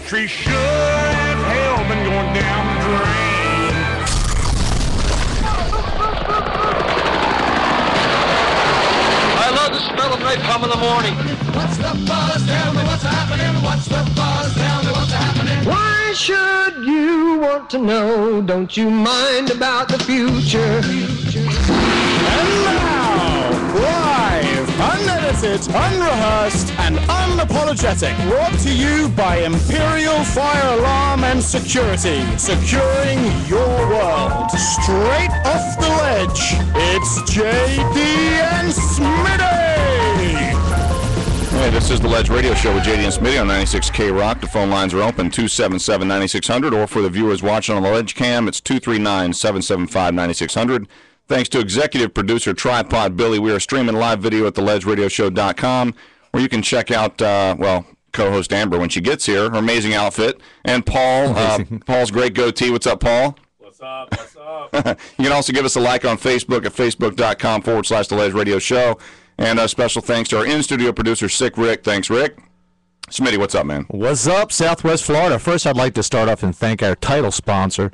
country sure as hell been going down the drain. I love the smell of napalm in the morning. What's the buzz? Tell me what's happening. What's the buzz? Tell me what's happening. Why should you want to know? Don't you mind about the future? And now, live, unedited, unrehearsed, and unapologetic, brought to you by Imperial Fire Alarm and Security, securing your world. Straight off the ledge, it's JD and Smitty! Hey, this is the Ledge Radio Show with JD and Smitty on 96K Rock. The phone lines are open, 277-9600, or for the viewers watching on the Ledge Cam, it's 239-775-9600. Thanks to executive producer Tripod Billy, we are streaming live video at theledgeradioshow.com, where you can check out, co-host Amber when she gets here, her amazing outfit, and Paul, Paul's great goatee. What's up, Paul? What's up? What's up? You can also give us a like on Facebook at facebook.com/The Ledge Radio Show. And a special thanks to our in-studio producer, Sick Rick. Thanks, Rick. Smitty, what's up, man? What's up, Southwest Florida? First, I'd like to start off and thank our title sponsor,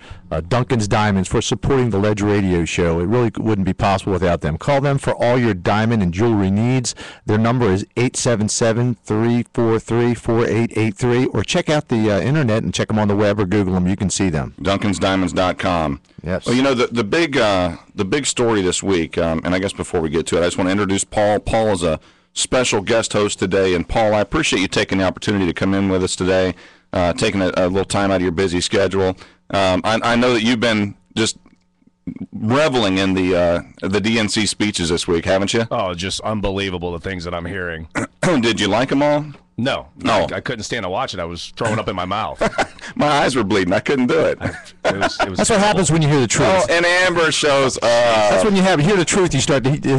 Duncan's Diamonds, for supporting the Ledge Radio Show. It really wouldn't be possible without them. Call them for all your diamond and jewelry needs. Their number is 877-343-4883, or check out the internet and check them on the web or Google them. You can see them. DuncansDiamonds.com. Yes. Well, you know, the big story this week, and I guess before we get to it, I just want to introduce Paul. Paul is a special guest host today, and Paul, I appreciate you taking the opportunity to come in with us today, taking a little time out of your busy schedule. I know that you've been just reveling in the DNC speeches this week, haven't you? Oh, just unbelievable, the things that I'm hearing. Did you like them all? No. I couldn't stand to watch it. I was throwing up in my mouth. My eyes were bleeding. I couldn't do it. It was That's what happens when you hear the truth. Oh, and Amber shows That's when you hear the truth.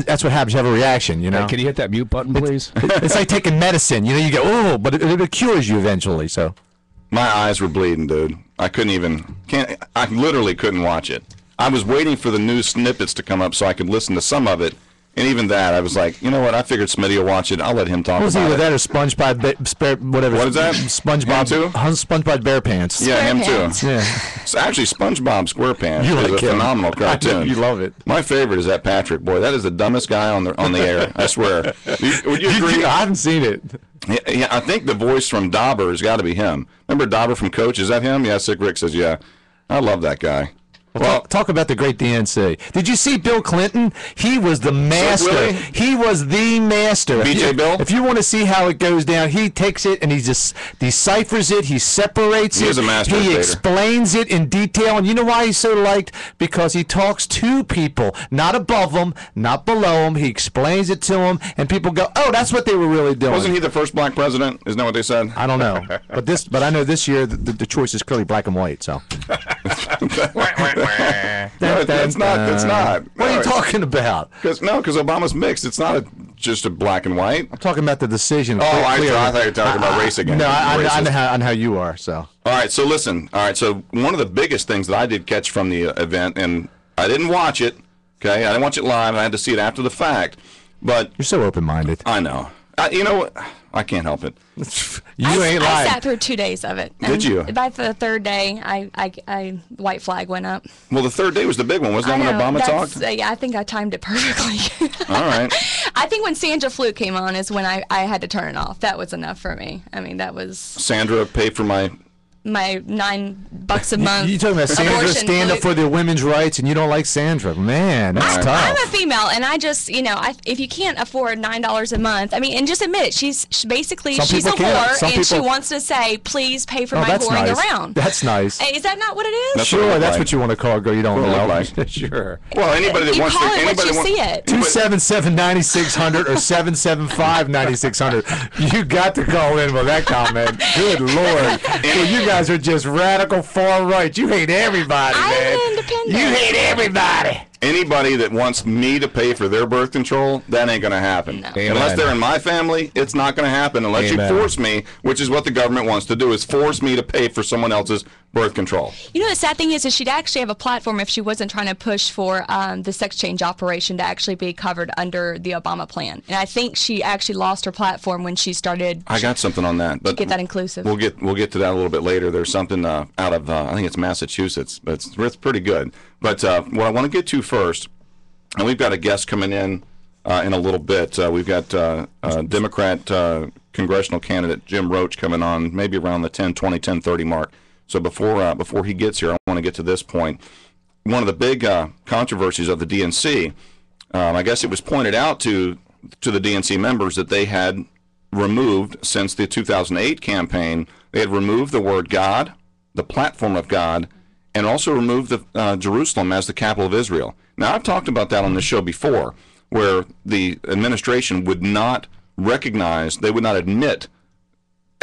That's what happens. You have a reaction, you know? Hey, can you hit that mute button, please? It's like taking medicine. You know, you go, oh, but it cures you eventually, so. my eyes were bleeding, dude. I literally couldn't watch it. I was waiting for the news snippets to come up so I could listen to some of it. And even that, I was like, you know what? I figured Smitty will watch it. I'll let him talk about it. Either that or SpongeBob, whatever. What is that? SpongeBob, him too? SpongeBob BearPants. Yeah, him too. Yeah. It's actually, SpongeBob SquarePants is a phenomenal I know cartoon. you love it. My favorite is that Patrick boy. That is the dumbest guy on the air. I swear. Would you agree? I haven't seen it. Yeah, I think the voice from Dauber has got to be him. Remember Dauber from Coach? Is that him? Yeah, Sick Rick says, yeah. I love that guy. Well, talk about the great DNC. Did you see Bill Clinton? He was the master. Really? He was the master. BJ Bill? If you want to see how it goes down, he takes it and he just deciphers it. He separates it. He is a master He debater. explains it in detail. And you know why he's so liked? Because he talks to people, not above them, not below them. He explains it to them, and people go, "Oh, that's what they were really doing." Wasn't he the first black president? Isn't that what they said? I don't know, but I know this year the choice is clearly black and white. So. No, it's not. It's not. What are you talking about? Because Obama's mixed. It's not just a black and white. I'm talking about the decision. Oh, I thought you were talking about race again. No, I know how you are. So. All right. So listen. All right. So one of the biggest things that I did catch from the event, and I didn't watch it. Okay, I didn't watch it live. I had to see it after the fact. But you're so open-minded. I know. You know what? I can't help it. I sat through 2 days of it. Did you? By the third day, I white flag went up. Well, the third day was the big one. Wasn't that when Obama talked? Yeah, I think I timed it perfectly. All right. I think when Sandra Fluke came on is when I had to turn it off. That was enough for me. I mean, that was... Sandra paid for my $9 a month. You talking about Sandra stand up for the women's rights, and you don't like Sandra? Man, that's tough. I'm a female, and I just, if you can't afford $9 a month, I mean, and just admit it, she's basically she's a whore, and she wants to say, please pay for my whoring around. That's nice. Is that not what it is? That's sure, that's what you want to call a girl you don't know. Like. Sure. Well, anybody that wants to, anybody wants see it. 277-9600 or 775-9600. You got to call in with that comment. Good Lord, you guys are just radical far right. You hate everybody, man. I'm independent. You hate everybody. Anybody that wants me to pay for their birth control, that ain't going to happen. No. Unless they're in my family, it's not going to happen unless you force me, which is what the government wants to do, is force me to pay for someone else's birth control. You know, the sad thing is she'd actually have a platform if she wasn't trying to push for the sex change operation to actually be covered under the Obama plan. And I think she actually lost her platform when she started. I got something on that, but to get that inclusive. We'll get to that a little bit later. There's something out of I think it's Massachusetts, but it's pretty good. But what I want to get to first, and we've got a guest coming in a little bit. We've got Democrat congressional candidate Jim Roach coming on, maybe around the 10:30 mark. So before he gets here, I want to get to this point. One of the big controversies of the DNC, I guess it was pointed out to the DNC members that they had removed, since the 2008 campaign, they had removed the word God, the platform of God, and also removed the Jerusalem as the capital of Israel. Now, I've talked about that on this show before, where the administration would not recognize, they would not admit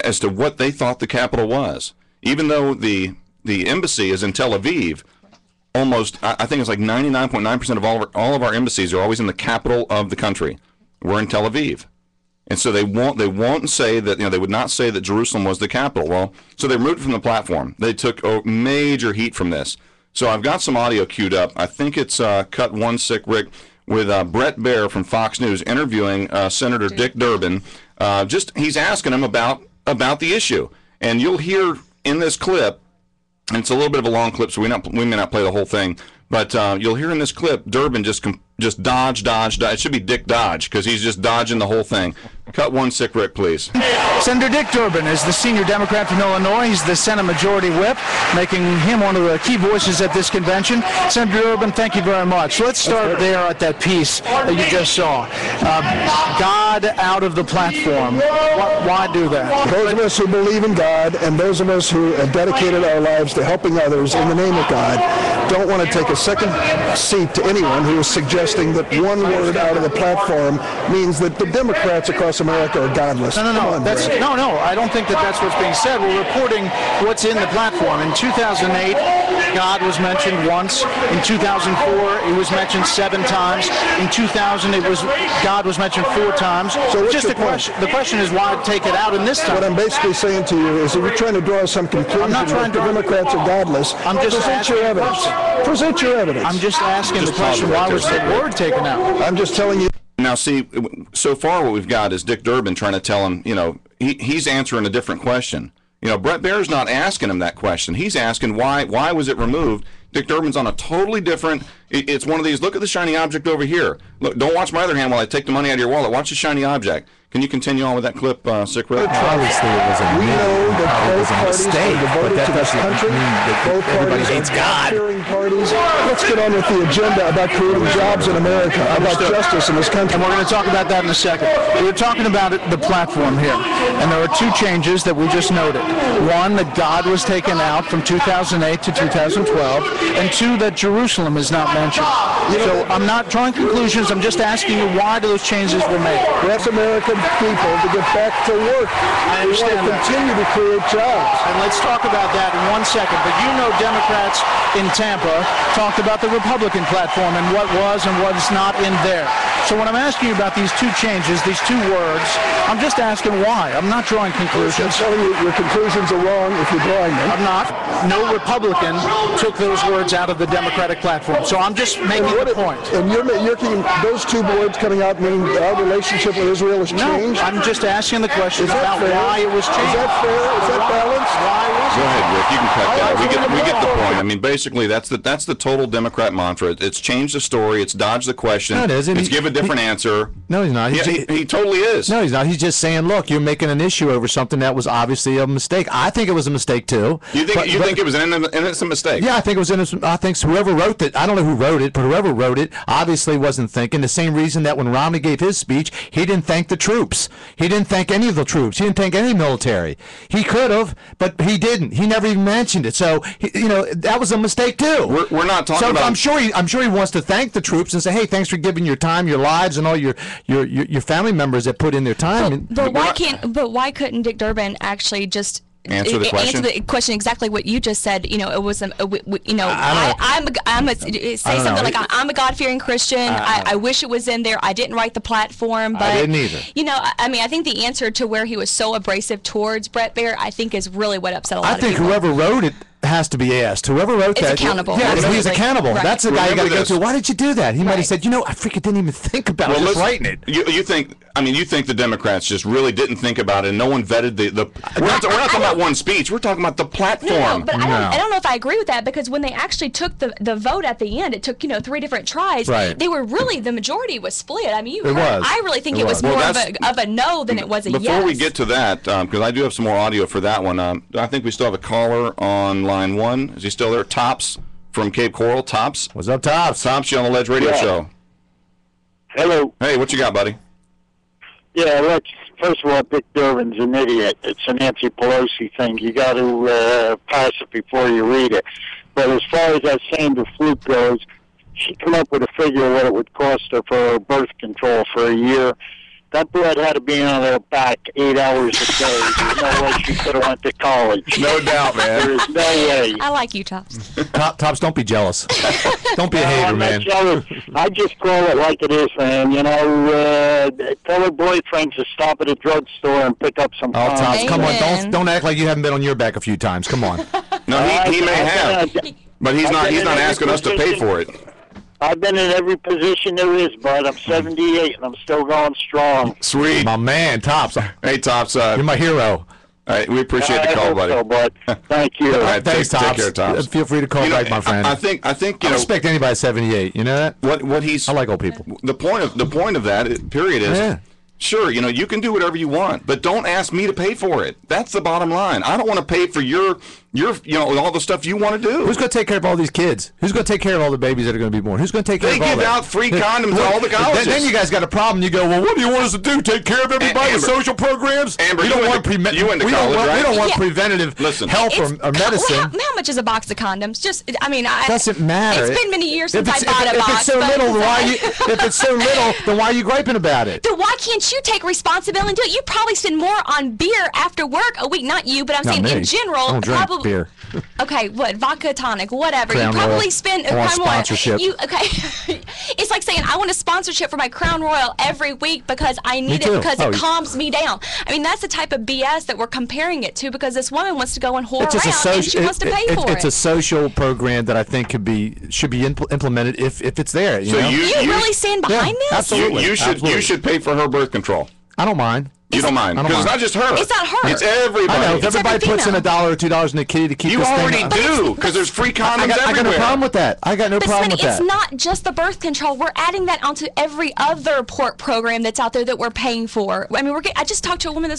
as to what they thought the capital was. Even though the embassy is in Tel Aviv, almost, I think it's like 99.9% of all of our embassies are always in the capital of the country. We're in Tel Aviv. And so they won't say that, they would not say that Jerusalem was the capital. Well, so they removed it from the platform. They took major heat from this. So I've got some audio queued up. I think it's cut 1 Rick, with Brett Baier from Fox News interviewing Senator Dick Durbin. He's asking him about the issue. And you'll hear in this clip, and it's a little bit of a long clip, so we may not play the whole thing, but you'll hear in this clip Durbin just dodge. It should be Dick Dodge, because he's just dodging the whole thing. Cut 1 Rick, please. Senator Dick Durbin is the senior Democrat from Illinois. He's the Senate Majority Whip, making him one of the key voices at this convention. Senator Durbin, thank you very much. Let's start there at that piece that you just saw. God out of the platform. Why do that? Those of us who believe in God, and those of us who have dedicated our lives to helping others in the name of God, don't want to take a second seat to anyone who is suggesting that one word out of the platform means that the Democrats across America are godless. No. I don't think that's what's being said. We're reporting what's in the platform. In 2008, God was mentioned once. In 2004, it was mentioned 7 times. In 2000, God was mentioned 4 times. So what's just the question? The question is why take it out in this time? What I'm basically saying to you is that you're trying to draw some conclusion that the Democrats are godless. I'm just present your evidence. Present your evidence. I'm just asking the question, why was the word taken out? I'm just telling you. Now, see, so far what we've got is Dick Durbin trying to tell him, he's answering a different question. Brett Baier's not asking him that question. He's asking why was it removed. Dick Durbin's on a totally different, it's one of these, look at the shiny object over here. Look, don't watch my other hand while I take the money out of your wallet. Watch the shiny object. Can you continue on with that clip, Sickrick? Obviously, it was we know that both parties are devoted to this country. Both parties are God-fearing parties. Let's get on with the agenda about creating jobs in America, about justice in this country. And we're going to talk about that in a second. We're talking about the platform here, and there are 2 changes that we just noted. 1, that God was taken out from 2008 to 2012, and 2, that Jerusalem is not mentioned. So I'm not drawing conclusions. I'm just asking you why those changes were made. That's American people to get back to work. I understand we want to continue to create jobs. And let's talk about that in 1 second. But Democrats in Tampa talked about the Republican platform and what was and what is not in there. So when I'm asking you about these 2 changes, these 2 words, I'm just asking why. I'm not drawing conclusions. I'm telling you your conclusions are wrong if you're drawing them. I'm not. No Republican took those words out of the Democratic platform. So I'm just making the point. And you're keeping those 2 words coming out meaning our relationship with Israel has changed? No, I'm just asking the question about why it was changed. Is that fair? Is that balanced? Why was it? Go ahead, Rick. You can cut that. We get the point. I mean, basically, that's the total Democrat mantra. It's changed the story. It's dodged the question. No, it isn't. It's give a different answer. No, he's not. He totally is. No, he's not. He's just saying, look, you're making an issue over something that was obviously a mistake. I think it was a mistake too. You think it was an innocent mistake? Yeah, I think it was innocent. I think whoever wrote it, I don't know who wrote it, but whoever wrote it obviously wasn't thinking. The same reason that when Romney gave his speech, he didn't thank the troops. He didn't thank any of the troops. He didn't thank any military. He could have, but he didn't. He never even mentioned it. So that was a mistake too. We're not talking about. I'm sure he wants to thank the troops and say, hey, thanks for giving your time, your lives, and all your family members that put in their time. But why couldn't Dick Durbin actually just answer the question? Answer the question exactly what you just said. You know, it was, I'm say something like, I'm a God-fearing Christian. I wish it was in there. I didn't write the platform, but I didn't either. You know, I mean, I think the answer to where he was so abrasive towards Bret Baier, I think, is really what upset a lot of people. I think whoever wrote it has to be asked. Whoever wrote that, accountable. Yeah, he's accountable. Right. That's the guy you got to go to. Why did you do that? He might have Right. said, you know, I freaking didn't even think about just writing it. You think? I mean, you think the Democrats just really didn't think about it, and no one vetted the we're not talking about one speech. We're talking about the platform. No, but I don't know if I agree with that, because when they actually took the vote at the end, it took 3 different tries. Right. They were really, the majority was split. I mean, was. I really think it was more of a no than it was a yes. Before we get to that, because I do have some more audio for that one, I think we still have a caller on line 1. Is he still there? Tops from Cape Coral. Tops. What's up, Tops? Tops, you on the Ledge Radio Show. Hello. Hey, what you got, buddy? Yeah, look, first of all, Dick Durbin's an idiot. It's a Nancy Pelosi thing. You got to pass it before you read it. But as far as that Sandra Fluke goes, she come up with a figure of what it would cost her for birth control for a year. That blood had to be on her back 8 hours a day. There's no way she could have went to college. No doubt, man. There is no way. I like you, Tops. Tops, don't be jealous. Don't be a hater, I'm man. not jealous. I just call it like it is, man. You know, tell her boyfriend to stop at a drugstore and pick up some. Oh, Tops, Amen. come on. Don't act like you haven't been on your back a few times. Come on. No, he may have, but he's not asking us to pay for it. I've been in every position there is, bud. I'm 78 and I'm still going strong. Sweet. My man, Tops. Hey, Tops. You're my hero. All right, we appreciate the call, buddy. So, bud. Thank you. All right, Thanks, take Tops. care, Tops. Feel free to call back, my friend. I think I respect anybody at 78. You know that? What he's. I like old people. The point of that period is. Sure, you can do whatever you want, but don't ask me to pay for it. That's the bottom line. I don't want to pay for your all the stuff you want to do. Who's going to take care of all these kids? Who's going to take care of all the babies that are going to be born? Who's going to take care of all that? They give out free condoms to all the colleges. Then you guys got a problem. You go, well, what do you want us to do? Take care of everybody with social programs? Amber, we don't want preventative help or medicine. How much is a box of condoms? Doesn't matter. It's been many years since I bought a box. If it's so little, then why are you griping about it? Then why can't you take responsibility and do it? You probably spend more on beer after work a week. Not you, but I'm saying in general. I don't drink beer. Okay, what, vodka tonic, whatever. Crown you probably Royal. spend I want Crown Royal. sponsorship. It's like saying I want a sponsorship for my Crown Royal every week because I need it because it calms me down. I mean, that's the type of BS that we're comparing it to, because this woman wants to go and whore around and she wants to pay for it. It's a social program that I think should be implemented if it's there. You know? You really stand behind this? Absolutely. You should pay for her birth control. I don't mind. You don't mind, because it's not just her. It's not her. It's everybody. I know. If everybody puts in $1 or $2 in the kitty to keep you this already thing do, because there's free condoms everywhere. I got no problem with that. I got no problem with that. It's not just the birth control. We're adding that onto every other port program that's out there that we're paying for. I mean, I just talked to a woman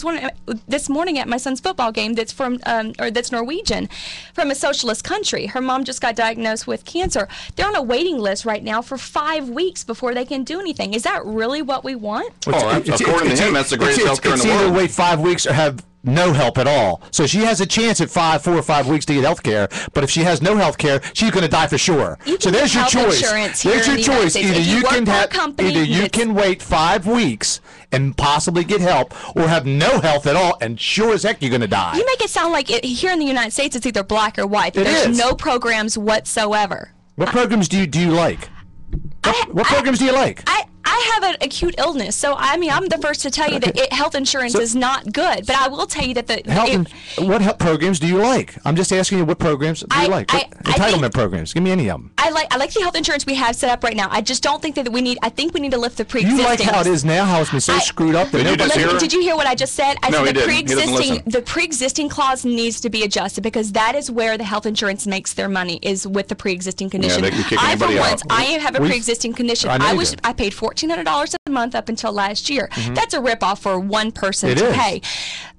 this morning at my son's football game that's that's Norwegian, from a socialist country. Her mom just got diagnosed with cancer. They're on a waiting list right now for 5 weeks before they can do anything. Is that really what we want? According to him, that's the greatest healthcare in the world. It's either wait 5 weeks or have no help at all. So she has a chance at 4 or 5 weeks to get health care, but if she has no health care, she's going to die for sure. So there's your choice. There's your choice. Either you can wait 5 weeks and possibly get help, or have no health at all, and sure as heck you're going to die. You make it sound like here in the United States it's either black or white. There's no programs whatsoever. What programs do you like? What programs do you like? I have an acute illness, so I mean, I'm the first to tell you that health insurance is not good. But I will tell you that what health programs do you like? I'm just asking you, what programs do you like? Entitlement programs. Give me any of them. I like the health insurance we have set up right now. I just don't think that we need. I think we need to lift the pre-existing. You like how it is now? How it's been so screwed up? Did you hear what I just said? I said the the pre-existing clause needs to be adjusted, because that is where the health insurance makes their money, is with the pre-existing condition. Yeah, they can kick anybody out. I have a pre-existing condition. I paid $1,400 a month up until last year. That's a ripoff for one person to pay.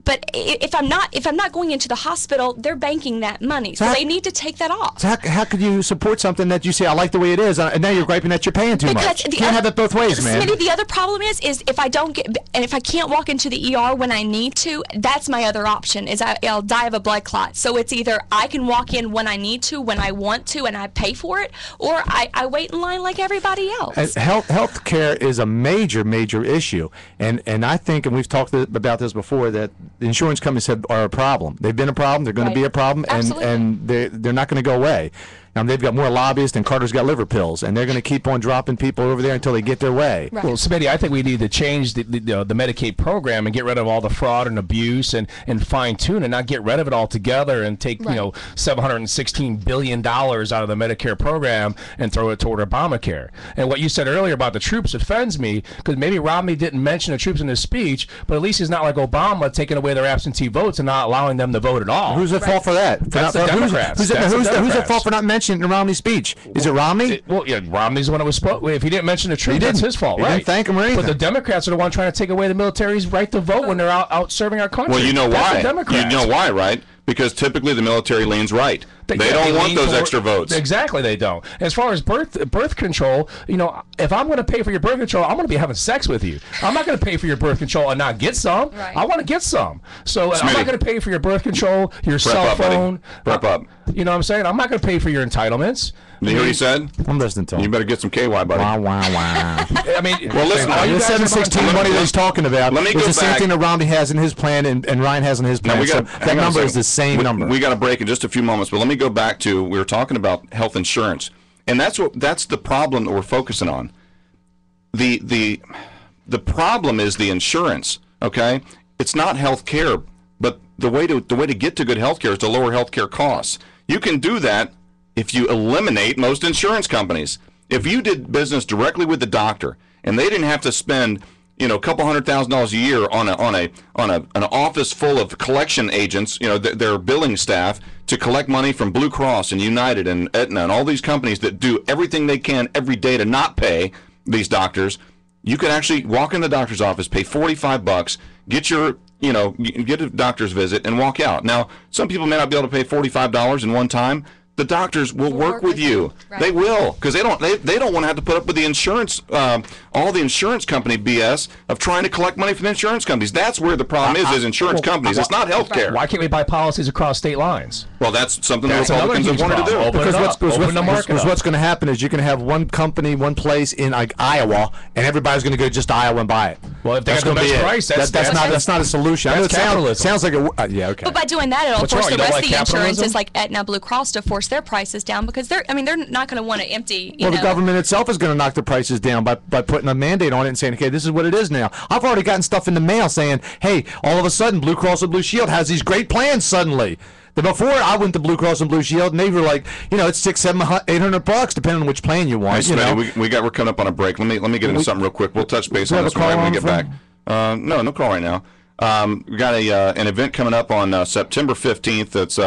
But if I'm not going into the hospital, they're banking that money, so they need to take that off. So how could you support something that you say, I like the way it is, and now you're griping that you're paying too much? You can't have it both ways, man. Smitty, the other problem is if I don't get, and if I can't walk into the ER when I need to, that's my other option, is I'll die of a blood clot. So it's either I can walk in when I need to, when I want to, and I pay for it, or I wait in line like everybody else. Health care is a major issue, and I think, and we've talked about this before, that the insurance companies are a problem. They've been a problem. They're going to be a problem, and they're not going to go away. They've got more lobbyists than Carter's got liver pills, and they're going to keep on dropping people over there until they get their way. Right. Well, Smitty, I think we need to change the Medicaid program and get rid of all the fraud and abuse and fine-tune and not get rid of it altogether and take $716 billion out of the Medicare program and throw it toward Obamacare. And what you said earlier about the troops offends me, because maybe Romney didn't mention the troops in his speech, but at least he's not like Obama taking away their absentee votes and not allowing them to vote at all. Who's at fault for that? That's the Democrats. Who's at fault for not mentioning in Romney's speech? Is it Romney? Romney's the one that was spoke. If he didn't mention the truth, that's his fault, right? He didn't thank him or anything. But the Democrats are the one trying to take away the military's right to vote when they're out serving our country. Well, you know that's why? The Democrats. You know why, right? Because typically the military leans right. They don't want those extra votes. Exactly, they don't. As far as birth control, if I'm going to pay for your birth control, I'm going to be having sex with you. I'm not going to pay for your birth control and not get some. Right. I want to get some. So Smitty, I'm not going to pay for your birth control, your cell phone. Prep up. You know what I'm saying? I'm not going to pay for your entitlements. You hear what he said? I'm listening to him. You better get some KY, buddy. Wow, wow, wow. I mean, well, listen. The 716 money that he's talking about is the same thing that Romney has in his plan and Ryan has in his plan. Now, that number is the same number. We got to break in just a few moments, but let me go back to, we were talking about health insurance, and that's the problem that we're focusing on. The problem is the insurance. Okay, it's not health care, but the way to get to good health care is to lower health care costs. You can do that if you eliminate most insurance companies. If you did business directly with the doctor and they didn't have to spend a couple $100,000 a year on an office full of collection agents, their billing staff, to collect money from Blue Cross and United and Aetna and all these companies that do everything they can every day to not pay these doctors, you could actually walk in the doctor's office, pay $45, get a doctor's visit, and walk out. Now, some people may not be able to pay $45 in one time. The doctors will work with you. Right. They will, because they don't want to have to put up with the insurance, all the insurance company BS of trying to collect money from the insurance companies. That's where the problem is insurance companies. It's not health care. Why can't we buy policies across state lines? Well, that's something the Republicans have wanted to do. Because what's going to happen is you're going to have one company, one place in like Iowa, and everybody's going to go just to Iowa and buy it. Well, if they got the best price, that's not a solution. That's capitalism. Sounds like yeah, okay. But by doing that, it'll force the rest of the insurances like Aetna, Blue Cross to force their prices down, because they're not going to want to empty. The government itself is going to knock the prices down by putting a mandate on it and saying, okay, this is what it is now. I've already gotten stuff in the mail saying, hey, all of a sudden Blue Cross and Blue Shield has these great plans suddenly. Before I went to Blue Cross and Blue Shield, and they were like, it's $600, $700, $800 depending on which plan you want. Hey, Smitty, we're coming up on a break. Let me get into something real quick. We'll touch base on this when we get back. No call right now. We got an event coming up on September 15th. That's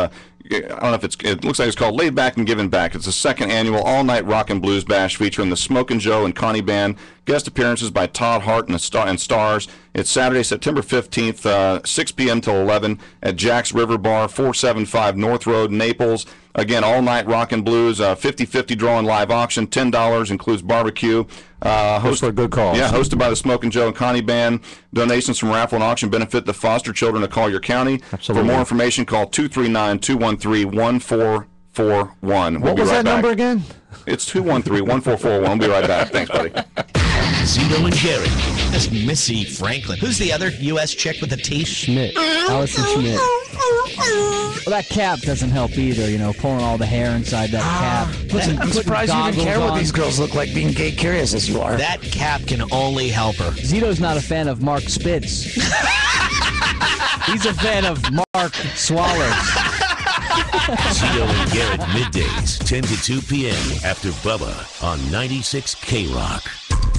I don't know if it looks like it's called Laid Back and Giving Back. It's the second annual all-night rock and blues bash featuring the Smokin' Joe and Connie Band. Guest appearances by Todd Hart and Stars. It's Saturday, September 15th, 6 p.m. till 11 at Jack's River Bar, 475 North Road, Naples. Again, all-night rock and blues, 50-50 drawing live auction, $10, includes barbecue. For a good cause. Yeah, hosted by the Smokin' Joe and Connie Band. Donations from raffle and auction benefit the foster children of Collier County. Absolutely. For more information, call 239-213-1441. What was that number again? It's 213-1441. We'll be right back. Thanks, buddy. Zito and Gary. That's Missy Franklin. Who's the other U.S. chick with the teeth? Schmidt. Allison Schmidt. Well, that cap doesn't help either, pulling all the hair inside that cap. I'm surprised you didn't care what these girls look like, being gay curious as you are. That cap can only help her. Zito's not a fan of Mark Spitz. He's a fan of Mark Swallows. Zito and Garrett middays, 10 to 2 p.m. after Bubba on 96 K-Rock.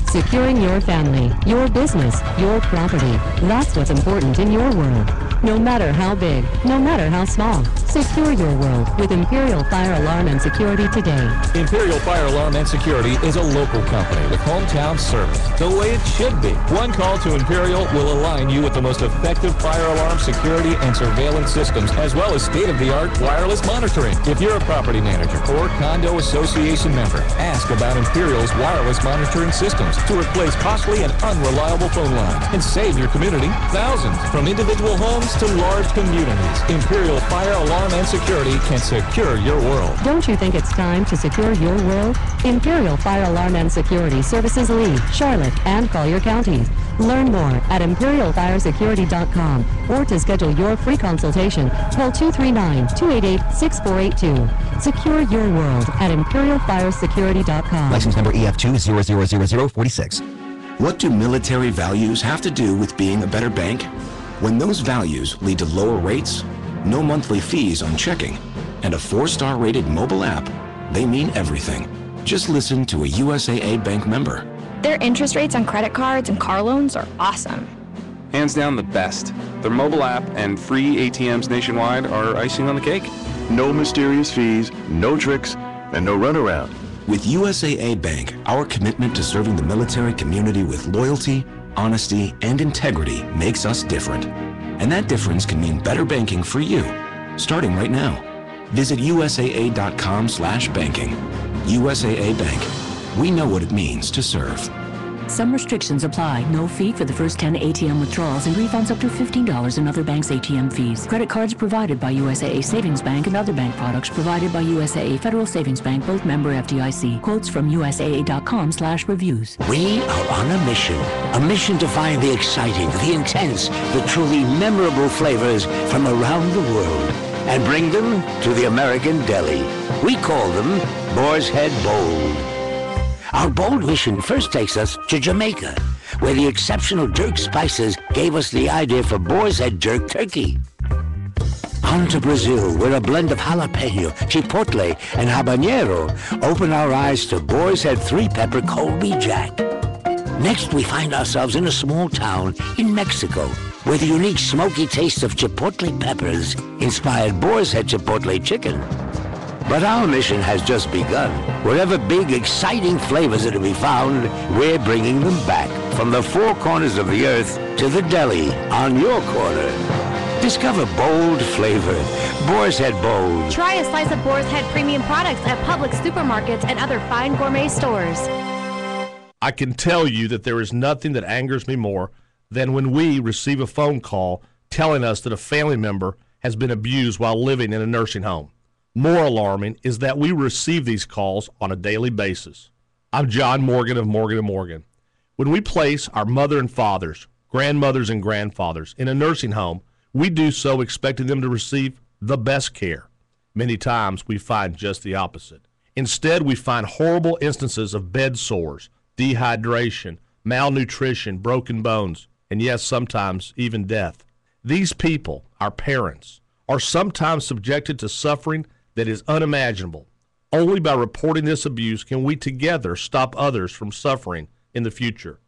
Securing your family, your business, your property. That's what's important in your world. No matter how big, no matter how small. Secure your world with Imperial Fire Alarm and Security today. Imperial Fire Alarm and Security is a local company with hometown service, the way it should be. One call to Imperial will align you with the most effective fire alarm security and surveillance systems, as well as state-of-the-art wireless monitoring. If you're a property manager or condo association member, ask about Imperial's wireless monitoring systems to replace costly and unreliable phone lines and save your community thousands. From individual homes to large communities, Imperial Fire Alarm and Security can secure your world. Don't you think it's time to secure your world? Imperial Fire Alarm and Security services Lee, Charlotte, and Collier counties. Learn more at ImperialFireSecurity.com or to schedule your free consultation, call 239-288-6482. Secure your world at ImperialFireSecurity.com. License number EF2000046. What do military values have to do with being a better bank? When those values lead to lower rates, no monthly fees on checking, and a 4-star rated mobile app, they mean everything. Just listen to a USAA Bank member. Their interest rates on credit cards and car loans are awesome. Hands down the best. Their mobile app and free ATMs nationwide are icing on the cake. No mysterious fees, no tricks, and no runaround. With USAA Bank, our commitment to serving the military community with loyalty, honesty, and integrity makes us different. And that difference can mean better banking for you, starting right now. Visit USAA.com/banking. USAA Bank. We know what it means to serve. Some restrictions apply. No fee for the first 10 ATM withdrawals and refunds up to $15 in other banks' ATM fees. Credit cards provided by USAA Savings Bank and other bank products provided by USAA Federal Savings Bank, both member FDIC. Quotes from USAA.com/reviews. We are on a mission to find the exciting, the intense, the truly memorable flavors from around the world and bring them to the American deli. We call them Boar's Head Bold. Our bold mission first takes us to Jamaica, where the exceptional jerk spices gave us the idea for Boar's Head Jerk Turkey. On to Brazil, where a blend of jalapeno, chipotle, and habanero open our eyes to Boar's Head 3-pepper Colby Jack. Next, we find ourselves in a small town in Mexico, where the unique smoky taste of chipotle peppers inspired Boar's Head Chipotle Chicken. But our mission has just begun. Wherever big, exciting flavors are to be found, we're bringing them back from the four corners of the earth to the deli on your corner. Discover bold flavor. Boar's Head Bold. Try a slice of Boar's Head premium products at Publix supermarkets and other fine gourmet stores. I can tell you that there is nothing that angers me more than when we receive a phone call telling us that a family member has been abused while living in a nursing home. More alarming is that we receive these calls on a daily basis. I'm John Morgan of Morgan & Morgan. When we place our mother and fathers, grandmothers and grandfathers in a nursing home, we do so expecting them to receive the best care. Many times we find just the opposite. Instead, we find horrible instances of bed sores, dehydration, malnutrition, broken bones, and yes, sometimes even death. These people, our parents, are sometimes subjected to suffering that is unimaginable. Only by reporting this abuse can we together stop others from suffering in the future.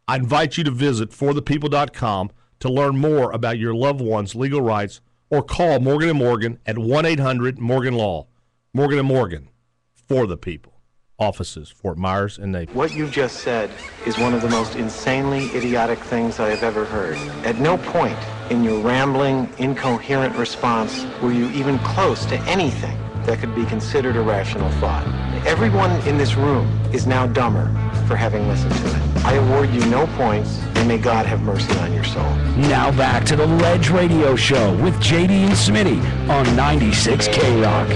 I invite you to visit forthepeople.com to learn more about your loved one's legal rights or call Morgan & Morgan at 1-800-MORGAN-LAW. Morgan & Morgan, for the people. Offices, Fort Myers and Naples. What you just said is one of the most insanely idiotic things I have ever heard. At no point in your rambling, incoherent response were you even close to anything that could be considered a rational thought. Everyone in this room is now dumber for having listened to it. I award you no points, and may God have mercy on your soul. Now back to the Ledge Radio Show with JD and Smitty on 96 K-Rock.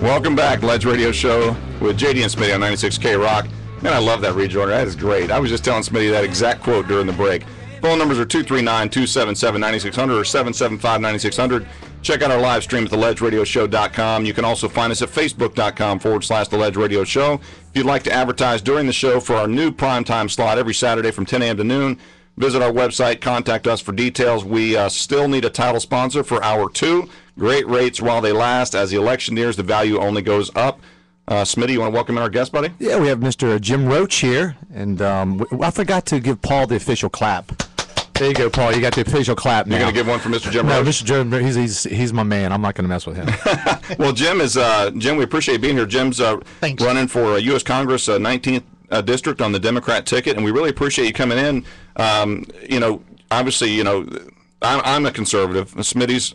Welcome back, Ledge Radio Show with JD and Smitty on 96 K-Rock. Man, I love that rejoiner. That is great. I was just telling Smitty that exact quote during the break. Phone numbers are 239-277-9600 or 775-9600. Check out our live stream at theledgeradioshow.com. You can also find us at facebook.com/The Ledge Radio Show. If you'd like to advertise during the show for our new primetime slot every Saturday from 10 a.m. to noon, visit our website, contact us for details. We still need a title sponsor for Hour 2. Great rates while they last. As the election nears, the value only goes up. Smitty, you want to welcome in our guest, buddy? Yeah, we have Mr. Jim Roach here, and I forgot to give Paul the official clap. There you go, Paul. You got the official clap now. You're going to give one for Mr. Jim Roach? No, Mr. Jim, he's my man. I'm not going to mess with him. Well, Jim, we appreciate being here. Jim's running for U.S. Congress 19th District on the Democrat ticket, and we really appreciate you coming in. Obviously, I'm a conservative. Smitty's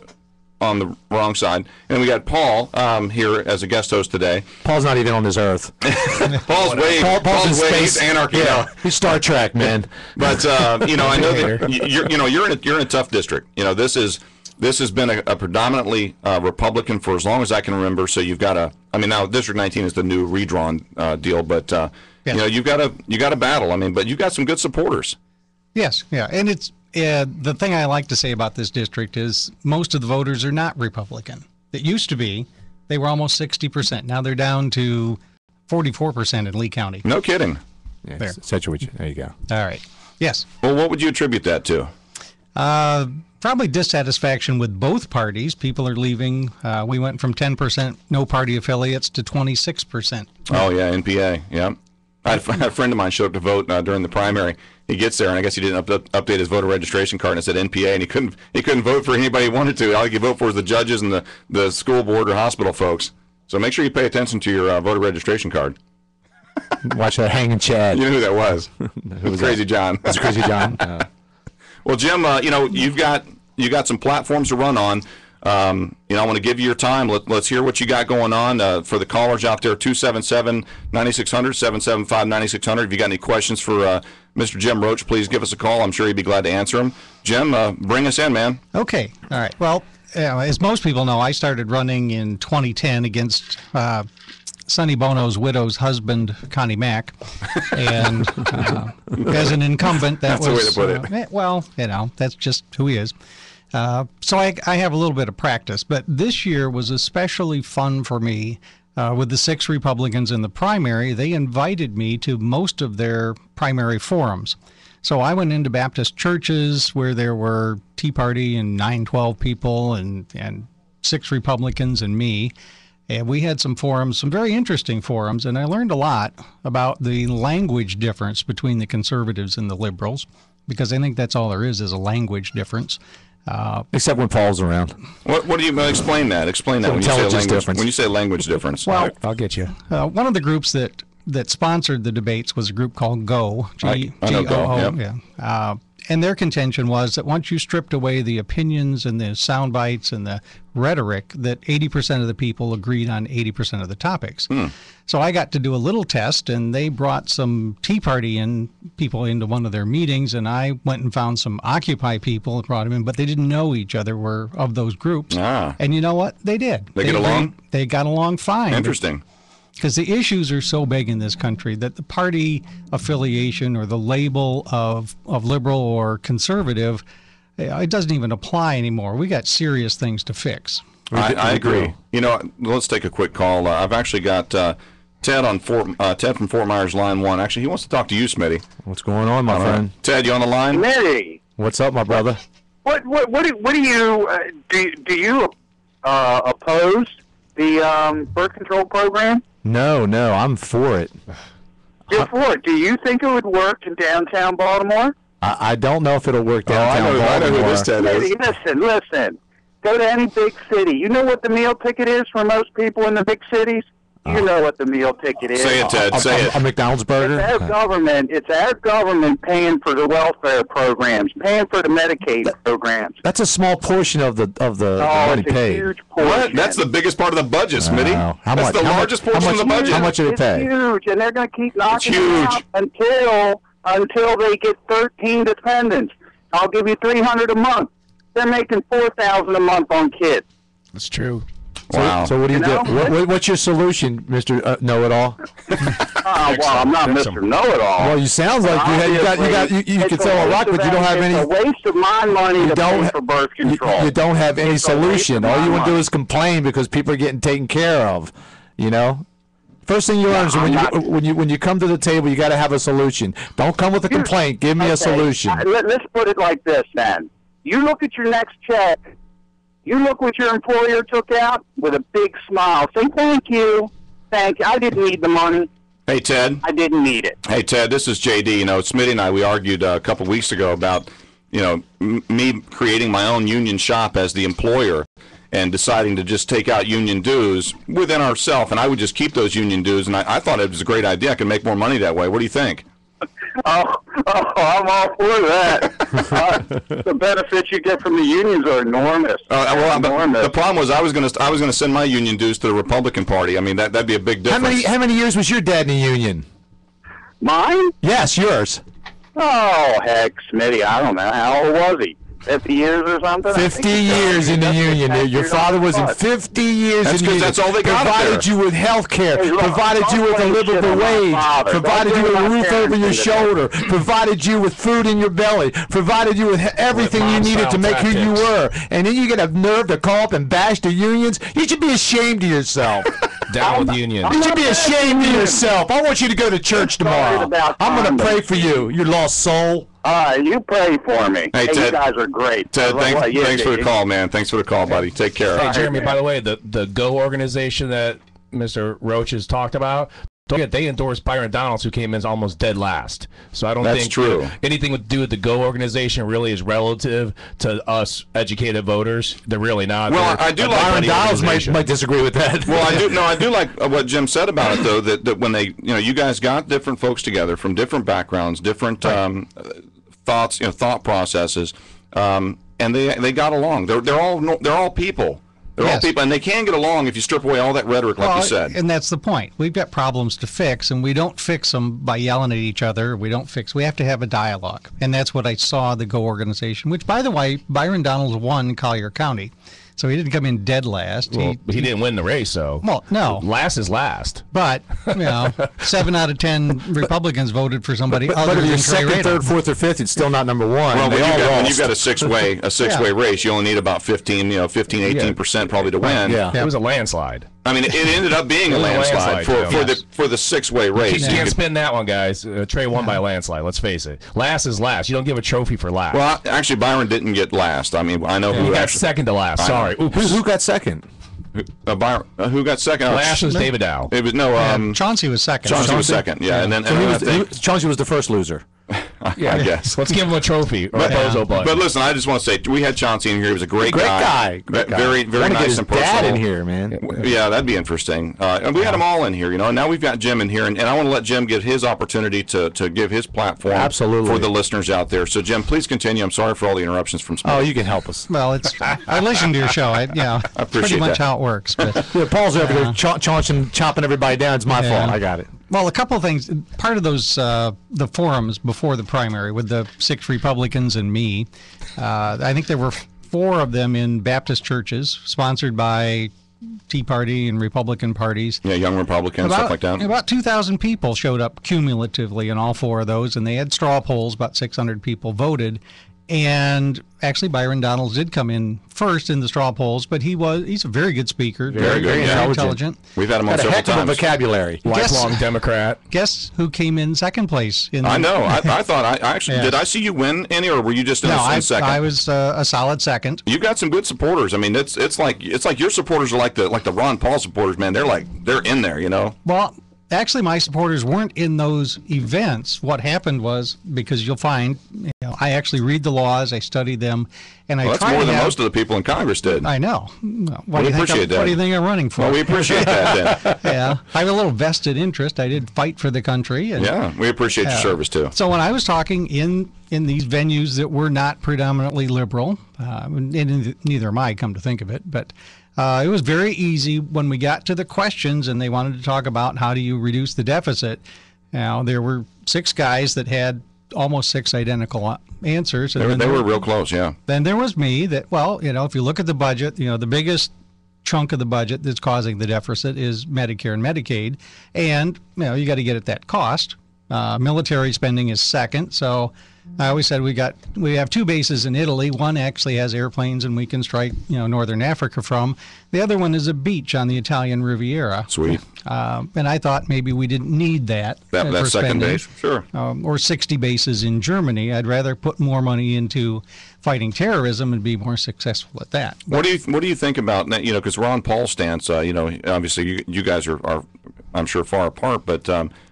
on the wrong side. And we got Paul here as a guest host today. Paul's not even on this earth. Paul's way he's anarchy. Yeah, he's Star Trek, man. But I know that you're in a tough district. This has been a predominantly Republican for as long as I can remember. So you've got now District 19 is the new redrawn deal, but you've got a battle. But you've got some good supporters. Yes, yeah, and it's the thing I like to say about this district is most of the voters are not Republican. It used to be they were almost 60%. Now they're down to 44% in Lee County. No kidding. Yeah, There. There you go. All right. Yes. Well, what would you attribute that to? Probably dissatisfaction with both parties. People are leaving. We went from 10% no party affiliates to 26%. Oh, yeah, NPA, yeah. I had a friend of mine showed up to vote during the primary. He gets there, and I guess he didn't update his voter registration card, and it said NPA, and he couldn't vote for anybody he wanted to. All he could vote for is the judges and the school board or hospital folks. So make sure you pay attention to your voter registration card. Watch that hanging Chad. You know who that was? Who was Crazy that? John. That's Crazy John. Well, Jim, you've got some platforms to run on. I want to give you your time. Let's hear what you got going on. For the callers out there, 277-9600, 775-9600. If you got any questions for Mr. Jim Roach, please give us a call. I'm sure he'd be glad to answer them. Jim, bring us in, man. Okay. All right. Well, as most people know, I started running in 2010 against Sonny Bono's widow's husband, Connie Mack. And as an incumbent, That's the way to put it. Well, that's just who he is. So I have a little bit of practice, but this year was especially fun for me. With the 6 Republicans in the primary, they invited me to most of their primary forums. So I went into Baptist churches where there were Tea Party and 912 people and 6 Republicans and me. And we had some forums, some very interesting forums, and I learned a lot about the language difference between the conservatives and the liberals, because I think that's all there is a language difference. Except when Paul's around. What do you explain that? Explain that when you say Intelligence language difference. When you say language difference. Well, I'll get you. One of the groups that sponsored the debates was a group called GO. I know GO, yep. Yeah. And their contention was that once you stripped away the opinions and the sound bites and the rhetoric, that 80% of the people agreed on 80% of the topics. So I got to do a little test, and they brought some Tea Party people into one of their meetings, and I went and found some Occupy people and brought them in, but they didn't know each other, were of those groups. And you know what? They did. They get along? They got along fine. Interesting. Because the issues are so big in this country that the party affiliation or the label of liberal or conservative, it doesn't even apply anymore. We got serious things to fix. I agree. Let's take a quick call. I've actually got Ted on Ted from Fort Myers, line 1. Actually, he wants to talk to you, Smitty. What's going on, my friend? Ted, you on the line? Smitty. What's up, my brother? What do you oppose the birth control program? No, I'm for it. You're for it. Do you think it would work in downtown Baltimore? I don't know if it'll work downtown Baltimore. I know who this Ted is. Listen. Go to any big city. You know what the meal ticket is for most people in the big cities? You know what the meal ticket is. Say it, Ted. Say it. A McDonald's burger? It's our government paying for the welfare programs, paying for the Medicaid programs. That's a small portion of the money it's a paid. huge portion. What? That's the biggest part of the budget, Smitty. That's the largest portion of the budget. How much did it pay? It's huge, and they're going to keep knocking it out until they get 13 dependents. I'll give you $300 a month. They're making $4,000 a month on kids. That's true. Wow. So what do you do? What's your solution, Mr. Know-It-all? I'm not Mr. Know-It-all. Well, you sound like you could sell a rock, but you don't have any. It's a waste of my money to pay for birth control. You don't have any solution. All you want to do is complain because people are getting taken care of. First thing you learn is when you come to the table, you got to have a solution. Don't come with a complaint. Give me a solution. Let's put it like this, then. You look at your next check. You look what your employer took out with a big smile. Say, thank you. Thank you. I didn't need the money. Hey, Ted. I didn't need it. Hey, Ted, this is JD. Smitty and I, we argued a couple weeks ago about, me creating my own union shop as the employer and deciding to just take out union dues within ourselves. And I would just keep those union dues. And I thought it was a great idea. I could make more money that way. What do you think? I'm all for that. The benefits you get from the unions are enormous. Enormous. The problem was I was going to send my union dues to the Republican Party. I mean, that'd be a big difference. How many years was your dad in the union? Mine? Yes, yours. Oh, heck, Smitty, I don't know. How old was he? 50 years or something? 50 years in the Union. Your father was in 50 years in the Union. That's all they got provided you with health care, provided you with a livable wage, provided you with a roof over your shoulder, provided you with food in your belly, provided you with everything you needed to make who you were. And then you get a nerve to call up and bash the unions? You should be ashamed of yourself. Down with the union. You should be ashamed of yourself. I want you to go to church tomorrow. I'm going to pray for you, you lost soul. You pray for me. Hey, Ted, you guys are great. Ted, thanks for the call, man. Thanks for the call, buddy. Take care. Hey, Jeremy, by the way, the GO organization that Mr. Roach has talked about, don't forget, they endorsed Byron Donalds, who came in almost dead last. So I don't think true. Anything to do with the GO organization really is relative to us educated voters. They're really not. Well, I do like Byron Donalds might disagree with that. Well, I do like what Jim said about it, though, that when they, you guys got different folks together from different backgrounds, different thoughts, thought processes, and they got along. They're all people. They're all people, and they can get along if you strip away all that rhetoric, like you said. And that's the point. We've got problems to fix, and we don't fix them by yelling at each other. We have to have a dialogue, and that's what I saw the GO organization, which, by the way, Byron Donalds won Collier County. So he didn't come in dead last. Well, he didn't win the race, so. Well, no. Last is last. But, 7 out of 10 Republicans voted for somebody other but if than you're Trey second, Rader. third, fourth, or fifth, it's still not number one. Well, when you've got a six-way race, you only need about 18% probably to win. Yeah. It was a landslide. I mean, it ended up being a landslide for the six-way race. You can't spin that one, guys. Trey won by a landslide. Let's face it. Last is last. You don't give a trophy for last. Well, actually, Byron didn't get last. I mean, I know who got second to last. Sorry. Who got second? Byron, who got second? Last was David Dow. It was Chauncey was second. Chauncey was second. Yeah, and then Chauncey was the first loser. I guess. Let's give him a trophy or a bozo button. But listen, I just want to say we had Chauncey in here. He was a great guy. Very nice and personal. Dad in here, man. Yeah, that'd be interesting. And we had them all in here, and now we've got Jim in here, and I want to let Jim get his opportunity to give his platform for the listeners out there. So, Jim, please continue. I'm sorry for all the interruptions from Smith. Oh, you can help us. Well, I listened to your show. I appreciate pretty much that. how it works. But Paul's over there chopping everybody down. It's my fault. I got it. Well, a couple of things. Part of those, the forums before the primary with the 6 Republicans and me, I think there were 4 of them in Baptist churches, sponsored by Tea Party and Republican parties. Yeah, young Republicans, stuff like that. About 2,000 people showed up cumulatively in all 4 of those, and they had straw polls. About 600 people voted. And actually, Byron Donalds did come in first in the straw polls, but he's a very good speaker, very intelligent. We've had him on several times. Vocabulary. Lifelong Democrat. Guess who came in second place? I know. I thought I actually did. I see you win any, or were you just in second? I was a solid second. You got some good supporters. I mean, it's like your supporters are like the Ron Paul supporters, man. They're in there, Well. Actually, my supporters weren't in those events. What happened was, because you'll find, I actually read the laws, I study them, and that's more than most of the people in Congress did. I know. What do you think I'm running for? Well, we appreciate that, then. Yeah, I have a little vested interest. I did fight for the country. And, yeah, we appreciate your service, too. So when I was talking in these venues that were not predominantly liberal, and neither am I, come to think of it, but... it was very easy when we got to the questions and they wanted to talk about how do you reduce the deficit. Now, there were 6 guys that had almost 6 identical answers. And they were real close, yeah. Then there was me that, if you look at the budget, the biggest chunk of the budget that's causing the deficit is Medicare and Medicaid. And, you got to get at that cost. Military spending is second, so... I always said we have 2 bases in Italy. One actually has airplanes, and we can strike northern Africa from. The other one is a beach on the Italian Riviera. Sweet. And I thought maybe we didn't need that. That second base, sure. Or 60 bases in Germany. I'd rather put more money into fighting terrorism and be more successful at that. What do you think about that? Because Ron Paul's stance, obviously you guys are I'm sure far apart, but.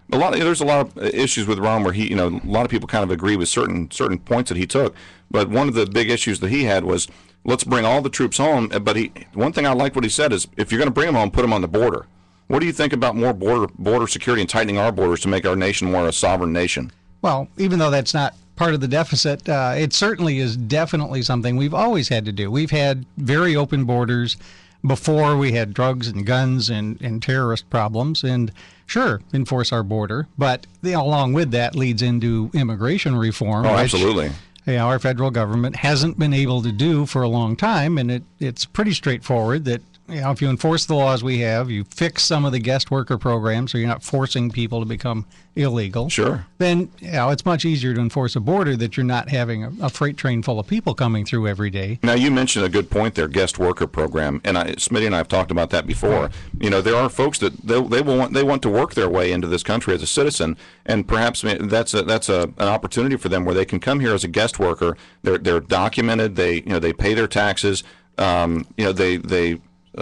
There's a lot of issues with Ron where he, a lot of people kind of agree with certain points that he took. But one of the big issues that he had was, let's bring all the troops home. But one thing I like what he said is, if you're going to bring them home, put them on the border. What do you think about more border security and tightening our borders to make our nation more a sovereign nation? Well, even though that's not part of the deficit, it certainly is definitely something we've always had to do. We've had very open borders before we had drugs and guns and terrorist problems, and sure, enforce our border, but along with that leads into immigration reform. Oh, absolutely. our federal government hasn't been able to do for a long time, and it's pretty straightforward that if you enforce the laws we have, you fix some of the guest worker programs so you're not forcing people to become illegal. Sure. Then it's much easier to enforce a border that you're not having a freight train full of people coming through every day. Now, you mentioned a good point there, guest worker program, and Smitty and I have talked about that before. Right. There are folks that they want to work their way into this country as a citizen, and perhaps that's an opportunity for them where they can come here as a guest worker. They're documented. They pay their taxes. They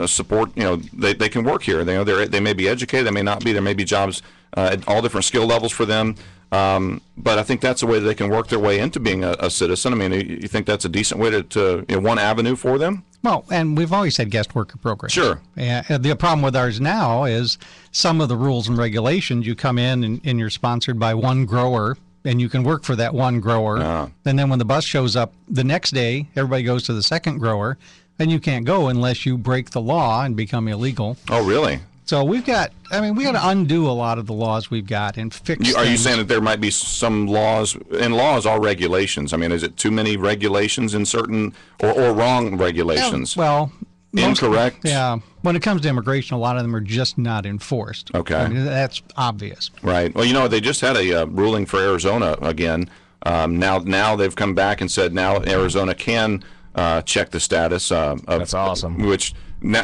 support. They can work here. They may be educated. They may not be. There may be jobs at all different skill levels for them. But I think that's a way that they can work their way into being a citizen. I mean, you think that's a decent way to one avenue for them? Well, and we've always had guest worker programs. Sure. The problem with ours now is some of the rules and regulations. You come in and you're sponsored by one grower, and you can work for that one grower. And then when the bus shows up the next day, everybody goes to the second grower, and you can't go unless you break the law and become illegal. Oh, really? So we got to undo a lot of the laws we've got and fix Are you saying that there might be some laws, and laws are regulations? I mean, is it too many regulations in certain, or wrong regulations? Well, incorrect? Yeah. When it comes to immigration, a lot of them are just not enforced. Okay. I mean, that's obvious. Right. Well, they just had a ruling for Arizona again. Now they've come back and said now Arizona can check the status of. That's awesome.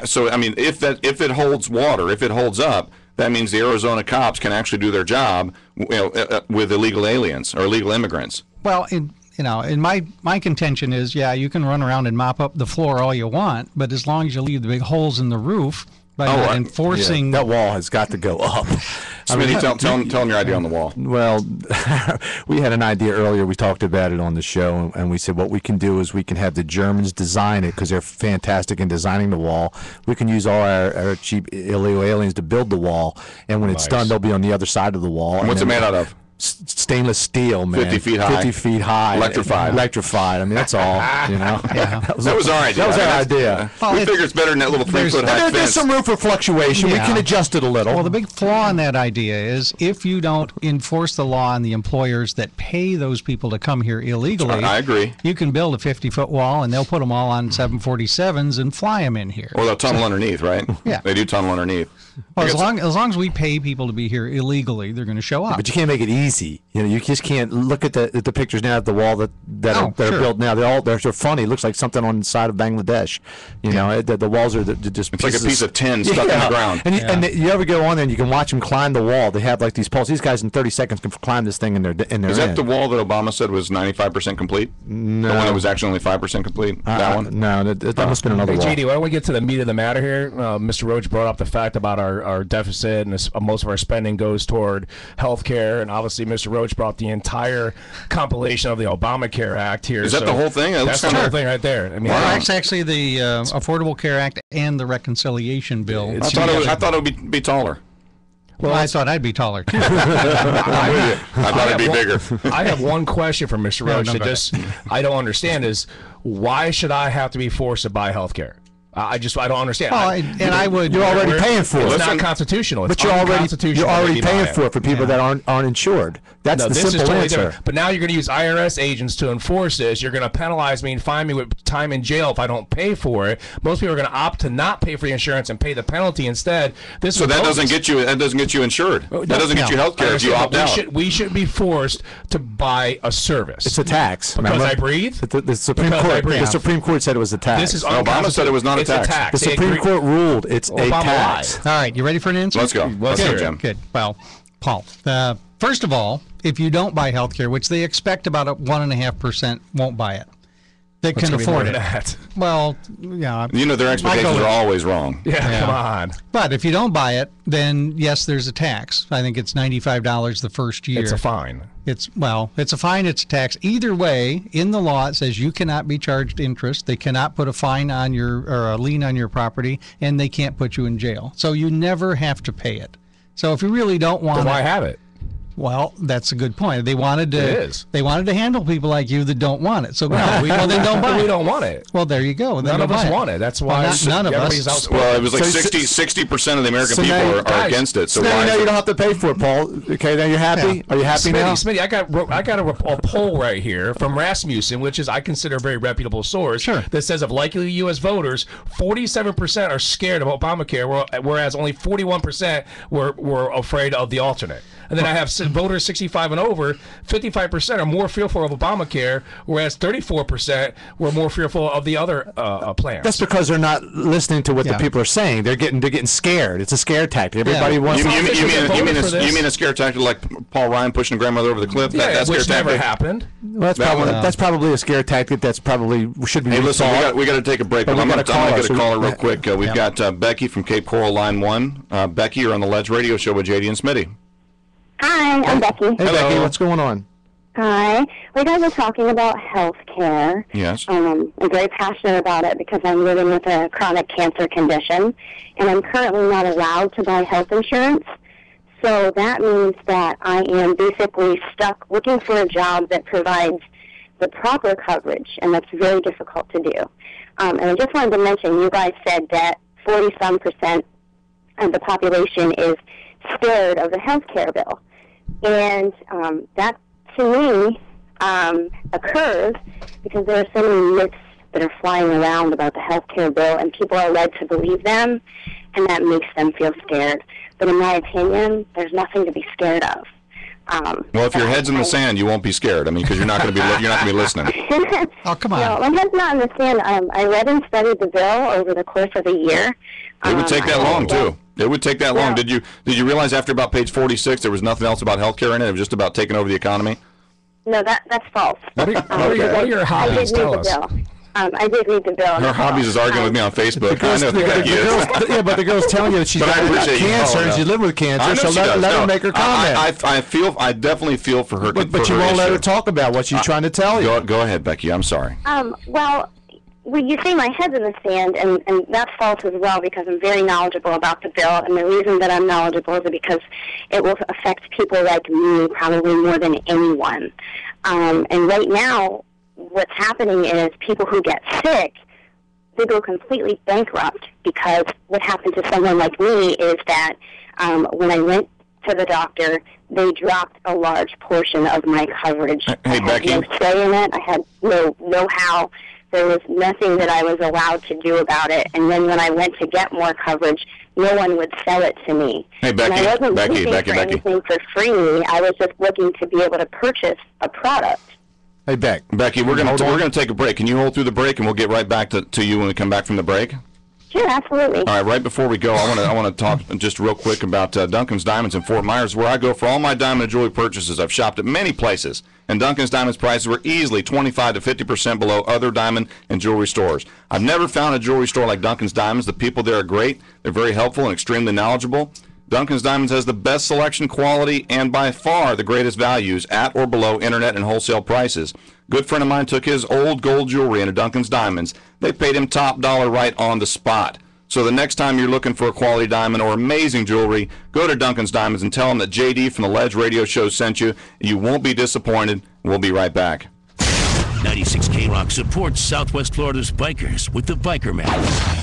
So I mean, if it holds water, if it holds up, that means the Arizona cops can actually do their job, with illegal aliens or illegal immigrants. Well, in my contention is, you can run around and mop up the floor all you want, but as long as you leave the big holes in the roof by not enforcing, that wall has got to go up. Smitty, tell them your idea on the wall. Well, we had an idea earlier. We talked about it on the show, and we said what we can do is we can have the Germans design it because they're fantastic in designing the wall. We can use all our cheap illegal aliens to build the wall, and when it's done, they'll be on the other side of the wall. And what's it made out of? Stainless steel, man. 50 feet high. 50 feet high. Electrified. I mean, that's all. That was our idea. That was our idea. We figure it's better than that little 3-foot high fence. There's some room for fluctuation. We can adjust it a little. Well, the big flaw in that idea is if you don't enforce the law on the employers that pay those people to come here illegally, I agree. You can build a 50-foot wall, and they'll put them all on 747s and fly them in here. Or they'll tunnel underneath, right? Yeah. They do tunnel underneath. Well, as long as we pay people to be here illegally, they're going to show up. But you can't make it easy. You just can't look at the pictures now at the wall that are built now. They're funny. It looks like something on the side of Bangladesh. The walls are just. It's like a piece of tin stuck in the ground. And you ever go on there and you can watch them climb the wall. They have like these poles. These guys in 30 seconds can climb this thing in their. Is that the wall that Obama said was 95% complete? No. The one that was actually only 5% complete? That one? No, that must have been another wall. JD, why don't we get to the meat of the matter here? Mr. Roach brought up the fact about our deficit, and most of our spending goes toward health care, and obviously Mr. Roach brought the entire compilation of the Obamacare Act here. Is that the whole thing? That's the whole thing right there. I mean, that's actually the Affordable Care Act and the Reconciliation Bill. I thought it would be taller. Well, I thought I'd be taller, too. I thought it'd be bigger. I have one question for Mr. Roach I don't understand is, why should I have to be forced to buy health care? I don't understand. Well, I would. You're already paying for it. It's not constitutional. It's but you're already paying for it for people that aren't insured. That's the simple answer. Different. But now you're going to use IRS agents to enforce this. You're going to penalize me and fine me with time in jail if I don't pay for it. Most people are going to opt to not pay for the insurance and pay the penalty instead. So that doesn't get you insured. That doesn't get you health care if you opt out. We should be forced to buy a service. It's a tax. Because I breathe? The Supreme Court said it was a tax. Obama said it was not a tax. The Supreme Court ruled it's a tax. All right, you ready for an answer? Let's go. Let's go, Jim. Good. Well, Paul, first of all, if you don't buy health care, which they expect about 1.5% won't buy it, they can afford it. Well, yeah. Their expectations are always wrong. Yeah, come on. But if you don't buy it, then yes, there's a tax. I think it's $95 the first year. It's a fine. It's a fine, it's a tax. Either way, in the law, it says you cannot be charged interest. They cannot put a fine on or a lien on your property, and they can't put you in jail. So you never have to pay it. So if you really don't want then why have it? Well, that's a good point. They wanted to. It is. They wanted to handle people like you that don't want it. So no, well, then don't buy it. We don't want it. Well, there you go. None of us want it. That's why none of everybody's us. outspoken. Well, it was like 60% of the American people are against it. So now you know you don't have to pay for it, Paul. Okay, now you're happy. Yeah. Are you happy now? Smitty, I got a poll right here from Rasmussen, which is I consider a very reputable source. Sure. That says of likely U.S. voters, 47% are scared of Obamacare, whereas only 41% were afraid of the alternate. And then I have voters 65 and over, 55% are more fearful of Obamacare, whereas 34% were more fearful of the other plans. That's because they're not listening to what the people are saying. They're getting scared. It's a scare tactic. Everybody wants. You mean a scare tactic like Paul Ryan pushing a grandmother over the cliff? Yeah, which never happened. Well, that's probably a scare tactic. That's probably should be. Hey, listen, we got to take a break. But I'm going to get a caller real quick. We've got Becky from Cape Coral, line 1. Becky, you're on the Ledge Radio Show with JD and Smitty. Hi, I'm Becky. Hey, Becky, what's going on? Hi. We guys are talking about health care. Yes. I'm very passionate about it because I'm living with a chronic cancer condition, and I'm currently not allowed to buy health insurance. So that means that I am basically stuck looking for a job that provides the proper coverage, and that's very difficult to do. And I just wanted to mention, you guys said that 40-some% of the population is scared of the health care bill. And that, to me, occurs because there are so many myths that are flying around about the health care bill, and people are led to believe them, and that makes them feel scared. But in my opinion, there's nothing to be scared of. Well, if your head's in the sand, you won't be scared. I mean, because you're not going to be listening. Oh, come on. No, my head's not in the sand. I read and studied the bill over the course of a year. It would take that long too. It would take that long. Did you realize after about page 46 there was nothing else about healthcare in it? It was just about taking over the economy? No, that's false. What are your hobbies? Tell us. I did read the bill. Her hobbies is arguing with me on Facebook. I know yeah, but the girl's telling you that she's got cancer and she lived with cancer, so let her make her comment. I definitely feel for her. But you won't let her talk about what she's trying to tell you. Go ahead, Becky. I'm sorry. Well, you say my head's in the sand, and that's false as well because I'm very knowledgeable about the bill, and the reason that I'm knowledgeable is because it will affect people like me probably more than anyone. And right now, what's happening is people who get sick, they go completely bankrupt because what happened to someone like me is that when I went to the doctor, they dropped a large portion of my coverage. Hey, Becky. I had no say in it. I had no know-how. There was nothing that I was allowed to do about it. And then when I went to get more coverage, no one would sell it to me. Hey, Becky. And I wasn't looking for anything for free. I was just looking to be able to purchase a product. Hey, Becky, we're gonna take a break. Can you hold through the break, and we'll get right back to you when we come back from the break? Sure, absolutely. All right, right before we go, I want to talk just real quick about Duncan's Diamonds in Fort Myers, where I go for all my diamond and jewelry purchases. I've shopped at many places, and Duncan's Diamonds prices were easily 25 to 50% below other diamond and jewelry stores. I've never found a jewelry store like Duncan's Diamonds. The people there are great. They're very helpful and extremely knowledgeable. Duncan's Diamonds has the best selection, quality, and by far the greatest values at or below internet and wholesale prices. Good friend of mine took his old gold jewelry into Duncan's Diamonds. They paid him top dollar right on the spot. So the next time you're looking for a quality diamond or amazing jewelry, go to Duncan's Diamonds and tell them that JD from the Ledge Radio Show sent you. You won't be disappointed. We'll be right back. 96 K-Rock supports Southwest Florida's bikers with the Biker Map.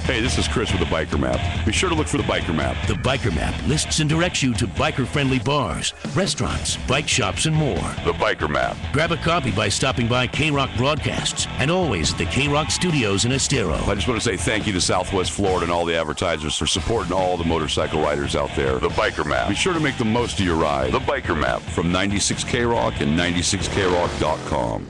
Hey, this is Chris with the Biker Map. Be sure to look for the Biker Map. The Biker Map lists and directs you to biker-friendly bars, restaurants, bike shops, and more. The Biker Map. Grab a copy by stopping by K-Rock Broadcasts and always at the K-Rock Studios in Estero. I just want to say thank you to Southwest Florida and all the advertisers for supporting all the motorcycle riders out there. The Biker Map. Be sure to make the most of your ride. The Biker Map from 96 K-Rock and 96krock.com.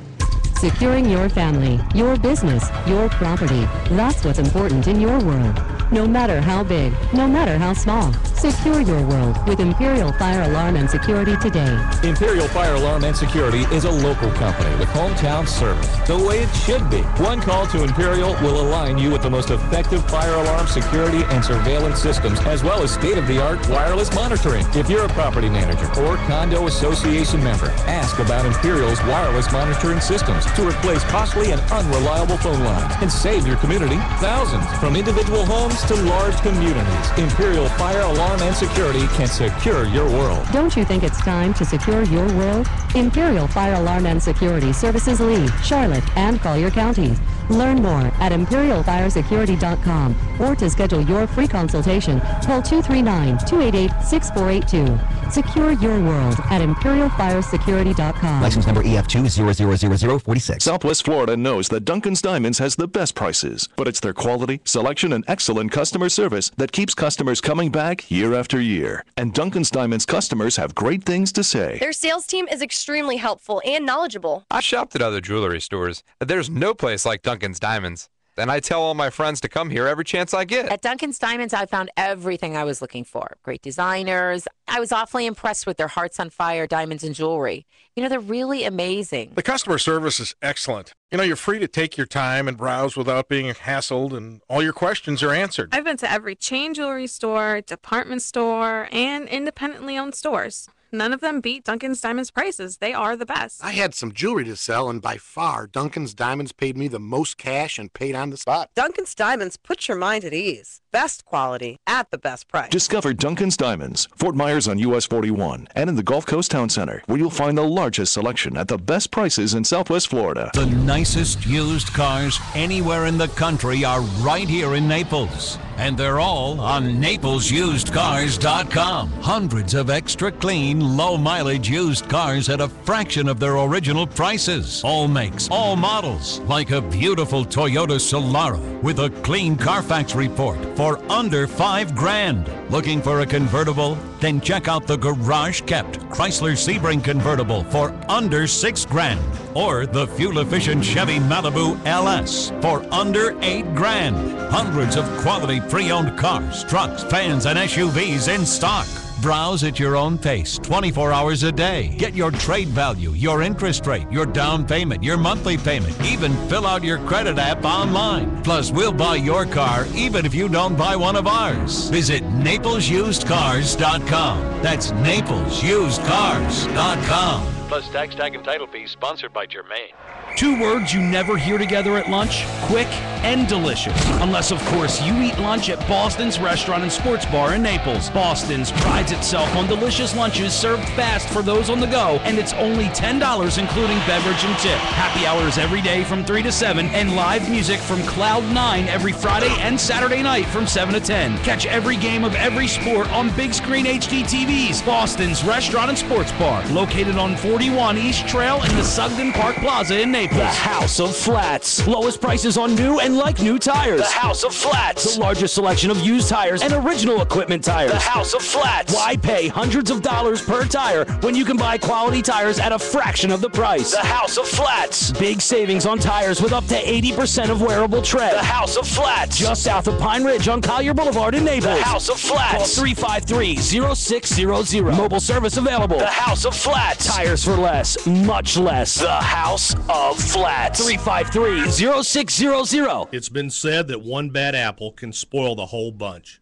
Securing your family, your business, your property. That's what's important in your world. No matter how big, no matter how small. Secure your world with Imperial Fire Alarm and Security today. Imperial Fire Alarm and Security is a local company with hometown service, the way it should be. One call to Imperial will align you with the most effective fire alarm security and surveillance systems, as well as state-of-the-art wireless monitoring. If you're a property manager or condo association member, ask about Imperial's wireless monitoring systems to replace costly and unreliable phone lines and save your community thousands. From individual homes homes to large communities. Imperial Fire Alarm and Security can secure your world. Don't you think it's time to secure your world? Imperial Fire Alarm and Security services Lee, Charlotte, and Collier counties. Learn more at imperialfiresecurity.com or to schedule your free consultation, call 239-288-6482. Secure your world at imperialfiresecurity.com. License number EF2000046. Southwest Florida knows that Duncan's Diamonds has the best prices, but it's their quality, selection, and excellent customer service that keeps customers coming back year after year. And Duncan's Diamonds customers have great things to say. Their sales team is extremely helpful and knowledgeable. I shopped at other jewelry stores. There's no place like Duncan's Diamonds. And I tell all my friends to come here every chance I get. At Duncan's Diamonds, I found everything I was looking for. Great designers. I was awfully impressed with their Hearts on Fire diamonds and jewelry. You know, they're really amazing. The customer service is excellent. You know, you're free to take your time and browse without being hassled, and all your questions are answered. I've been to every chain jewelry store, department store, and independently owned stores. None of them beat Duncan's Diamonds prices. They are the best. I had some jewelry to sell, and by far, Duncan's Diamonds paid me the most cash and paid on the spot. Duncan's Diamonds puts your mind at ease. Best quality at the best price. Discover Duncan's Diamonds, Fort Myers on US 41, and in the Gulf Coast Town Center, where you'll find the largest selection at the best prices in Southwest Florida. The nicest used cars anywhere in the country are right here in Naples. And they're all on NaplesUsedCars.com. Hundreds of extra clean, low-mileage used cars at a fraction of their original prices. All makes, all models, like a beautiful Toyota Solara with a clean Carfax report for under $5,000. Looking for a convertible? Then check out the garage-kept Chrysler Sebring convertible for under $6,000. Or the fuel-efficient Chevy Malibu LS for under $8,000. Hundreds of quality pre-owned cars, trucks, vans, and SUVs in stock. Browse at your own pace 24 hours a day. Get your trade value, your interest rate, your down payment, your monthly payment. Even fill out your credit app online. Plus, we'll buy your car even if you don't buy one of ours. Visit NaplesUsedCars.com. That's NaplesUsedCars.com. Plus tax, tag, and title fees, sponsored by Germain. Two words you never hear together at lunch: quick and delicious. Unless, of course, you eat lunch at Boston's Restaurant and Sports Bar in Naples. Boston's prides itself on delicious lunches served fast for those on the go, and it's only $10 including beverage and tip. Happy hours every day from 3 to 7, and live music from Cloud 9 every Friday and Saturday night from 7 to 10. Catch every game of every sport on big screen HD TVs. Boston's Restaurant and Sports Bar, located on 41 East Trail in the Sugden Park Plaza in Naples. The House of Flats. Lowest prices on new and like new tires. The House of Flats. The largest selection of used tires and original equipment tires. The House of Flats. Why pay hundreds of dollars per tire when you can buy quality tires at a fraction of the price? The House of Flats. Big savings on tires with up to 80% of wearable tread. The House of Flats. Just south of Pine Ridge on Collier Boulevard in Naples. The House of Flats. Call 353-0600. Mobile service available. The House of Flats. Tires for less, much less. The House of Flats. 353-0600. It's been said that one bad apple can spoil the whole bunch.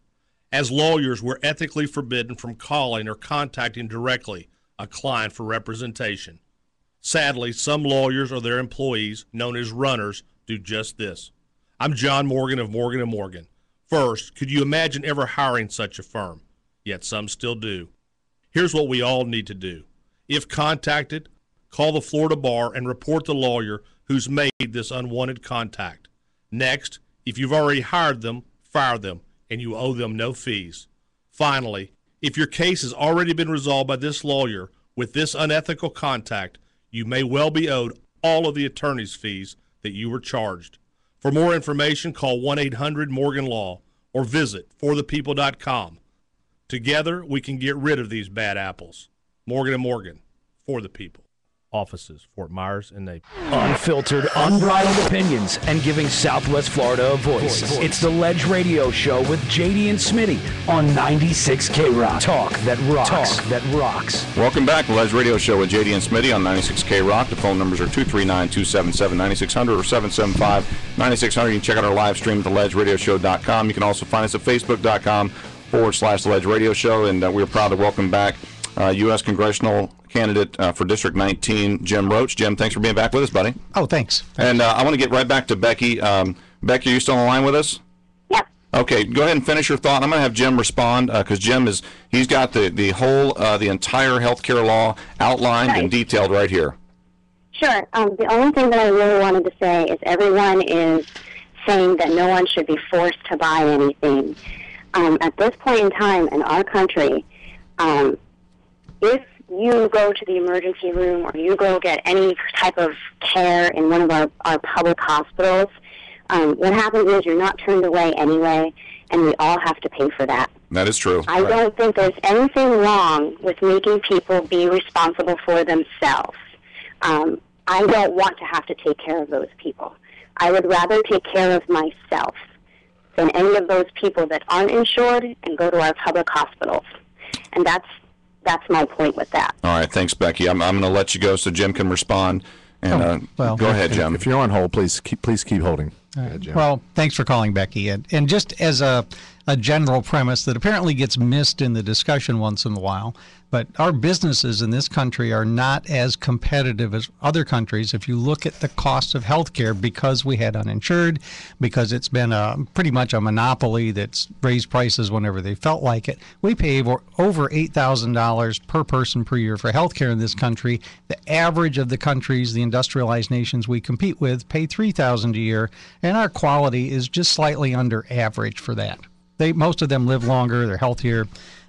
As lawyers, we're ethically forbidden from calling or contacting directly a client for representation. Sadly, some lawyers or their employees, known as runners, do just this. I'm John Morgan of Morgan & Morgan. First, could you imagine ever hiring such a firm? Yet some still do. Here's what we all need to do. If contacted, call the Florida Bar and report the lawyer who's made this unwanted contact. Next, if you've already hired them, fire them, and you owe them no fees. Finally, if your case has already been resolved by this lawyer with this unethical contact, you may well be owed all of the attorney's fees that you were charged. For more information, call 1-800-MORGAN-LAW or visit forthepeople.com. Together, we can get rid of these bad apples. Morgan & Morgan, for the people. Offices, Fort Myers and Naples. Unfiltered, unbridled opinions and giving Southwest Florida a voice. It's the Ledge Radio Show with JD and Smitty on 96 K-Rock. Talk that rocks. Talk that rocks. Welcome back to the Ledge Radio Show with JD and Smitty on 96 K-Rock. The phone numbers are 239-277-9600 or 775-9600. You can check out our live stream at theledgeradioshow.com. You can also find us at facebook.com/The Ledge Radio Show. And we're proud to welcome back U.S. Congressional candidate for District 19, Jim Roach. Jim, thanks for being back with us, buddy. Oh, thanks. And I want to get right back to Becky. Becky, are you still on the line with us? Yep. Okay, go ahead and finish your thought. I'm going to have Jim respond because Jim he's got the whole the entire healthcare law outlined and detailed right here. Sure. The only thing that I really wanted to say is everyone is saying that no one should be forced to buy anything. At this point in time in our country, if you go to the emergency room or you go get any type of care in one of our public hospitals, what happens is you're not turned away anyway, and we all have to pay for that. That is true. I don't think there's anything wrong with making people be responsible for themselves. I don't want to have to take care of those people. I would rather take care of myself than any of those people that aren't insured and go to our public hospitals. And that's my point with that. All right, thanks, Becky. I'm going to let you go so Jim can respond. And go ahead, Jim. If you're on hold, please keep holding. Well, thanks for calling, Becky. And just as a general premise that apparently gets missed in the discussion once in a while, but our businesses in this country are not as competitive as other countries if you look at the cost of health care because we had uninsured, because it's been pretty much a monopoly that's raised prices whenever they felt like it. We pay over $8,000 per person per year for health care in this country. The average of the countries, the industrialized nations we compete with, pay $3,000 a year, and our quality is just slightly under average for that. Most of them live longer, they're healthier.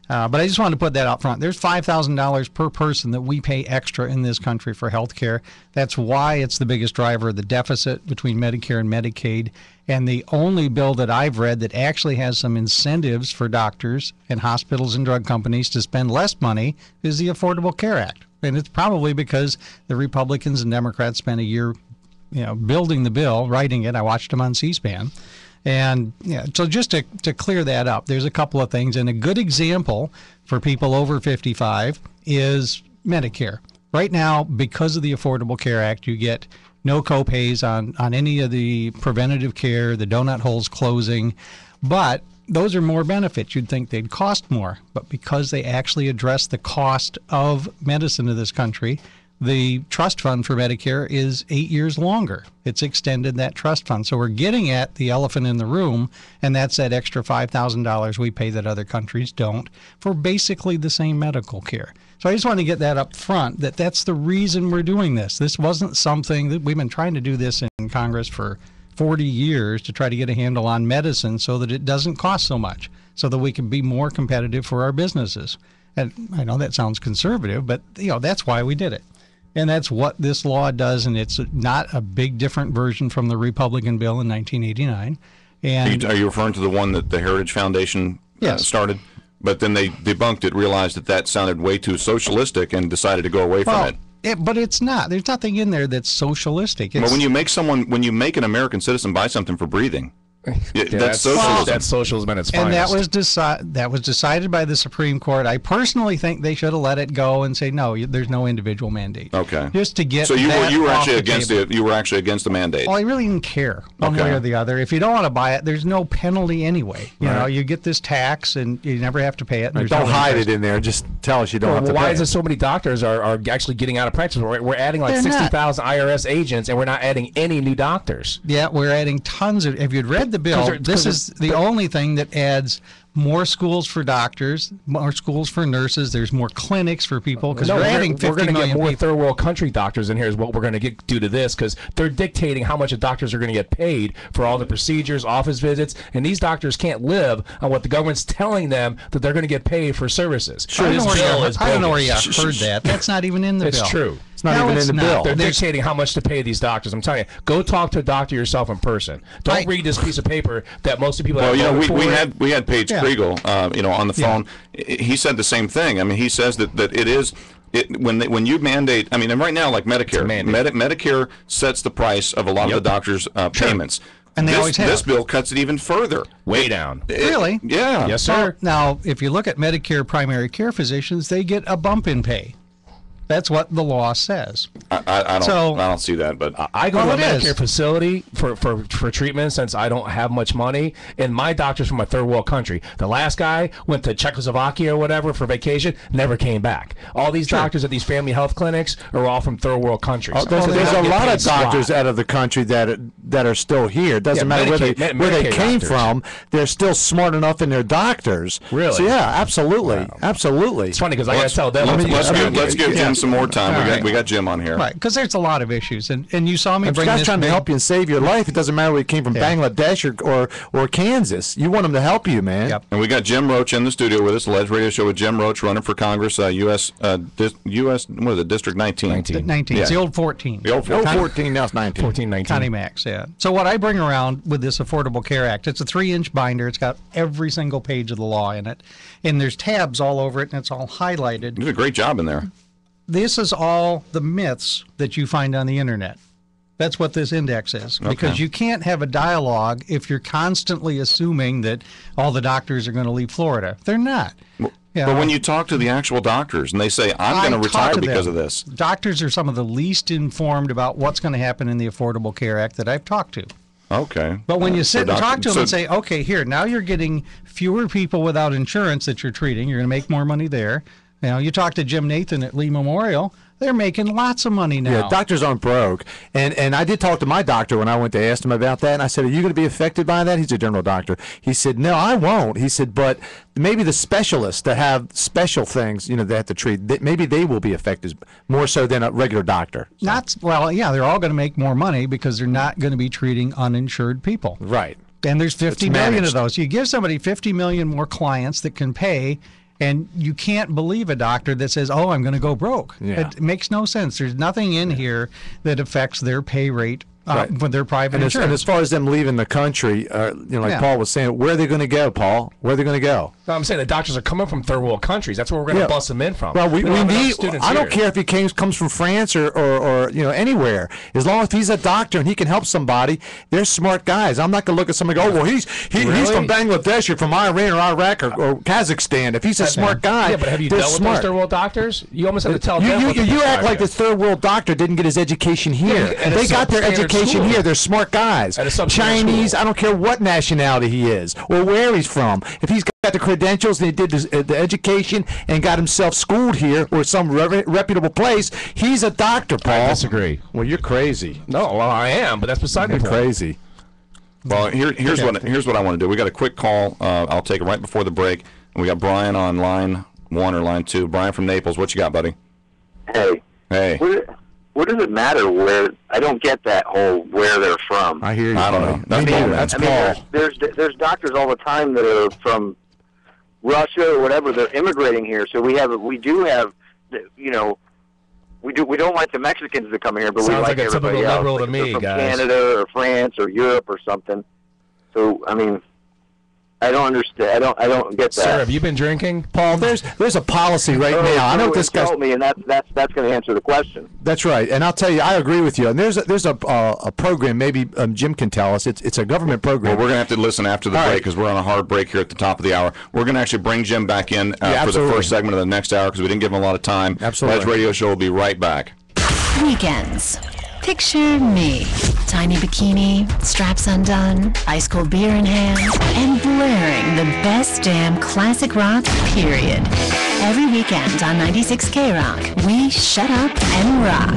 But I just wanted to put that out front. There's $5,000 per person that we pay extra in this country for health care. That's why it's the biggest driver of the deficit between Medicare and Medicaid. And the only bill that I've read that actually has some incentives for doctors and hospitals and drug companies to spend less money is the Affordable Care Act. And it's probably because the Republicans and Democrats spent a year building the bill, writing it. I watched them on C-SPAN. And so just to clear that up, there's a couple of things. And a good example for people over 55 is Medicare. Right now, because of the Affordable Care Act, you get no copays on any of the preventative care, the donut holes closing. But those are more benefits. You'd think they'd cost more. But because they actually address the cost of medicine in this country, the trust fund for Medicare is 8 years longer. It's extended that trust fund. So we're getting at the elephant in the room, and that's that extra $5,000 we pay that other countries don't for basically the same medical care. So I just want to get that up front, that's the reason we're doing this. This wasn't something that we've been trying to do this in Congress for 40 years to try to get a handle on medicine so that it doesn't cost so much, so that we can be more competitive for our businesses. And I know that sounds conservative, but that's why we did it. And that's what this law does, and it's not a big different version from the Republican bill in 1989. And are you referring to the one that the Heritage Foundation started? But then they debunked it, realized that sounded way too socialistic, and decided to go away from it. But it's not. There's nothing in there that's socialistic. But when you make an American citizen buy something for breathing, that's socialism. That's socialism at its finest. And that was decided by the Supreme Court. I personally think they should have let it go and say no. There's no individual mandate. Okay. Just to get. So you were actually against it. You were actually against the mandate. Well, I really didn't care one way or the other. If you don't want to buy it, there's no penalty anyway. You know, you get this tax and you never have to pay it. Don't hide it in there. Just tell us you don't have to pay. Why is it so many doctors are actually getting out of practice? We're adding like 60,000 IRS agents, and we're not adding any new doctors. Yeah, we're adding tons of. If you'd read the bill, this is the only thing that adds more schools for doctors, more schools for nurses. There's more clinics for people because we're adding 50 million. We're going to get more people. third world country doctors in here is what we're going to get due to this, because they're dictating how much the doctors are going to get paid for all the procedures, office visits, and these doctors can't live on what the government's telling them that they're going to get paid for services. Sure, I don't know where you heard that. That's not even in the bill. It's true. It's not even in the bill. They're dictating how much to pay these doctors. I'm telling you, go talk to a doctor yourself in person. Don't read this piece of paper that most of the people. Well, we had Paige Kriegel, on the phone. He said the same thing. I mean, he says that it is. When you mandate, I mean, and right now, like Medicare, Medicare sets the price of a lot of the doctors' payments. And they always have. This bill cuts it even further. Way down. Really? Yeah. Yes, sir. Now, if you look at Medicare primary care physicians, they get a bump in pay. That's what the law says. I don't see that, but I go Well, to a it is. Medicare facility for treatment since I don't have much money, and my doctor's from a third world country. The last guy went to Czechoslovakia or whatever for vacation, never came back. All these doctors at these family health clinics are all from third world countries. There's a lot of doctors out of the country that are still here. It doesn't matter where they came from. They're still smart enough in their doctors. Really? So yeah, absolutely, absolutely. It's funny because I got to tell them. Let's give Jim some more time. We got Jim on here. Right, because there's a lot of issues, and you saw me If bring Scott's this trying to big- help you and save your life, it doesn't matter whether he came from Bangladesh or Kansas. You want him to help you, man. Yep. And we got Jim Roach in the studio with us. The Ledge Radio Show with Jim Roach running for Congress, U.S. What is it, District 19? 19. It's the old 14. The old 14. 14, now it's 19. 14, 19. Connie Max, yeah. So what I bring around with this Affordable Care Act, it's a 3-inch binder. It's got every single page of the law in it, and there's tabs all over it, and it's all highlighted. You did a great job in there. This is all the myths that you find on the internet. That's what this index is. Because Okay. you can't have a dialogue if you're constantly assuming that all the doctors are going to leave Florida. They're not. But when you talk to the actual doctors and they say, I'm going to retire because of this. Doctors are some of the least informed about what's going to happen in the Affordable Care Act that I've talked to. Okay. But when you sit and talk to them so- and say, okay, here, now you're getting fewer people without insurance that you're treating. You're going to make more money there. You know, you talk to Jim Nathan at Lee Memorial. They're making lots of money now. Yeah, doctors aren't broke. And I did talk to my doctor when I went to ask him about that, and I said, are you going to be affected by that? He's a general doctor. He said, no, I won't. He said, but maybe the specialists that have special things, they have to treat, maybe they will be affected more so than a regular doctor. Well, yeah, they're all going to make more money because they're not going to be treating uninsured people. Right. And there's 50 million managed. of those. You give somebody 50 million more clients that can pay, and you can't believe a doctor that says, oh, I'm going to go broke. Yeah. It makes no sense. There's nothing in here that affects their pay rate for their private And insurance. as far as them leaving the country, like Paul was saying, where are they going to go, Paul? Where are they going to go? No, I'm saying the doctors are coming from third world countries. That's where we're going to bust them in from. Well, we don't have enough need. students I don't here. care if he comes from France or anywhere. As long as he's a doctor and he can help somebody, they're smart guys. I'm not going to look at somebody and go, oh, well, he's from Bangladesh or from Iran or Iraq or Kazakhstan. If he's a smart guy, Yeah, but have you they're dealt with smart. those third world doctors? You almost have to tell them. what the You act prescribe like is. this third world doctor didn't get his education here. Yeah, at a They got their substandard education school. here. They're smart guys. At a substandard Chinese, school. I don't care what nationality he is or where he's from. If he's got the credentials and he did the education and got himself schooled here or some reputable place, he's a doctor, Paul. I disagree. Well, you're crazy. No, well, I am, but that's beside the You're point. crazy. Well, here's what I want to do. We got a quick call. I'll take it right before the break. And we got Brian on line 1 or line 2. Brian from Naples. What you got, buddy? Hey. What does it matter where? I don't get that whole where they're from. I hear you. I don't know. That's Me Paul, neither. man. That's I mean, Paul. there's doctors all the time that are from Russia or whatever. They're immigrating here, so we do have, we don't like the Mexicans to come here, but we Sounds like like a typical everybody else. liberal to Like if me, they're from guys. Canada or France or Europe or something. So I mean, I don't understand. I don't get that. Sir, have you been drinking? Paul, there's a policy right now. I know this guy's. Told me, and that's going to answer the question. That's right, and I'll tell you, I agree with you. And there's a program. Maybe Jim can tell us. It's a government program. Well, we're going to have to listen after the All break right. because we're on a hard break here at the top of the hour. We're going to actually bring Jim back in for the absolutely. first segment of the next hour because we didn't give him a lot of time. Absolutely. Ledge Radio Show will be right back. Weekends. Picture me. Tiny bikini, straps undone, ice cold beer in hand, and blaring the best damn classic rock, period. Every weekend on 96K Rock, we shut up and rock.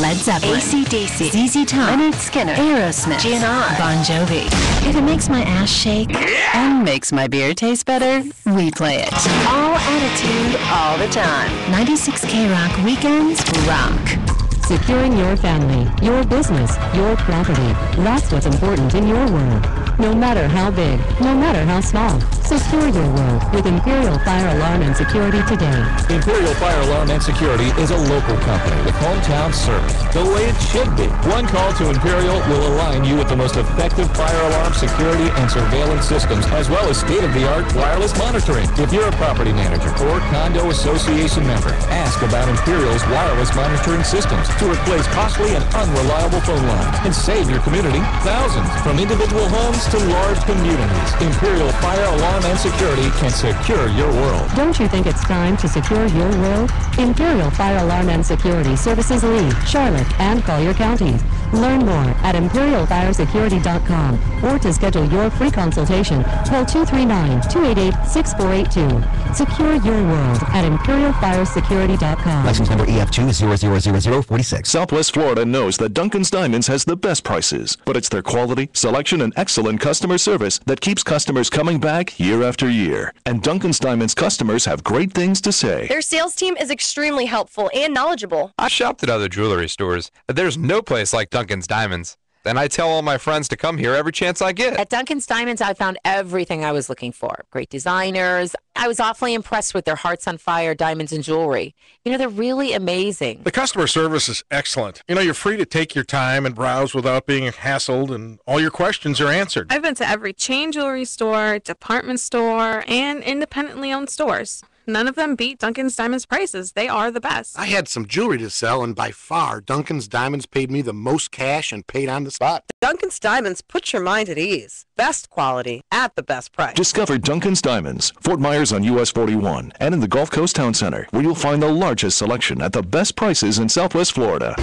Led Zeppelin, AC/DC, ZZ Top, Leonard Skinner, Aerosmith, GNR, Bon Jovi. If it makes my ass shake and makes my beer taste better, we play it. All attitude, all the time. 96K Rock weekends rock. Securing your family, your business, your property. That's what's important in your world. No matter how big, no matter how small. Secure your world with Imperial Fire Alarm and Security today. Imperial Fire Alarm and Security is a local company with hometown service, the way it should be. One call to Imperial will align you with the most effective fire alarm, security, and surveillance systems, as well as state-of-the-art wireless monitoring. If you're a property manager or condo association member, ask about Imperial's wireless monitoring systems to replace costly and unreliable phone lines and save your community thousands from individual homes to large communities. Imperial Fire Alarm Alarm and Security can secure your world. Don't you think it's time to secure your world? Imperial Fire Alarm and Security services Lee, Charlotte, and Collier counties. Learn more at imperialfiresecurity.com or to schedule your free consultation, call 239-288-6482. Secure your world at imperialfiresecurity.com. License number EF2 000046. Southwest Florida knows that Duncan's Diamonds has the best prices, but it's their quality, selection, and excellent customer service that keeps customers coming back year after year. And Duncan's Diamonds customers have great things to say. Their sales team is extremely helpful and knowledgeable. I shopped at other jewelry stores, but there's no place like Duncan's Diamonds. And I tell all my friends to come here every chance I get. At Duncan's Diamonds, I found everything I was looking for. Great designers. I was awfully impressed with their Hearts on Fire diamonds and jewelry. They're really amazing. The customer service is excellent. You're free to take your time and browse without being hassled, and all your questions are answered. I've been to every chain jewelry store, department store, and independently owned stores. None of them beat Duncan's Diamonds prices. They are the best. I had some jewelry to sell, and by far, Duncan's Diamonds paid me the most cash and paid on the spot. Duncan's Diamonds puts your mind at ease. Best quality at the best price. Discover Duncan's Diamonds, Fort Myers on US 41, and in the Gulf Coast Town Center, where you'll find the largest selection at the best prices in Southwest Florida.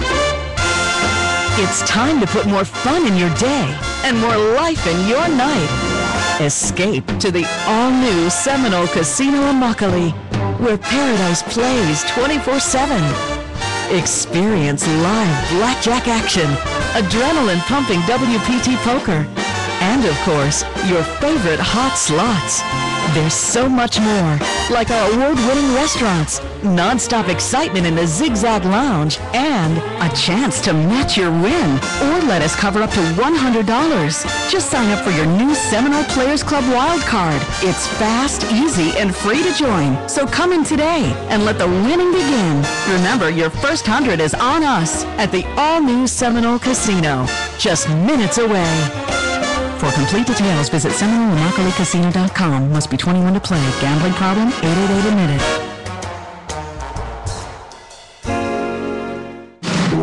It's time to put more fun in your day and more life in your night. Escape to the all-new Seminole Casino Immokalee, where paradise plays 24/7. Experience live blackjack action, adrenaline-pumping WPT poker, and of course, your favorite hot slots. There's so much more, like our award-winning restaurants, non-stop excitement in the Zigzag Lounge, and a chance to match your win or let us cover up to $100. Just sign up for your new Seminole Players Club Wild Card. It's fast, easy, and free to join. So come in today and let the winning begin. Remember, your first 100 is on us at the all-new Seminole Casino, just minutes away. For complete details, visit SeminoleImmokalee.com. Must be 21 to play. Gambling problem? 888-ADMIT-IT.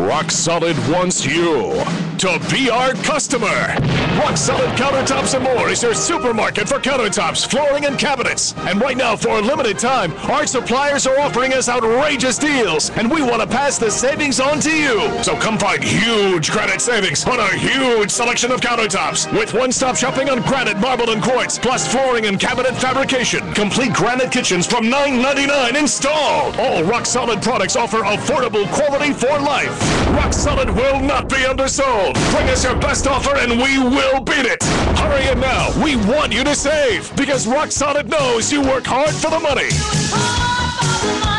Rock Solid wants you to be our customer. Rock Solid Countertops and More is your supermarket for countertops, flooring, and cabinets. And right now, for a limited time, our suppliers are offering us outrageous deals, and we want to pass the savings on to you. So come find huge granite savings on a huge selection of countertops, with one-stop shopping on granite, marble, and quartz, plus flooring and cabinet fabrication. Complete granite kitchens from $9.99 installed. All Rock Solid products offer affordable quality for life. Rock Solid will not be undersold. Bring us your best offer and we will beat it. Hurry in now. We want you to save because Rock Solid knows you work hard for the money.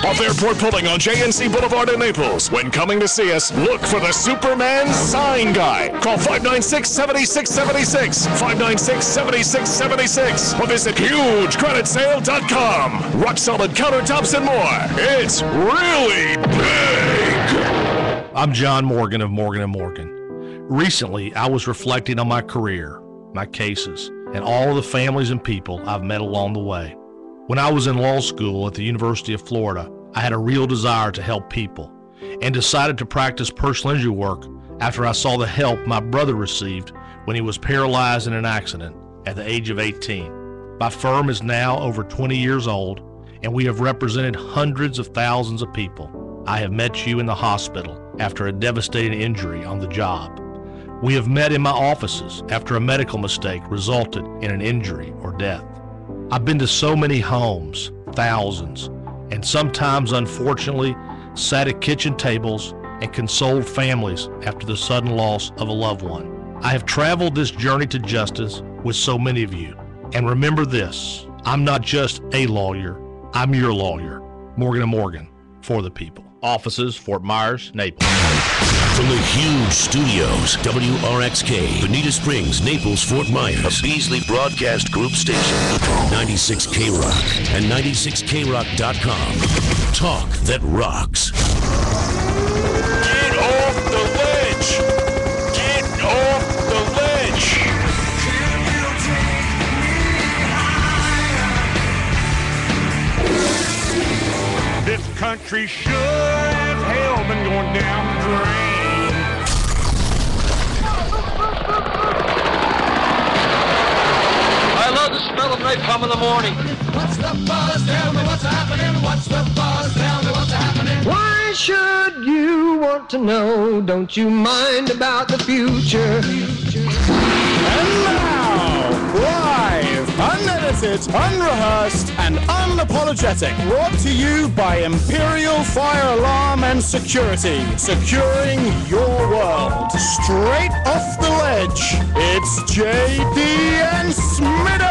Off Airport Pulling on JNC Boulevard in Naples. When coming to see us, look for the Superman sign guy. Call 596-7676, 596-7676, or visit hugegranitesale.com. Rock Solid Countertops and More. It's really big. I'm John Morgan of Morgan & Morgan. Recently, I was reflecting on my career, my cases, and all the families and people I've met along the way. When I was in law school at the University of Florida, I had a real desire to help people and decided to practice personal injury work after I saw the help my brother received when he was paralyzed in an accident at the age of 18. My firm is now over 20 years old, and we have represented hundreds of thousands of people. I have met you in the hospital after a devastating injury on the job. We have met in my offices after a medical mistake resulted in an injury or death. I've been to so many homes, thousands, and sometimes, unfortunately, sat at kitchen tables and consoled families after the sudden loss of a loved one. I have traveled this journey to justice with so many of you. And remember this, I'm not just a lawyer, I'm your lawyer. Morgan & Morgan, for the people. Offices, Fort Myers, Naples. From the huge studios, WRXK, Bonita Springs, Naples, Fort Myers, a Beasley Broadcast Group station, 96 K-Rock and 96krock.com. Talk that rocks. Get off the ledge! Get off the ledge! This country sure as hell been going down the drain. I love the smell of they come in the morning. What's the buzz? Tell me what's happening. What's the buzz? Tell me what's happening. Why should you want to know? Don't you mind about the future? And now, live, unedited, unrehearsed, and unapologetic, brought to you by Imperial Fire Alarm and Security, securing your world. Straight off the ledge, it's JD and Smitty!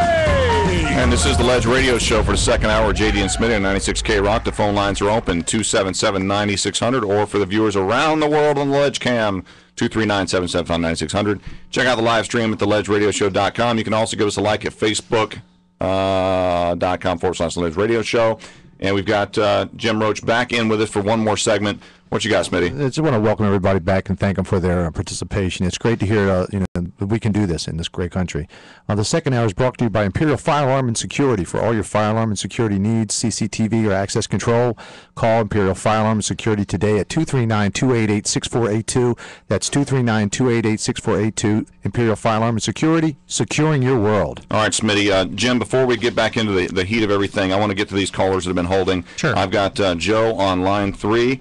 And this is the Ledge Radio Show for the second hour. JD and Smitty on 96K Rock. The phone lines are open, 277-9600, or for the viewers around the world on the Ledge Cam, 239-775-9600. Check out the live stream at theledgeradioshow.com. You can also give us a like at facebook.com/The Ledge Radio Show. And we've got Jim Roach back in with us for one more segment. What you got, Smitty? I just want to welcome everybody back and thank them for their participation. It's great to hear that we can do this in this great country. The second hour is brought to you by Imperial Fire Alarm and Security. For all your fire alarm and security needs, CCTV or access control, call Imperial Fire Alarm and Security today at 239-288-6482. That's 239-288-6482. Imperial Fire Alarm and Security, securing your world. All right, Smitty. Jim, before we get back into the heat of everything, I want to get to these callers that have been holding. Sure. I've got Joe on line 3.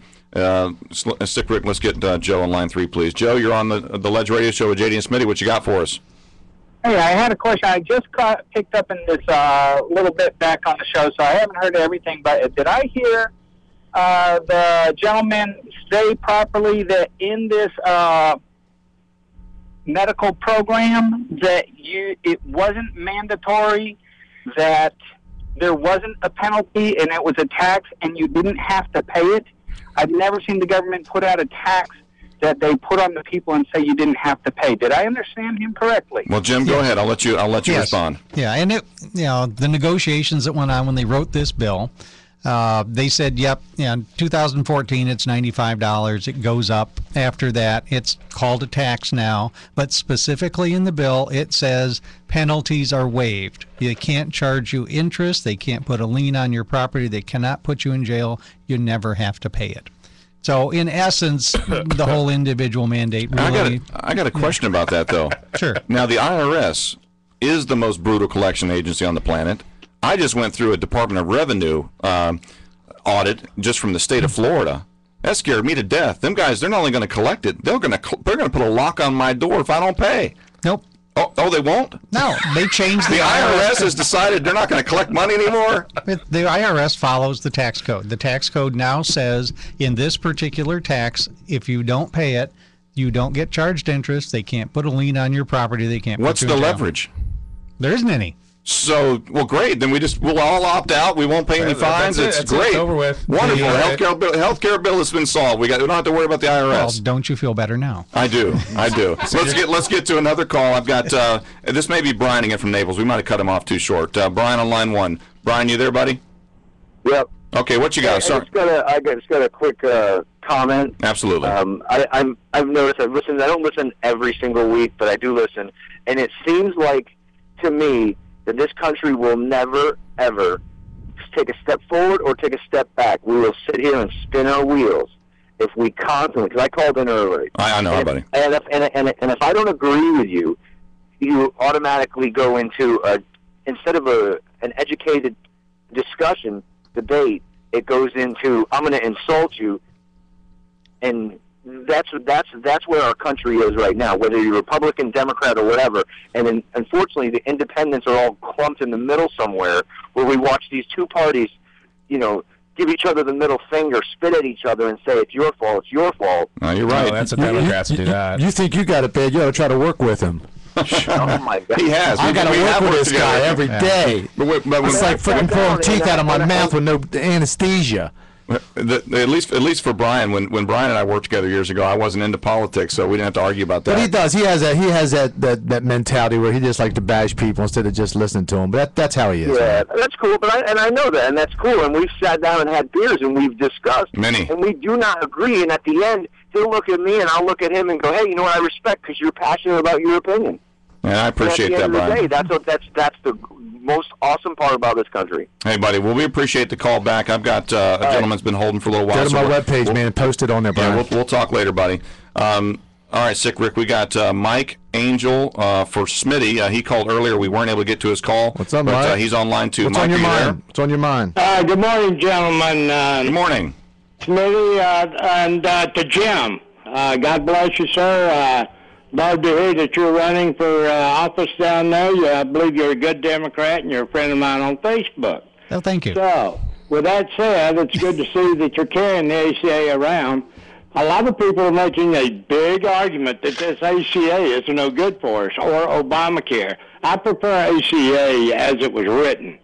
Stick Rick, let's get Joe on line 3, please. Joe, you're on the Ledge Radio Show with JD and Smitty. What you got for us? Hey, I had a question. I just picked up in this little bit back on the show, so I haven't heard everything. But did I hear the gentleman say properly that in this medical program that it wasn't mandatory, that there wasn't a penalty, and it was a tax, and you didn't have to pay it? I've never seen the government put out a tax that they put on the people and say you didn't have to pay. Did I understand him correctly? Well, Jim, go ahead. I'll let you respond. Yeah, and the negotiations that went on when they wrote this bill, they said, yep, in 2014 it's $95. It goes up. After that, it's called a tax now. But specifically in the bill, it says penalties are waived. They can't charge you interest. They can't put a lien on your property. They cannot put you in jail. You never have to pay it. So, in essence, the whole individual mandate really... I got a question about that, though. Sure. Now, the IRS is the most brutal collection agency on the planet. I just went through a Department of Revenue audit just from the state of Florida. That scared me to death. Them guys, they're not only going to collect it, they're going to put a lock on my door if I don't pay. Nope. Oh, they won't? No, they changed the IRS has decided they're not going to collect money anymore? The IRS follows the tax code. The tax code now says in this particular tax, if you don't pay it, you don't get charged interest. They can't put a lien on your property. They can't. What's put you the in jail. leverage? There isn't any. So, well, great. Then we'll all opt out. We won't pay any fines. It's great. It's over with. Wonderful. Healthcare bill has been solved. We don't have to worry about the IRS. Well, don't you feel better now? I do. Let's get to another call. I've got this may be Brian again from Naples. We might have cut him off too short. Brian on line 1. Brian, you there, buddy? Yep. Okay, what you got? I just got a quick comment. Absolutely. I've noticed. I've listened. I don't listen every single week, but I do listen, and it seems like to me that this country will never, ever take a step forward or take a step back. We will sit here and spin our wheels if we constantly, because I called in early. I know, buddy. And if I don't agree with you, you automatically go into, instead of an educated discussion, debate, it goes into, I'm going to insult you, and that's where our country is right now, whether you're Republican, Democrat, or whatever. And then, unfortunately, the independents are all clumped in the middle somewhere, where we watch these two parties, give each other the middle finger, spit at each other, and say, it's your fault, it's your fault. No, you're right. That's the Democrats do that. You think you got it bad, you ought to try to work with him. Oh, my God. He has. I got to work with this guy every day. But it's like freaking pulling teeth out of my mouth with no anesthesia. At least for Brian, when Brian and I worked together years ago, I wasn't into politics, so we didn't have to argue about that. But he does. He has that mentality where he just likes to bash people instead of just listening to them. But that's how he is. Yeah, that's cool. But I know that, and that's cool. And we've sat down and had beers, and we've discussed many, and we do not agree. And at the end, he'll look at me, and I'll look at him, and go, "Hey, you know what? I respect because you're passionate about your opinion." Yeah, I appreciate that, Brian. At the end of the day, that's the most awesome part about this country. Hey, buddy. Well, we appreciate the call back. I've got a gentleman's been holding for a little while. Go to my webpage, man, and post it on there, Brian. Yeah, we'll talk later, buddy. All right, Sick Rick, we got Mike Angel for Smitty. He called earlier. We weren't able to get to his call. What's up, but, Mike? He's online too. What's Mike, on your are you mind? there? What's on your mind? Good morning, gentlemen. Good morning. Smitty, and to Jim. God bless you, sir. Love to hear that you're running for office down there. I believe you're a good Democrat, and you're a friend of mine on Facebook. Oh, thank you. So, with that said, it's good to see that you're carrying the ACA around. A lot of people are making a big argument that this ACA is no good for us, or Obamacare. I prefer ACA as it was written.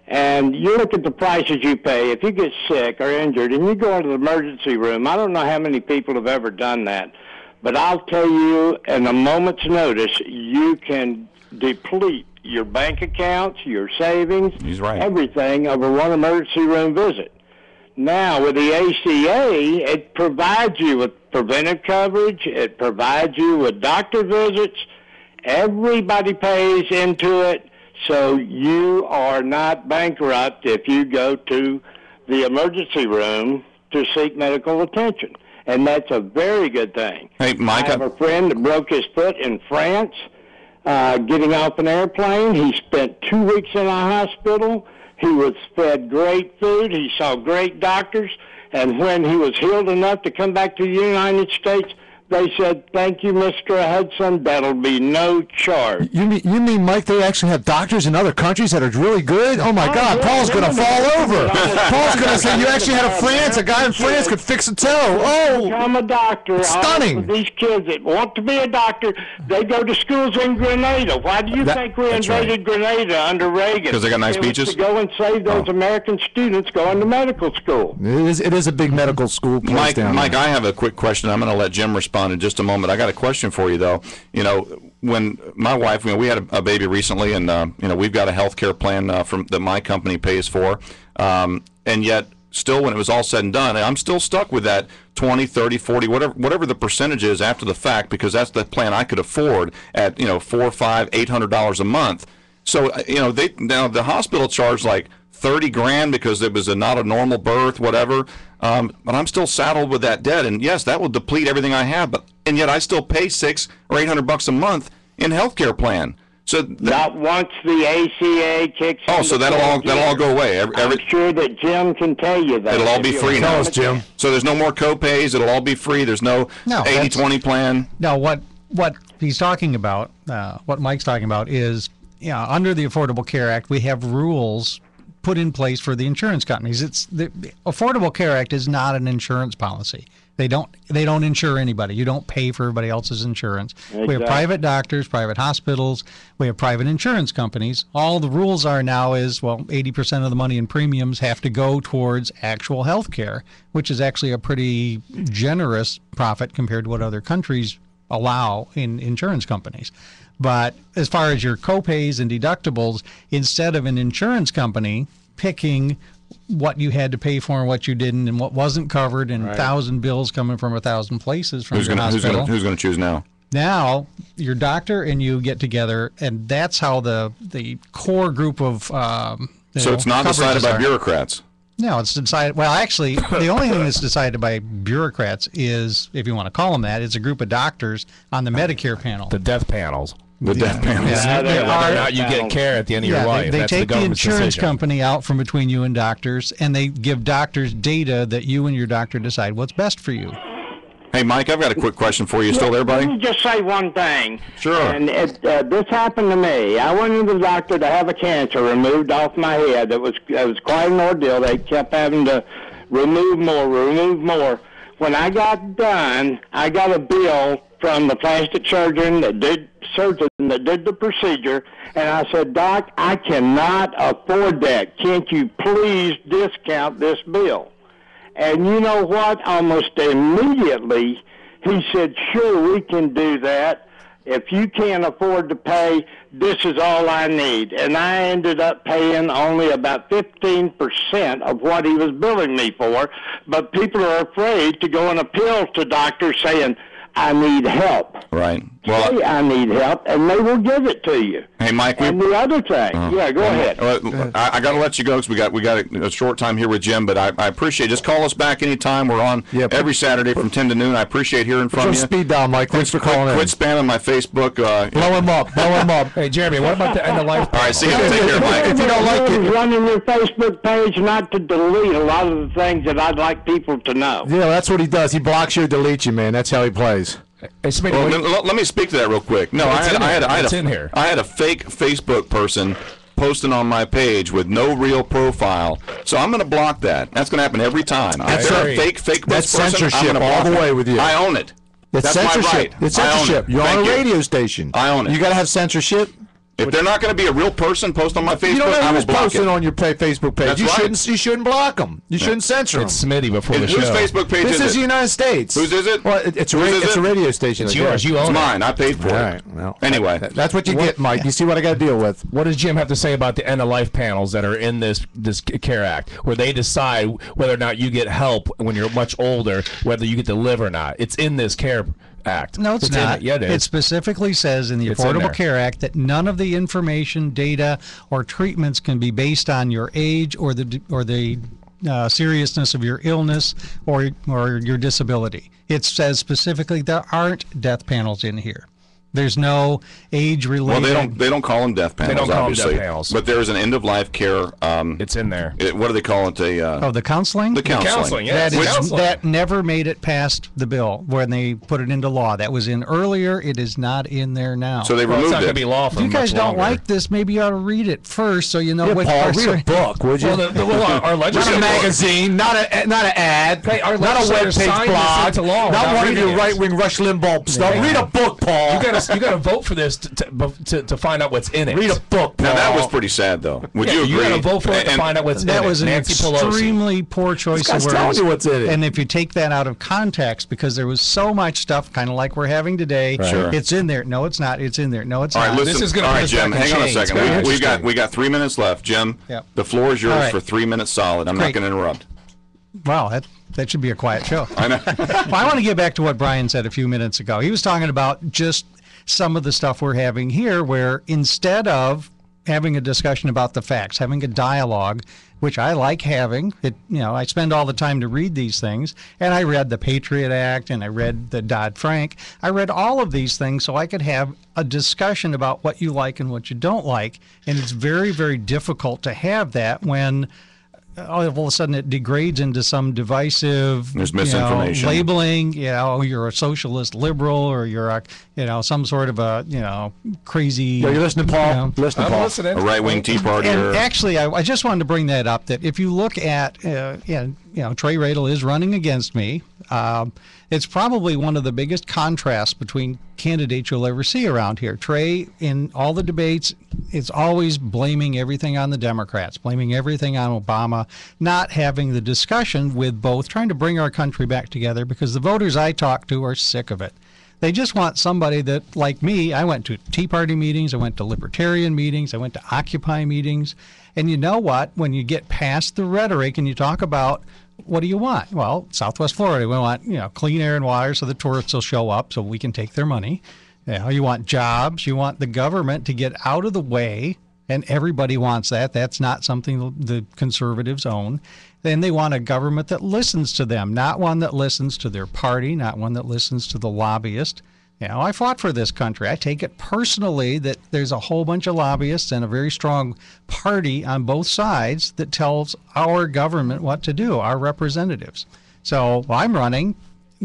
And you look at the prices you pay. If you get sick or injured and you go into the emergency room, I don't know how many people have ever done that, but I'll tell you, in a moment's notice, you can deplete your bank accounts, your savings, He's right. everything over one emergency room visit. Now, with the ACA, it provides you with preventive coverage. It provides you with doctor visits. Everybody pays into it, so you are not bankrupt if you go to the emergency room to seek medical attention. And that's a very good thing. Hey, Mike. I have a friend that broke his foot in France getting off an airplane. He spent 2 weeks in a hospital. He was fed great food. He saw great doctors. And when he was healed enough to come back to the United States, they said, "Thank you, Mr. Hudson. That'll be no charge." You mean, Mike, they actually have doctors in other countries that are really good? Oh, my God, yeah, Paul's going to fall over. Paul's going to say, you actually had a guy in France could fix a toe. Oh, become a doctor. Stunning. All of these kids that want to be a doctor, they go to schools in Grenada. Why do you think we invaded Grenada under Reagan? Because they got nice It was beaches? to go and save those American students going to medical school. It is a big medical school place Mike, down Mike, there. I have a quick question. I'm going to let Jim respond in just a moment. I got a question for you, though. You know, when my wife, we had a baby recently, and we've got a health care plan that my company pays for, and yet still, when it was all said and done, I'm still stuck with that 20, 30, 40, whatever the percentage is after the fact, because that's the plan I could afford at $400, $500, $800 a month. So now the hospital charged like $30,000 because it was not a normal birth, whatever. But I'm still saddled with that debt, and yes, that will deplete everything I have. And yet I still pay $600 or $800 a month in healthcare plan. So not once the ACA kicks. Oh, so that'll all go away. I'm sure that Jim can tell you that. It'll all be free now. Tell us, Jim. So there's no more co-pays. It'll all be free. There's no 80-20 plan. No, what he's talking about, what Mike's talking about is, under the Affordable Care Act, we have rules put in place for the insurance companies. It's the Affordable Care Act is not an insurance policy. They don't insure anybody. You don't pay for everybody else's insurance. Exactly. We have private doctors, private hospitals. We have private insurance companies. All the rules are now is, 80% of the money in premiums have to go towards actual health care, which is actually a pretty generous profit compared to what other countries allow in insurance companies. But as far as your copays and deductibles, instead of an insurance company picking what you had to pay for and what you didn't and what wasn't covered and 1,000 bills coming from 1,000 places from the hospital. Who's going to choose now? Now, your doctor and you get together, and that's how the core group of So it's not decided by bureaucrats. No, it's decided. Well, actually, the only thing that's decided by bureaucrats is, if you want to call them that, it's a group of doctors on the Medicare panel. The death panels. The death panels. Whether or not you get care at the end of your life. They That's take the government's insurance decision. company out from between you and doctors, and they give doctors data that you and your doctor decide what's best for you. Hey, Mike, I've got a quick question for you. You still there, buddy? Let me just say one thing. Sure. And this happened to me. I went into the doctor to have a cancer removed off my head. It was quite an ordeal. They kept having to remove more. When I got done, I got a bill from the plastic surgeon that did the procedure, and I said, "Doc, I cannot afford that. Can't you please discount this bill?" And you know what? Almost immediately, he said, "Sure, we can do that. If you can't afford to pay, this is all I need." And I ended up paying only about 15% of what he was billing me for. But people are afraid to go and appeal to doctors saying, "I need help." Right. say I need help, and they will give it to you. Hey, Mike. And the other thing, go ahead. I got to let you go because we got a short time here with Jim, but I appreciate it. Just call us back anytime. We're on every Saturday from 10 to noon. I appreciate hearing from you. Speed dial, Mike. Thanks for calling in. Quit spamming my Facebook. Blow him up. Blow him up. Hey, Jeremy, what about the end of life? All right, see you. Take care, Mike. If you don't like it, running your Facebook page not to delete a lot of the things that I'd like people to know. Yeah, that's what he does. He blocks you or deletes you, man. That's how he plays. Let me speak to that real quick. No, I had a fake Facebook person posting on my page with no real profile, so I'm going to block that. That's going to happen every time. If they're a fake That's person, censorship I'm all the way with you. I own it. That's censorship. my right. It's censorship. You're on a radio station. I own it. You got to have censorship. If they're not going to be a real person, post on my Facebook. You don't I know will who's block posting it. on your Facebook page. That's You right. You shouldn't block them. You shouldn't censor them. It's Smitty before the show. Whose Facebook page This is the United States. Whose is it? Well, it's a radio station. It's yours. You own it. It's mine. I paid for All it. right. Well, Anyway, that's what you get, Mike. You see what I got to deal with. What does Jim have to say about the end of life panels that are in this CARE Act, where they decide whether or not you get help when you're much older, whether you get to live or not? It's in this CARE Act. No, it's not. Yeah, it is. It specifically says in the Affordable Care Act that none of the information, data, or treatments can be based on your age or the seriousness of your illness or your disability. It says specifically there aren't death panels in here. There's no age-related. Well, they don't call them death panels, They don't call them obviously. death panels. But there's an end-of-life care. It's in there. What do they call it? The counseling? The counseling. Yes. That never made it past the bill when they put it into law. That was in earlier. It is not in there now. So they removed it's not it. going to be law for If you guys much don't longer. like this, maybe you ought to read it first so you know what Paul, parts read are- a book, would you? Well, our not legislature a magazine, not an ad, Hey, our not a legislators web page signed this blog, into law not without one of reading your it. right-wing Rush Limbaugh stuff. Read a book, Paul. You got to vote for this to find out what's in it. Read a book, Paul. Now that was pretty sad, though. Would you agree? You got to vote for it to And- find out what's in it. That was an Nancy Pelosi. extremely poor choice guy's of telling words. you what's in it. And if you take that out of context, because there was so much stuff, kind of like we're having today, Sure. it's in there. No, it's not. It's in there. No, it's All right, not. listen. This is gonna all put right, us Jim. back in Hang on a chains. second. Very We got 3 minutes left, Jim. Yep. The floor is yours All right. for 3 minutes solid. I'm not Great. going to interrupt. Wow, that should be a quiet show. I know. Well, I want to get back to what Brian said a few minutes ago. He was talking about just some of the stuff we're having here, where instead of having a discussion about the facts, having a dialogue, which I like having, I spend all the time to read these things, and I read the Patriot Act, and I read the Dodd-Frank. I read all of these things so I could have a discussion about what you like and what you don't like, and it's very, very difficult to have that when all of a sudden it degrades into some divisive There's misinformation. Labeling, you're a socialist liberal or you're a, some sort of a, crazy. Yeah, you listening, Paul? Listen, I'm Paul. listening. A right-wing Tea Party. And actually, I just wanted to bring that up, that if you look at, Trey Radel is running against me. It's probably one of the biggest contrasts between candidates you'll ever see around here. Trey, in all the debates, is always blaming everything on the Democrats, blaming everything on Obama, not having the discussion with both, trying to bring our country back together, because the voters I talk to are sick of it. They just want somebody that, like me, I went to Tea Party meetings, I went to Libertarian meetings, I went to Occupy meetings, and you know what? When you get past the rhetoric and you talk about, what do you want? Well, Southwest Florida, we want, clean air and water so the tourists will show up so we can take their money. You want jobs, you want the government to get out of the way, and everybody wants that. That's not something the conservatives own. Then they want a government that listens to them, not one that listens to their party, not one that listens to the lobbyist. I fought for this country. I take it personally that there's a whole bunch of lobbyists and a very strong party on both sides that tells our government what to do, our representatives. So I'm running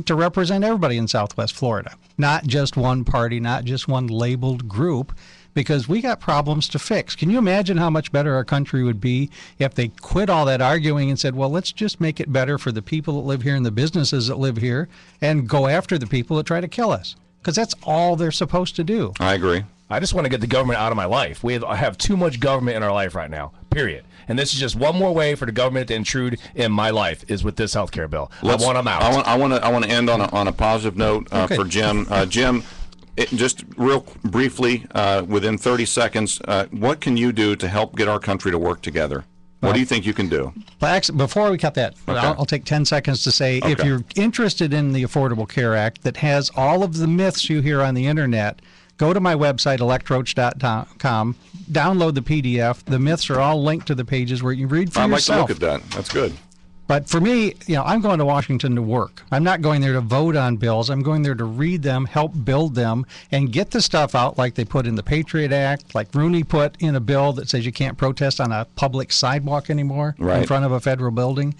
to represent everybody in Southwest Florida, not just one party, not just one labeled group, because we got problems to fix. Can you imagine how much better our country would be if they quit all that arguing and said, well, let's just make it better for the people that live here and the businesses that live here and go after the people that try to kill us? Because that's all they're supposed to do. I agree. I just want to get the government out of my life. I have too much government in our life right now, period. And this is just one more way for the government to intrude in my life, is with this health care bill. I want them out. I want to end on a positive note for Jim. Jim, just real briefly, within 30 seconds, what can you do to help get our country to work together? What do you think you can do? Well, actually, before we cut that, Okay. I'll take 10 seconds to say, if Okay. you're interested in the Affordable Care Act that has all of the myths you hear on the internet, go to my website, electroach.com, download the PDF. The myths are all linked to the pages where you read for I'd yourself. like to look at that. That's good. But for me, I'm going to Washington to work. I'm not going there to vote on bills. I'm going there to read them, help build them, and get the stuff out like they put in the Patriot Act, like Rooney put in a bill that says you can't protest on a public sidewalk anymore in Right. front of a federal building.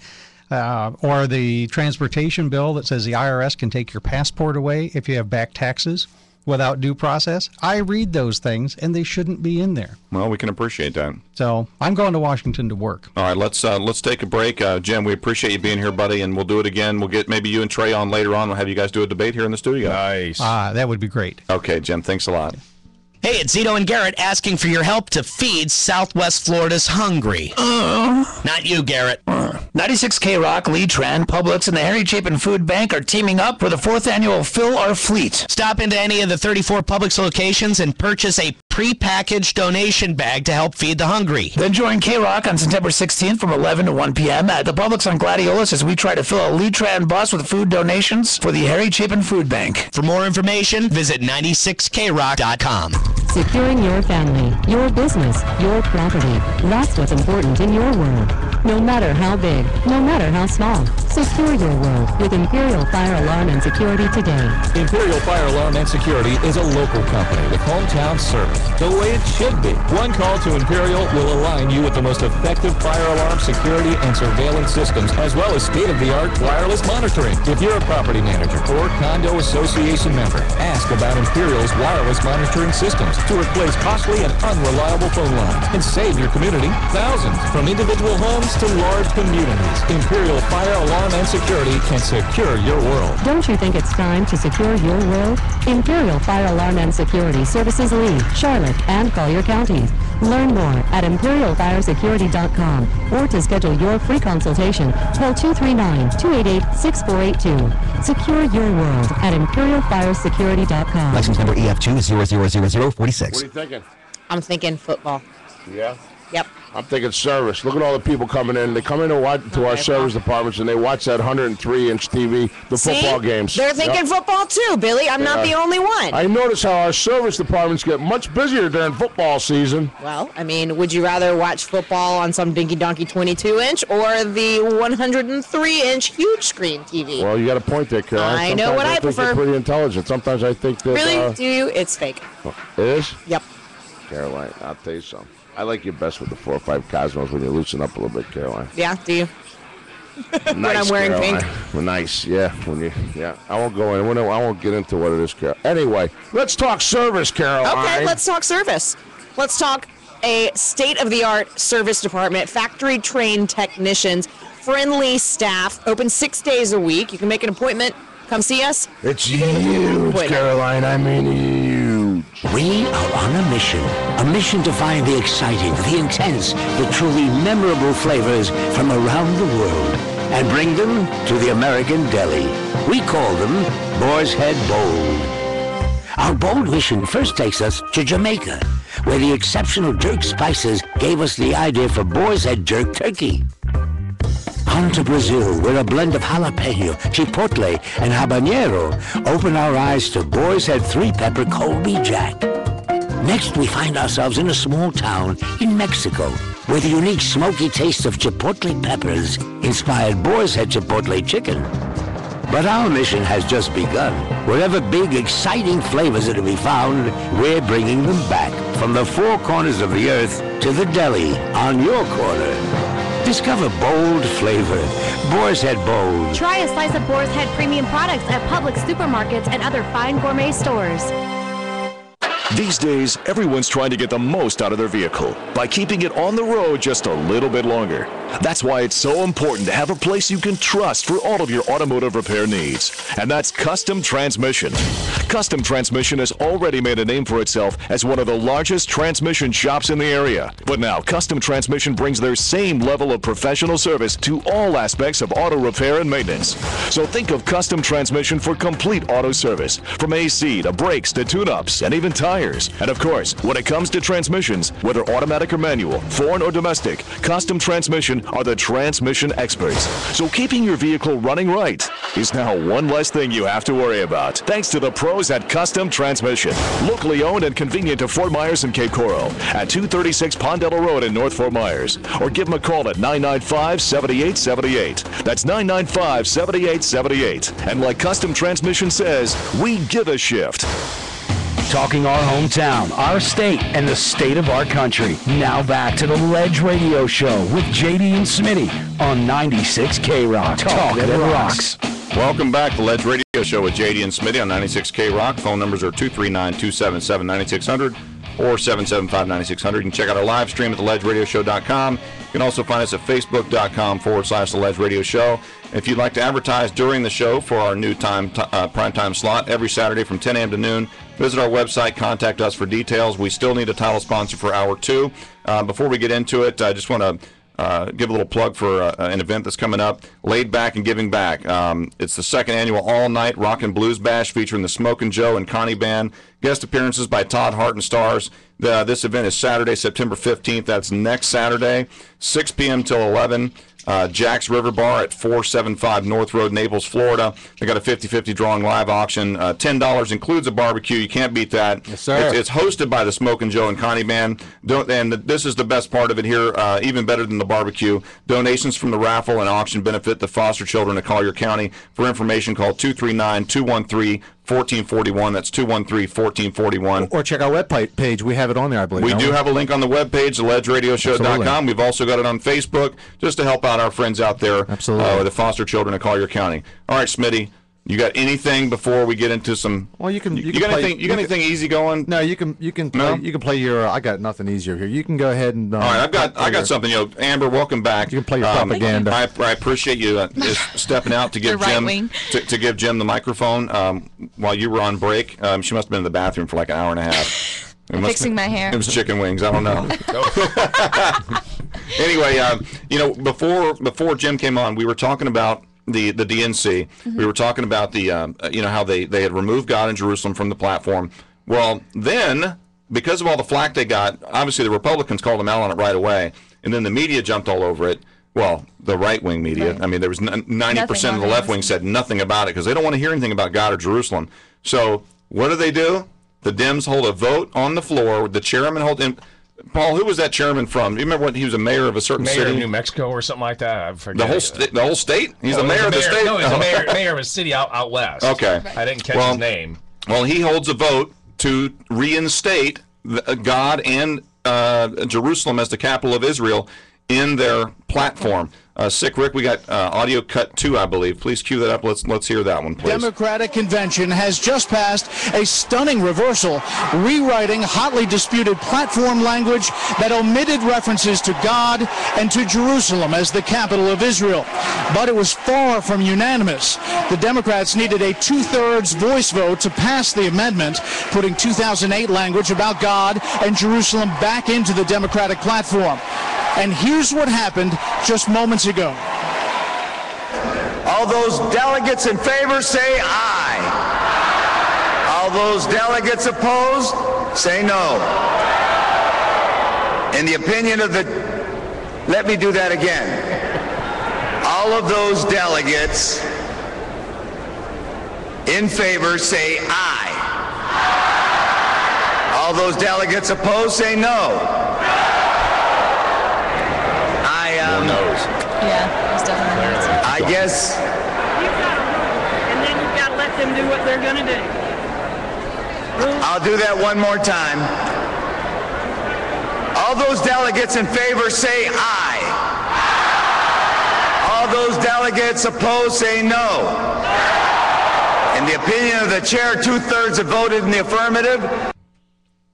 Or the transportation bill that says the IRS can take your passport away if you have back taxes without due process. I read those things, and they shouldn't be in there. Well, we can appreciate that. So I'm going to Washington to work. All right, let's take a break. Jim, we appreciate you being here, buddy, and we'll do it again. We'll get maybe you and Trey on later on. We'll have you guys do a debate here in the studio. Nice. That would be great. Okay, Jim, thanks a lot. Hey, it's Zito and Garrett asking for your help to feed Southwest Florida's hungry. Not you, Garrett. 96K Rock, Lee Tran, Publix, and the Harry Chapin Food Bank are teaming up for the 4th annual Fill Our Fleet. Stop into any of the 34 Publix locations and purchase a pre-packaged donation bag to help feed the hungry. Then join K-Rock on September 16th from 11 to 1 p.m. at the Publix on Gladiolus as we try to fill a Lee Tran bus with food donations for the Harry Chapin Food Bank. For more information, visit 96krock.com. Securing your family, your business, your property. That's what's important in your world. No matter how big, no matter how small. Secure your world with Imperial Fire Alarm and Security today. Imperial Fire Alarm and Security is a local company with hometown service, the way it should be. One call to Imperial will align you with the most effective fire alarm security and surveillance systems, as well as state-of-the-art wireless monitoring. If you're a property manager or condo association member, ask about Imperial's wireless monitoring systems to replace costly and unreliable phone lines and save your community thousands. From individual homes to large communities, Imperial Fire Alarm and Security can secure your world. Don't you think it's time to secure your world? Imperial Fire Alarm and Security services Lee, Charlotte, and Collier counties. Learn more at imperialfiresecurity.com or to schedule your free consultation, call 239-288-6482. Secure your world at imperialfiresecurity.com. License number EF2000046. What are you thinking? I'm thinking football. Yeah? Yep. I'm thinking service. Look at all the people coming in. They come in to our service departments, and they watch that 103-inch TV, the football games. They're thinking Yep. football too, Billy. I'm not the only one. I notice how our service departments get much busier during football season. Well, I mean, would you rather watch football on some dinky donkey 22-inch or the 103-inch huge screen TV? Well, you got a point there, Caroline. I know what I think prefer. You're pretty intelligent. Sometimes I think that... Really? Do you? It's fake. It is? Yep. Caroline, I'll tell you something. I like you best with the 4 or 5 Cosmos when you loosen up a little bit, Caroline. Yeah, do you? When Nice, I'm wearing Caroline. pink. Well, nice, yeah. I won't go in. I won't get into what it is, Carol. Anyway, let's talk service, Caroline. Okay, let's talk service. Let's talk a state-of-the-art service department, factory-trained technicians, friendly staff, open 6 days a week. You can make an appointment. Come see us. It's huge, Caroline. I mean huge. We are on a mission to find the exciting, the intense, the truly memorable flavors from around the world and bring them to the American deli. We call them Boar's Head Bold. Our bold mission first takes us to Jamaica, where the exceptional jerk spices gave us the idea for Boar's Head Jerk Turkey. On to Brazil, where a blend of jalapeno, chipotle, and habanero open our eyes to Boar's Head 3-Pepper Colby Jack. Next, we find ourselves in a small town in Mexico, where the unique smoky taste of chipotle peppers inspired Boar's Head Chipotle Chicken. But our mission has just begun. Wherever big, exciting flavors are to be found, we're bringing them back from the 4 corners of the earth to the deli on your corner. Discover bold flavor. Boar's Head Bold. Try a slice of Boar's Head premium products at Publix supermarkets and other fine gourmet stores. These days, everyone's trying to get the most out of their vehicle by keeping it on the road just a little bit longer. That's why it's so important to have a place you can trust for all of your automotive repair needs. And that's Custom Transmission. Custom Transmission has already made a name for itself as one of the largest transmission shops in the area. But now, Custom Transmission brings their same level of professional service to all aspects of auto repair and maintenance. So think of Custom Transmission for complete auto service, from AC to brakes to tune-ups and even tires. And of course, when it comes to transmissions, whether automatic or manual, foreign or domestic, Custom Transmission are the transmission experts. So keeping your vehicle running right is now one less thing you have to worry about, thanks to the pros at Custom Transmission. Locally owned and convenient to Fort Myers and Cape Coral at 236 Pondello Road in North Fort Myers. Or give them a call at 995-7878. That's 995-7878. And like Custom Transmission says, we give a shift. Talking our hometown, our state, and the state of our country. Now back to the Ledge Radio Show with JD and Smitty on 96 K-Rock. Talk that rocks. Welcome back to Ledge Radio Show with JD and Smitty on 96 K-Rock. Phone numbers are 239-277-9600 or 775-9600. You can check out our live stream at theledgeradioshow.com. You can also find us at facebook.com/The Ledge Radio Show. If you'd like to advertise during the show for our new primetime slot every Saturday from 10 a.m. to noon, visit our website, contact us for details. We still need a title sponsor for Hour 2. Before we get into it, I just want to give a little plug for an event that's coming up, Laid Back and Giving Back. It's the second annual all-night rock and blues bash featuring the Smokin' Joe and Connie Band. Guest appearances by Todd Hart and Stars. This event is Saturday, September 15th. That's next Saturday, 6 p.m. till 11. Jack's River Bar at 475 North Road, Naples, Florida. They got a 50-50 drawing live auction. $10 includes a barbecue. You can't beat that. Yes, sir. It's hosted by the Smokin' Joe and Connie Band. And this is the best part of it here, even better than the barbecue. Donations from the raffle and auction benefit the foster children of Collier County. For information, call 239-213-1441. That's 213-1441. Or check our webpage. We have it on there, I believe. We do have a link on the webpage, theledgeradioshow.com. Absolutely. We've also got it on Facebook, just to help out our friends out there. Absolutely. The foster children of Collier County. All right, Smitty, you got anything before we get into some? Well, you got anything easy going? No, you can play your. I got nothing easier here. You can go ahead and. All right, I got something. Amber, welcome back. You can play your propaganda. I appreciate you stepping out to give Jim to give Jim the microphone while you were on break. She must have been in the bathroom for like an hour and a half. Fixing my hair. It was chicken wings. I don't know. Anyway, before Jim came on, we were talking about the DNC. Mm-hmm. We were talking about the how they had removed God in Jerusalem from the platform. Well, then because of all the flack they got, obviously the Republicans called them out on it right away, and then the media jumped all over it. Well, the right-wing media. Right. I mean, there was 90% of the left wing said nothing about it because they don't want to hear anything about God or Jerusalem. So what do? The Dems hold a vote on the floor. The chairman Paul, who was that chairman from? Do you remember he was a mayor of a certain city? Mayor of New Mexico or something like that. I forget. The whole state? He's the mayor of the state? No, he's a mayor of a city out west. Okay. I didn't catch his name. Well, he holds a vote to reinstate God and Jerusalem as the capital of Israel in their platform. Sick Rick, we got audio cut 2, I believe. Please cue that up. Let's hear that one, please. Democratic convention has just passed a stunning reversal, rewriting hotly disputed platform language that omitted references to God and to Jerusalem as the capital of Israel. But it was far from unanimous. The Democrats needed a 2/3 voice vote to pass the amendment, putting 2008 language about God and Jerusalem back into the Democratic platform. And here's what happened just moments ago. All those delegates in favor say aye. All those delegates opposed say no. In the opinion of let me do that again. All of those delegates in favor say aye. All those delegates opposed say no. Yeah, that's definitely an answer. I guess. And then you've got to let them do what they're going to do. I'll do that one more time. All those delegates in favor say aye. All those delegates opposed say no. In the opinion of the chair, 2/3 have voted in the affirmative.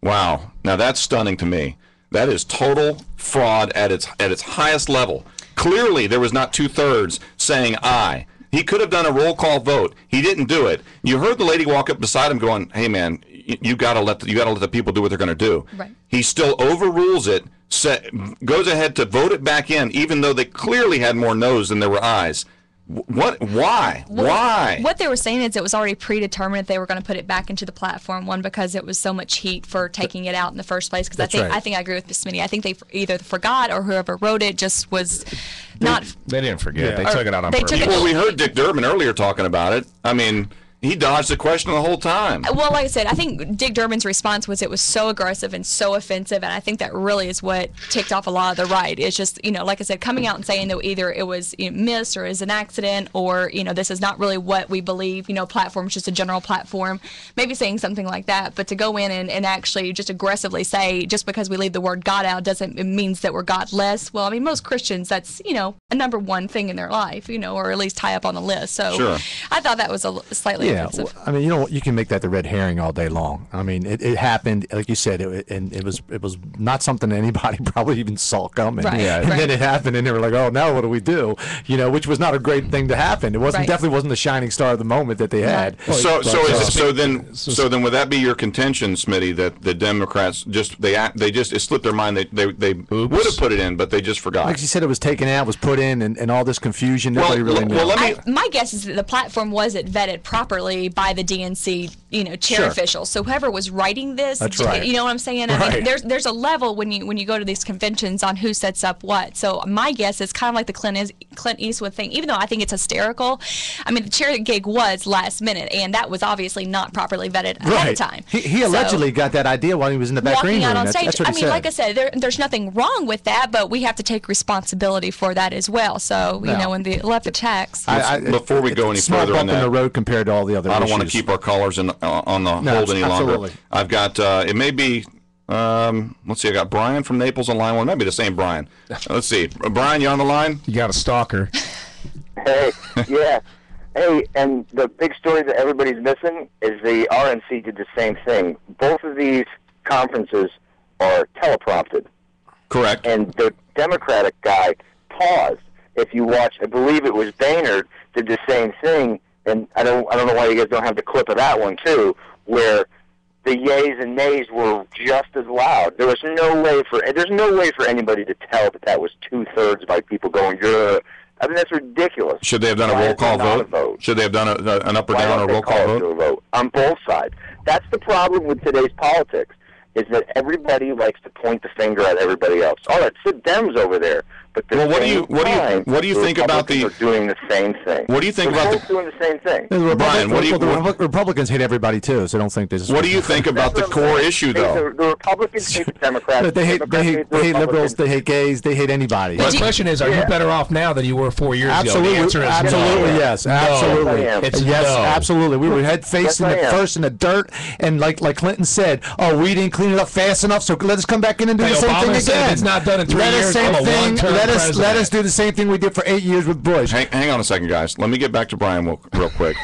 Wow. Now that's stunning to me. That is total fraud at its highest level. Clearly, there was not 2/3 saying aye. He could have done a roll call vote. He didn't do it. You heard the lady walk up beside him going, "Hey, man, you got to let the people do what they're going to do." Right. He still overrules it, goes ahead to vote it back in, even though they clearly had more no's than there were ayes. What? Why? Why? What they were saying is it was already predetermined that they were going to put it back into the platform. One, because it was so much heat for taking it out in the first place. Because I think I agree with Ms. Smitty. I think they either forgot or whoever wrote it just was not. They didn't forget. They took it out on purpose. Well, we heard Dick Durbin earlier talking about it. I mean, he dodged the question the whole time. Well, like I said, I think Dick Durbin's response was it was so aggressive and so offensive, and I think that really is what ticked off a lot of the right. It's just, like I said, coming out and saying that either it was missed or is an accident or, this is not really what we believe, platform's just a general platform, maybe saying something like that, but to go in and actually just aggressively say just because we leave the word God out it means that we're godless. Well, I mean, most Christians, that's, a number one thing in their life, or at least high up on the list. So sure. I thought that was slightly offensive. I mean, you can make that the red herring all day long. I mean, it happened, like you said, and it was not something anybody probably even saw coming. Right. And then it happened, and they were like, "Oh, now what do we do?" Which was not a great thing to happen. It wasn't definitely wasn't the shining star of the moment that they had. So then would that be your contention, Smitty, that the Democrats it slipped their mind they would have put it in, but they just forgot? Like you said, it was taken out, was put in, and all this confusion. Nobody really knew. My guess is that the platform wasn't vetted properly by the DNC, chair officials. So whoever was writing this, right. You know what I'm saying? I mean, there's a level when you go to these conventions on who sets up what. So my guess is kind of like the Clint Eastwood thing. Even though I think it's hysterical, I mean, the chair gig was last minute, and that was obviously not properly vetted ahead of time. He allegedly got that idea while he was in the back green room. Walking out on stage. That's what he said. Like I said, there's nothing wrong with that, but we have to take responsibility for that as well. So when the left attacks. Before we go any further on that, the road compared to all the other I don't issues. want to keep our callers on the hold any longer. I've got it may be let's see, I got Brian from Naples on line one. Maybe the same Brian. Let's see, Brian, you on the line? You got a stalker. Hey, yeah. Hey, and the big story that everybody's missing is the RNC did the same thing. Both of these conferences are teleprompted. Correct. And the Democratic guy paused. If you watch, I believe it was Boehner did the same thing, and I don't know why you guys don't have the clip of that one too, where the yays and nays were just as loud. There's no way for anybody to tell that was 2/3 by people going, "Ugh." I mean, that's ridiculous. Should they have done a roll call vote? Should they have done an up or down or roll call vote? On both sides. That's the problem with today's politics, is that everybody likes to point the finger at everybody else. Oh, that's the Dems over there. But what do you think about the doing the same thing? What do you think They're about both doing the same thing? Brian, the Republicans hate everybody too, so I don't think this is. What do you think about the core issue, though? The Republicans hate the Democrats. They hate liberals. They hate gays. They hate anybody. The question is, are you better off now than you were 4 years ago? The answer is absolutely no. yes. No. Absolutely. It's yes, no. absolutely. We were head first in the dirt, and like Clinton said, oh, we didn't clean it up fast enough, so let us come back in and do the same Obama thing said again. if it's not done in 3 years, I'm a one-term president. Let us do the same thing we did for 8 years with Bush. Hang on a second, guys. Let me get back to Brian real quick.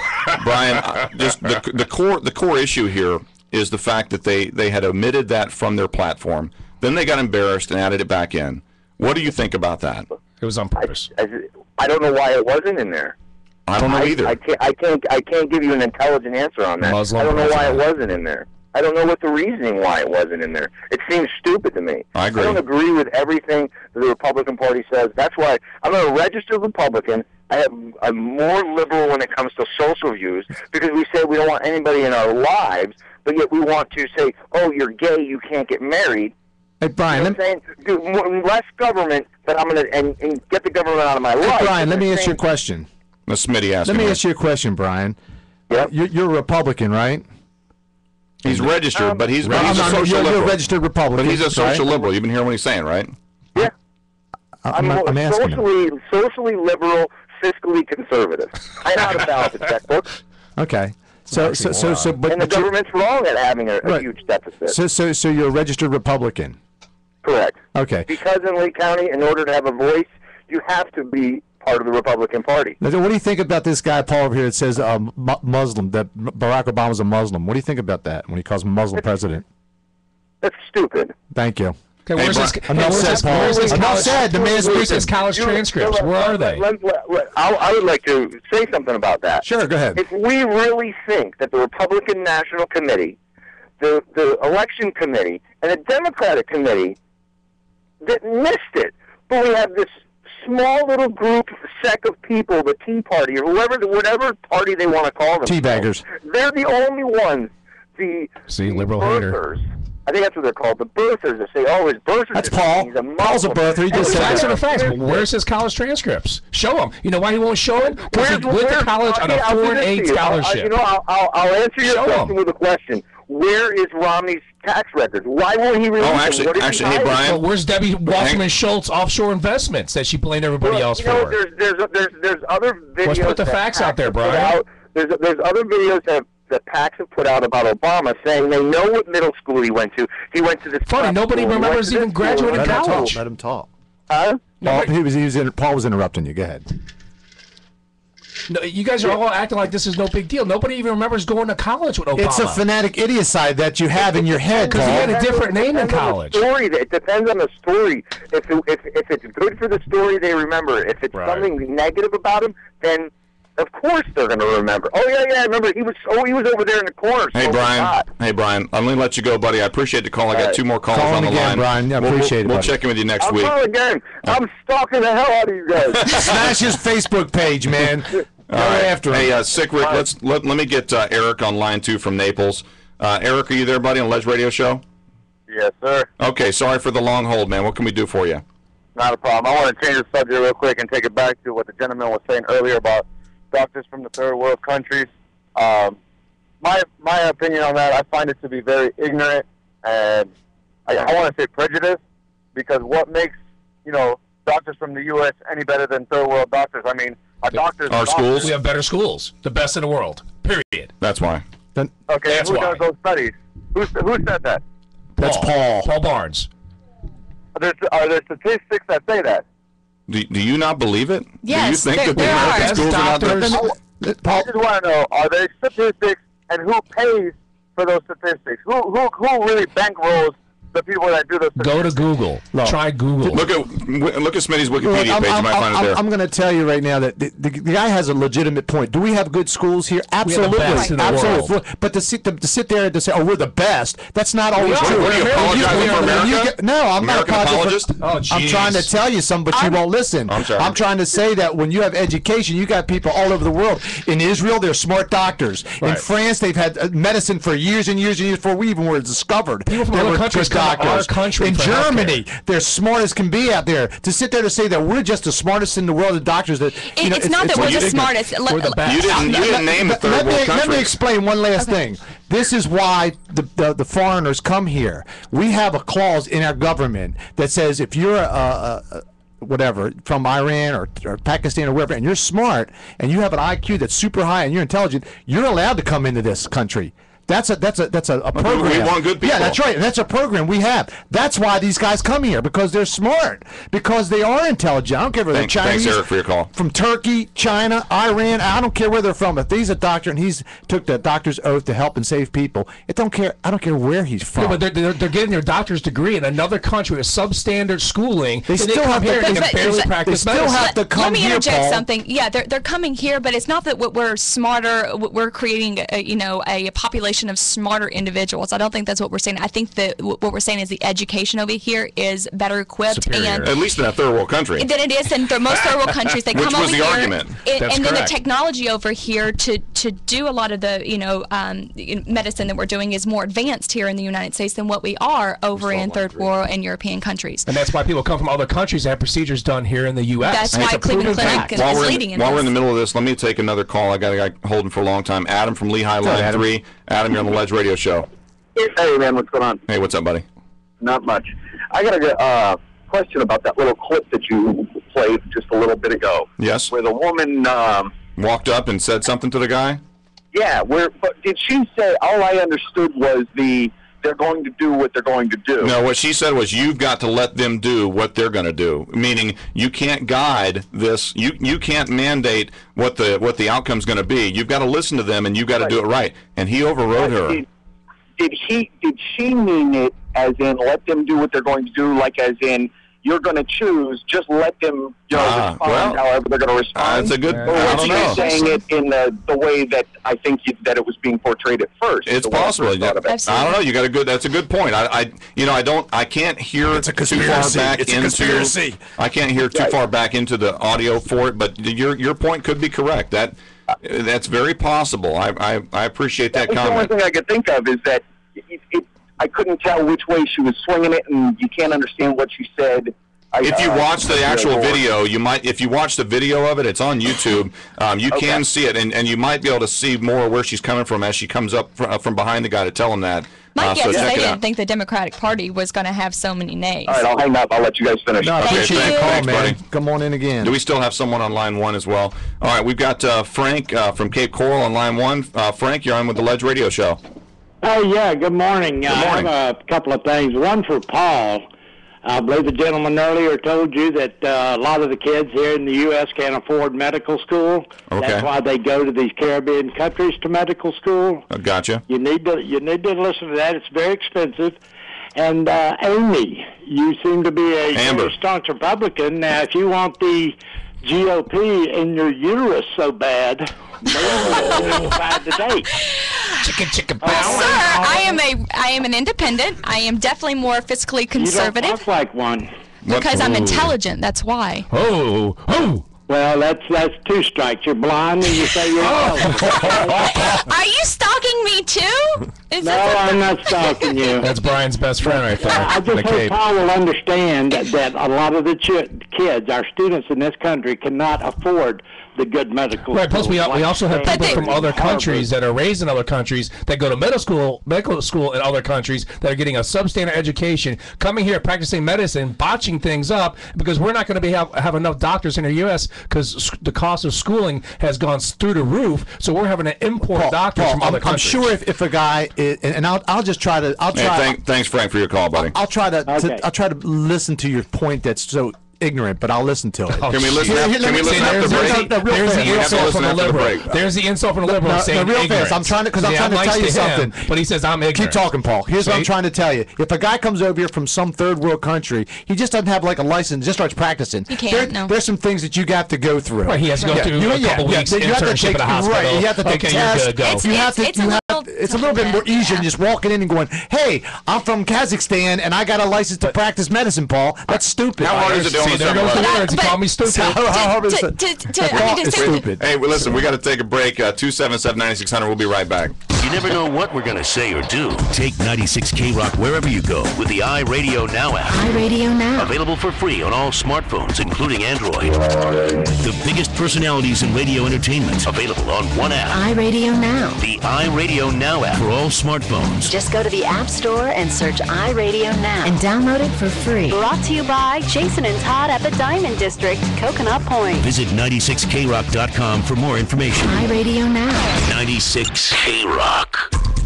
Brian, just the core issue here is the fact that they had omitted that from their platform. Then they got embarrassed and added it back in. What do you think about that? It was on purpose. I don't know why it wasn't in there. I don't know either. I can't give you an intelligent answer on that. I don't know why it wasn't in there. I don't know what the reasoning why it wasn't in there. It seems stupid to me. I agree. I don't agree with everything that the Republican Party says. That's why I'm a registered Republican. I'm more liberal when it comes to social views because we say we don't want anybody in our lives, but yet we want to say, oh, you're gay, you can't get married. Hey, Brian, you know what I'm saying? Do less government, but I'm going to and get the government out of my life. Brian, let me ask you a question. Smitty asked. Let me ask you a question, Brian. Yep. You're a Republican, right? He's registered, but he's a social liberal. You're a registered Republican. But he's a social liberal. You've been hearing what he's saying, right? Yeah. I'm asking socially liberal, fiscally conservative. I know how to balance a checkbook. Okay. So, but and the government's wrong at having a huge deficit. So you're a registered Republican. Correct. Okay. Because in Lee County, in order to have a voice, you have to be part of the Republican Party. Now, what do you think about this guy, Paul, over here that says Muslim, that Barack Obama's a Muslim? What do you think about that when he calls him Muslim president? That's stupid. Thank you. Okay, where's his, Enough said, Paul. Enough said. The man's where's his college transcripts? Where are they? I would like to say something about that. Sure, go ahead. If we really think that the Republican National Committee, the election committee, and the Democratic committee that missed it, but we have this small little group sect of people, the Tea Party or whatever party they want to call them, teabaggers. They're the only ones. Liberal hater. I think that's what they're called, the birthers. That say, "Oh, his birther." That's Paul. He's a Muslim. Paul's a birther. He just said Facts that. are the facts. Where's his college transcripts? Show him. You know why he won't show it? Because he went to college on a foreign aid scholarship. I'll answer your question with a question. Where is Romney's tax records? Why won't he release them? Actually, hey, Brian. Well, where's Debbie Wasserman Schultz offshore investments that she blamed everybody else for? There's other videos. Let's put the facts out there, Brian. There's other videos that PACs have put out about Obama saying they know what middle school he went to. He went to this. Funny, nobody remembers even graduating college. Let him talk. Huh? Paul was interrupting you. Go ahead. No, you guys are all acting like this is no big deal. Nobody even remembers going to college with Obama. It's a fanatic idiocy that you have in your head, because Paul. he had a different name in college. It depends on the story. If it's good for the story, they remember it. If it's something negative about him, then of course they're going to remember. Oh yeah, I remember he was over there in the corner. Hey Brian, I'm going to let you go, buddy. I appreciate the call. I got two more callers on the again, line. Brian. I appreciate it. We'll check in with you next week. I'll call again. I'm stalking the hell out of you guys. Smash his Facebook page, man. Go after him. Hey, Sick Rick, let me get Eric on line 2 from Naples. Eric, are you there, buddy, on Ledge Radio Show? Yes, sir. Okay, sorry for the long hold, man. What can we do for you? Not a problem. I want to change the subject real quick and take it back to what the gentleman was saying earlier about doctors from the third world countries. My opinion on that, I find it to be very ignorant, and I want to say prejudiced, because what makes doctors from the U.S. any better than third world doctors? I mean, our schools. We have better schools, the best in the world. Period. That's why. Okay, That's who why. does those studies? Who said that? That's Paul. Paul Barnes. Are there statistics that say that? Do you not believe it? Yes, do you think that the American schools are not there? I just want to know: are there statistics, and who pays for those statistics? Who really bankrolls the people that do those statistics? Go to Google. Try Google. Look at Smitty's Wikipedia page. You might find it there. I'm going to tell you right now that the guy has a legitimate point. Do we have good schools here? Absolutely, We have the best in the absolutely. world. But to sit there and to say, "Oh, we're the best," that's not always are. true. What are you, apologizing for America? No, I'm not American apologizing. apologist? I'm trying to tell you something, but you won't listen. I'm sorry. I'm trying to say that when you have education, you got people all over the world. In Israel, they're smart doctors. In France, they've had medicine for years and years and years before we even were discovered. People from They other were countries good come to our doctors. country In for Germany, they're smart as can be out there. To sit there to say that we're just the smartest in the world of doctors, that It's not that we're the smartest. We're the best. You didn't name the third world country. Let me explain one last thing. This is why the foreigners come here. We have a clause in our government that says if you're whatever from Iran or Pakistan or wherever, and you're smart and you have an IQ that's super high and you're intelligent, you're allowed to come into this country. That's a program. We want good people. Yeah, that's right. That's a program we have. That's why these guys come here, because they're smart, because they are intelligent. I don't care whether they're Chinese. Thanks, Eric, for your call. From Turkey, China, Iran. I don't care where they're from. If he's a doctor and he's took the doctor's oath to help and save people, I don't care where he's from. Yeah, but they're getting their doctor's degree in another country with substandard schooling. They still have here and can barely practice they still medicine. have to come Let me here, interject Paul. something. Yeah, they're coming here, but it's not that we're smarter. We're creating a population of smarter individuals. I don't think that's what we're saying. I think that what we're saying is the education over here is better equipped, and at least in a third world country. than it is in most third world countries. They Which come was over the here, argument. and then the technology over here to do a lot of the medicine that we're doing is more advanced here in the United States than what we are over in third world and European countries. And that's why people come from other countries and have procedures done here in the U.S. That's why Cleveland Clinic is leading in While we're this. in the middle of this, let me take another call. I got a guy holding for a long time. Adam from Lehigh, line 3. Adam, you're on the Ledge Radio Show. Hey, man, what's going on? Hey, what's up, buddy? Not much. I got a question about that little clip that you played just a little bit ago. Yes. Where the woman walked up and said something to the guy? Yeah, but did she say, all I understood was they're going to do what they're going to do? No, what she said was you've got to let them do what they're going to do, meaning you can't guide this. You can't mandate what the outcome's going to be. You've got to listen to them, and you've got to do it right. And he overrode her. Did she mean it as in let them do what they're going to do, like as in you're going to choose, just let them, respond however they're going to respond. That's a good. Or was he saying it in the way that I think that it was being portrayed at first? It's possible. I don't know. You got a good. That's a good point. I can't hear too far back into. I can't hear too far back into the audio for it, but your point could be correct. That's very possible. I appreciate that comment. The only thing I could think of is that I couldn't tell which way she was swinging it, and you can't understand what she said. If you watch the actual video, you might. If you watch the video of it, it's on YouTube. You can see it, and you might be able to see more where she's coming from as she comes up from behind the guy to tell him that. My guess is they didn't think the Democratic Party was going to have so many nays. All right, I'll hang up. I'll let you guys finish. No, I appreciate the call, man. Come on in again. Do we still have someone on line 1 as well? All right, we've got Frank from Cape Coral on line 1. Frank, you're on with the Ledge Radio Show. Oh, yeah, good morning. Good morning. I have a couple of things. One for Paul. I believe the gentleman earlier told you that a lot of the kids here in the U.S. can't afford medical school. Okay. That's why they go to these Caribbean countries to medical school. Gotcha. You need to listen to that. It's very expensive. And Amy, you seem to be a very staunch Republican. Now, if you want the GOP in your uterus so bad, decide the date. Sir, I am an independent. I am definitely more fiscally conservative. You don't look like one. Because I'm intelligent. That's why. Oh. Well, that's 2 strikes. You're blind and you say you're intelligent. Are you stalking me too? No, I'm not stalking you. That's Brian's best friend right there. I just hope Paul will understand that a lot of the kids, our students in this country, cannot afford the good medical right. Plus, schools. we also have people from other countries that are raised in other countries that go to medical school in other countries that are getting a substandard education, coming here practicing medicine, botching things up because we're not going to have enough doctors in the U.S. because the cost of schooling has gone through the roof. So we're having to import doctors from other countries. I'm sure if a guy and I'll just try to thanks, Frank, for your call, buddy. I'll try to listen to your point. That's so ignorant, but I'll listen to it. Can we listen after the break? There's the insult from the liberal saying real fast. I'm trying to tell you something. But he says I'm ignorant. Keep talking, Paul. Here's what I'm trying to tell you. If a guy comes over here from some third world country, he just doesn't have like a license, just starts practicing. He can't. There's some things that you got to go through. Right, he has to go through a couple weeks internship at a hospital. Right, you have to take tests. It's a little bit more easier than just walking in and going, "Hey, I'm from Kazakhstan and I got a license to practice medicine, Paul." That's stupid. How hard is it to there goes the words. He called me stupid. It's stupid. Hey, listen, we got to take a break. 277-9600. We'll be right back. You never know what we're going to say or do. Take 96 K-Rock wherever you go with the iRadio Now app. iRadio Now. Available for free on all smartphones, including Android. The biggest personalities in radio entertainment. Available on one app. iRadio Now. The iRadio Now app for all smartphones. Just go to the App Store and search iRadio Now and download it for free. Brought to you by Jason and Todd at the Diamond District, Coconut Point. Visit 96krock.com for more information. iRadio Now. 96 K-Rock.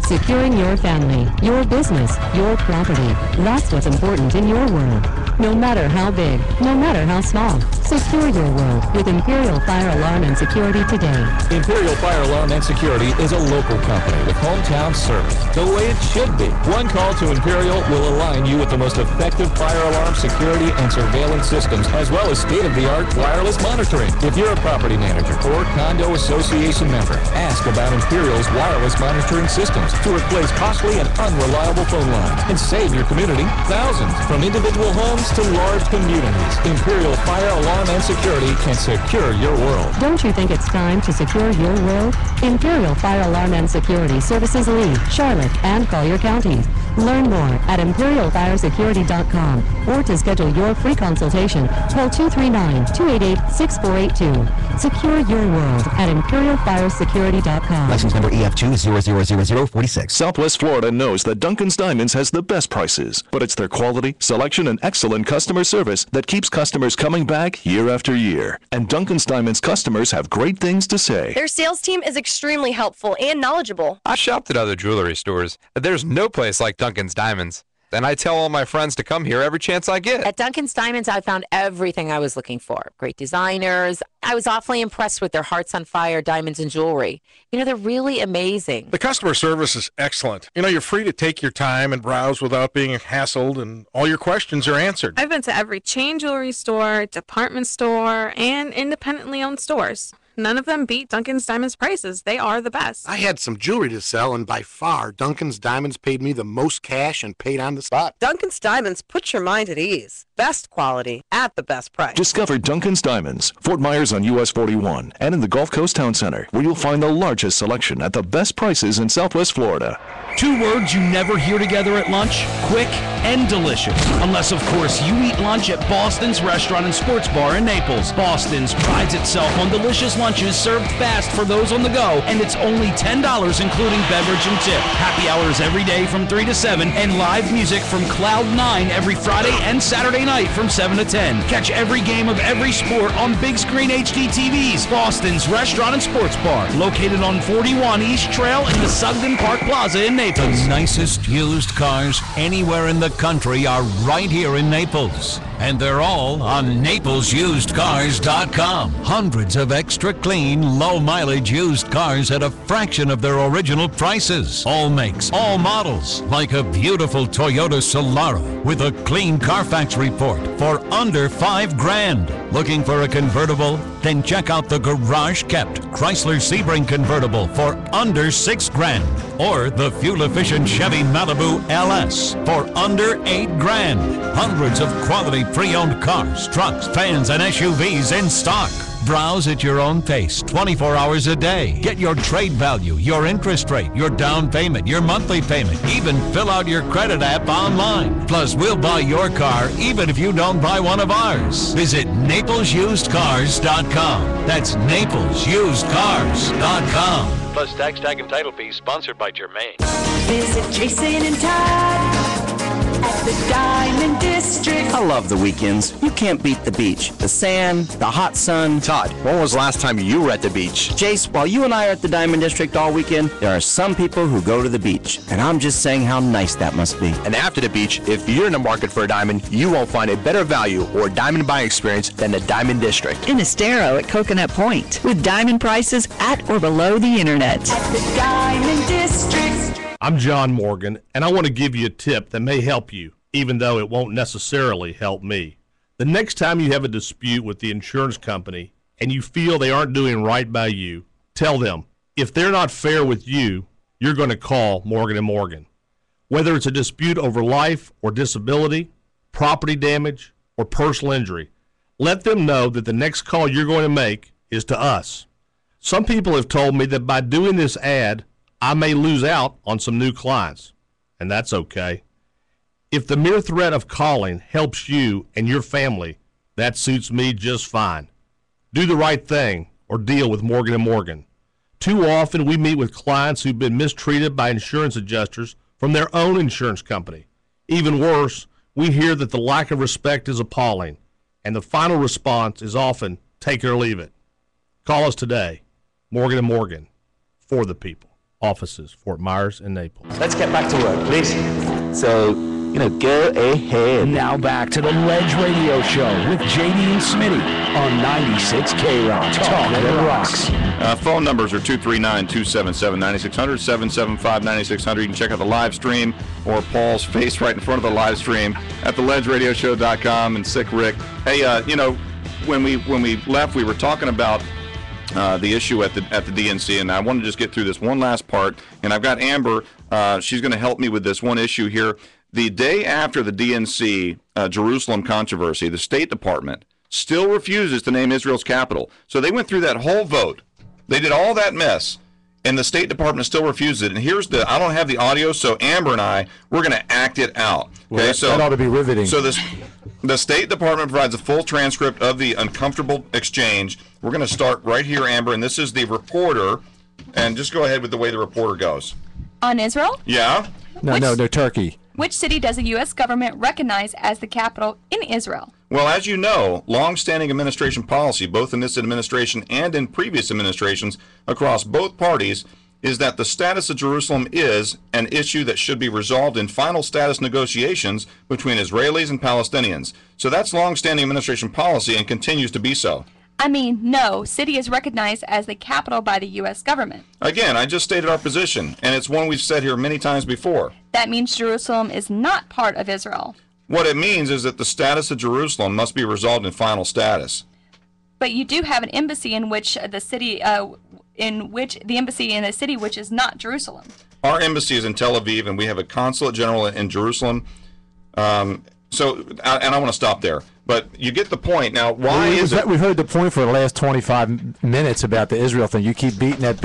Securing your family, your business, your property. That's what's important in your world. No matter how big, no matter how small. Secure your world with Imperial Fire Alarm and Security today. Imperial Fire Alarm and Security is a local company with hometown service, the way it should be. One call to Imperial will align you with the most effective fire alarm security and surveillance systems, as well as state-of-the-art wireless monitoring. If you're a property manager or condo association member, ask about Imperial's wireless monitoring systems to replace costly and unreliable phone lines and save your community thousands. From individual homes to large communities, Imperial Fire Alarm and Security can secure your world. Don't you think it's time to secure your world? Imperial Fire Alarm and Security services Lee, Charlotte, and Collier counties. Learn more at imperialfiresecurity.com or to schedule your free consultation, call 239-288-6482. Secure your world at imperialfiresecurity.com. License number EF2000046. Southwest Florida knows that Duncan's Diamonds has the best prices, but it's their quality, selection, and excellent customer service that keeps customers coming back year after year. And Duncan's Diamonds customers have great things to say. Their sales team is extremely helpful and knowledgeable. I shopped at other jewelry stores, but there's no place like Duncan's Diamonds. and I tell all my friends to come here every chance I get. At Duncan's Diamonds, I found everything I was looking for. Great designers. I was awfully impressed with their Hearts on Fire diamonds and jewelry. You know, they're really amazing. The customer service is excellent. You know, you're free to take your time and browse without being hassled, and all your questions are answered. I've been to every chain jewelry store, department store, and independently owned stores. None of them beat Duncan's Diamonds prices. They are the best. I had some jewelry to sell, and by far, Duncan's Diamonds paid me the most cash and paid on the spot. Duncan's Diamonds puts your mind at ease. Best quality at the best price. Discover Duncan's Diamonds, Fort Myers on US 41, and in the Gulf Coast Town Center, where you'll find the largest selection at the best prices in Southwest Florida. 2 words you never hear together at lunch: quick and delicious. Unless, of course, you eat lunch at Boston's Restaurant and Sports Bar in Naples. Boston's prides itself on delicious lunches served fast for those on the go, and it's only $10 including beverage and tip. Happy hours every day from 3 to 7, and live music from Cloud 9 every Friday and Saturday night from 7 to 10. Catch every game of every sport on big screen HD TVs. Boston's Restaurant and Sports Bar, located on 41 East Trail in the Sugden Park Plaza in Naples. The nicest used cars anywhere in the country are right here in Naples. And they're all on NaplesUsedCars.com. Hundreds of extra clean, low-mileage used cars at a fraction of their original prices. All makes, all models, like a beautiful Toyota Solara with a clean Carfax report for under $5,000. Looking for a convertible? Then check out the garage-kept Chrysler Sebring convertible for under $6,000. Or the fuel-efficient Chevy Malibu LS for under $8,000. Hundreds of quality pre-owned cars, trucks, vans, and SUVs in stock. Browse at your own pace 24 hours a day. Get your trade value, your interest rate, your down payment, your monthly payment. Even fill out your credit app online. Plus, we'll buy your car even if you don't buy one of ours. Visit NaplesUsedCars.com. That's NaplesUsedCars.com. Plus tax, tag, and title fees, sponsored by Germain. Visit Jason and Todd at the Diamond District. I love the weekends. You can't beat the beach. The sand, the hot sun. Todd, when was the last time you were at the beach? Jace, while you and I are at the Diamond District all weekend, there are some people who go to the beach. And I'm just saying how nice that must be. And after the beach, if you're in the market for a diamond, you won't find a better value or diamond buying experience than the Diamond District. In Estero at Coconut Point, with diamond prices at or below the internet. At the Diamond District. I'm John Morgan, and I want to give you a tip that may help you, even though it won't necessarily help me. The next time you have a dispute with the insurance company and you feel they aren't doing right by you, tell them, if they're not fair with you, you're going to call Morgan & Morgan. Whether it's a dispute over life or disability, property damage, or personal injury, let them know that the next call you're going to make is to us. Some people have told me that by doing this ad, I may lose out on some new clients, and that's okay. If the mere threat of calling helps you and your family, that suits me just fine. Do the right thing or deal with Morgan & Morgan. Too often we meet with clients who've been mistreated by insurance adjusters from their own insurance company. Even worse, we hear that the lack of respect is appalling, and the final response is often take it or leave it. Call us today. Morgan & Morgan, for the people. Offices, Fort Myers and Naples. Let's get back to work, please. So, go ahead. Now back to the Ledge Radio Show with JD and Smitty on 96 K-Rock. Talk that rocks. Phone numbers are 239-277-9600, 775-9600. You can check out the live stream or Paul's face right in front of the live stream at theledgeradioshow.com. And Sick Rick. Hey, when we left, we were talking about the issue at the DNC, and I want to just get through this one last part. And I've got Amber. She's going to help me with this one issue here. The day after the DNC Jerusalem controversy, the State Department still refuses to name Israel's capital. So they went through that whole vote. They did all that mess, and the State Department still refuses it. And here's I don't have the audio, so Amber and we're going to act it out. Okay, well, that ought to be riveting. So the State Department provides a full transcript of the uncomfortable exchange. We're going to start right here, Amber, and this is the reporter. And just go ahead with the way the reporter goes. On Israel? Yeah? No, Turkey. Which city does the U.S. government recognize as the capital in Israel? Well, as you know, long-standing administration policy, both in this administration and in previous administrations across both parties, is that the status of Jerusalem is an issue that should be resolved in final status negotiations between Israelis and Palestinians. So that's long-standing administration policy and continues to be so. I mean, no, city is recognized as the capital by the U.S. government. Again, I just stated our position, and it's one we've said here many times before. That means Jerusalem is not part of Israel. What it means is that the status of Jerusalem must be resolved in final status. But you do have an embassy in which the city, which is not Jerusalem. Our embassy is in Tel Aviv, and we have a consulate general in Jerusalem. And I want to stop there. But you get the point. Now, why is it? We've heard the point for the last 25 minutes about the Israel thing. You keep beating it.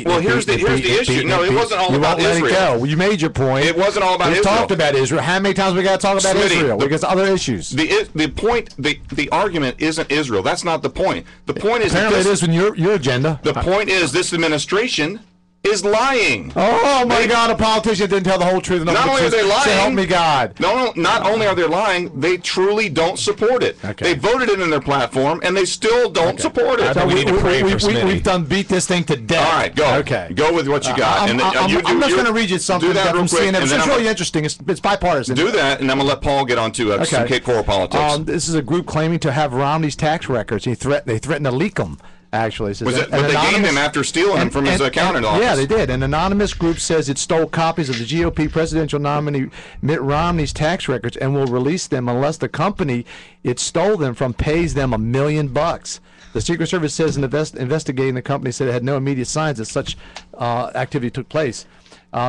Well, here's the issue. No, it wasn't all about Israel. You won't let it go. You made your point. It wasn't all about Israel. Israel. We've talked about Israel. How many times we got to talk about Israel? Because other issues. The point, the argument isn't Israel. That's not the point. The point is apparently it is in your agenda. The point is this administration is lying. Oh my God! A politician didn't tell the whole truth. Not only are they lying, so help me God. No, not only are they lying, they truly don't support it. Okay. They voted it in their platform, and they still don't support it. So we've done beat this thing to death. All right, go. Okay, go with what you got. I'm just going to read you something from CNN. It's really interesting. It's bipartisan. Do that, and I'm going to let Paul get on to some Cape Coral politics. This is a group claiming to have Romney's tax records. They threatened to leak them. Actually, but they gained him after stealing them from his accountant office. Yeah, they did. An anonymous group says it stole copies of the GOP presidential nominee Mitt Romney's tax records and will release them unless the company it stole them from pays them $1 million. The Secret Service says investigating the company said it had no immediate signs that such activity took place.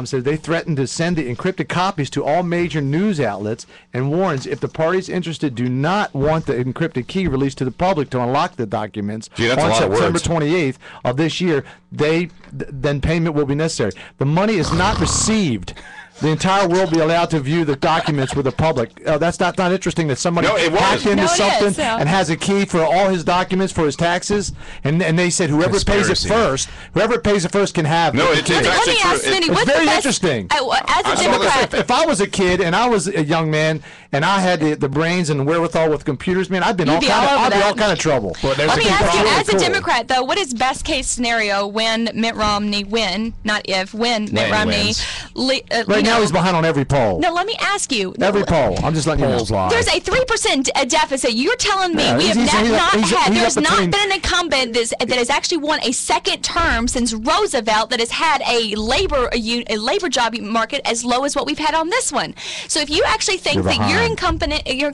So they threatened to send the encrypted copies to all major news outlets and warns if the parties interested do not want the encrypted key released to the public to unlock the documents on September 28th of this year, then payment will be necessary. The money is not received. The entire world will be allowed to view the documents with the public. That's not interesting that somebody hacked into something and has a key for all his documents for his taxes, and they said whoever pays it first can have. No, it's actually true. It's very interesting. As a Democrat, if I was a kid and I was a young man and I had the brains and the wherewithal with computers, man, I'd be all kind of trouble. Let me ask you, as a Democrat, though, what is best case scenario when Mitt Romney when Mitt Romney right now he's behind on every poll. No, let me ask you. Every poll. I'm just letting you know. There's a 3% deficit. You're telling me we have there's not been an incumbent that has actually won a second term since Roosevelt that has had a labor job market as low as what we've had on this one. So if you actually think that your incumbent's you're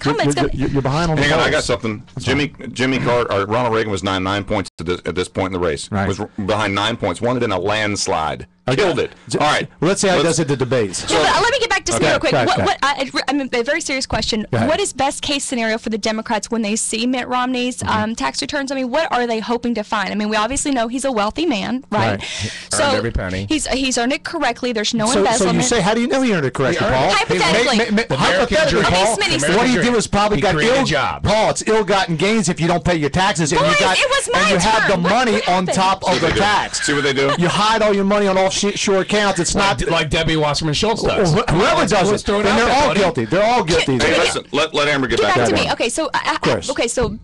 behind on the polls. Hang on, I got something. Jimmy Carter or Ronald Reagan was 9 points at this point in the race. Right. Was behind 9 points. Won it in a landslide. Killed it. All right. Well, let's see how he does at the debates. Yeah, but let me get back to Smith real quick. A very serious question. What is best case scenario for the Democrats when they see Mitt Romney's tax returns? I mean, what are they hoping to find? I mean, we obviously know he's a wealthy man, right? So earned every penny. He's earned it correctly. There's no embezzlement. So you say, how do you know he earned it correctly, Paul? Hypothetically, Paul. What he did was probably got Paul, it's ill-gotten gains if you don't pay your taxes, and you have the money on top of the tax. See what they do? You hide all your money on offshore accounts. It's not like Debbie Wasserman Schultz does. Whoever does it, and they're all guilty. They're all guilty. Hey, listen. Let Amber get back to me. Okay, so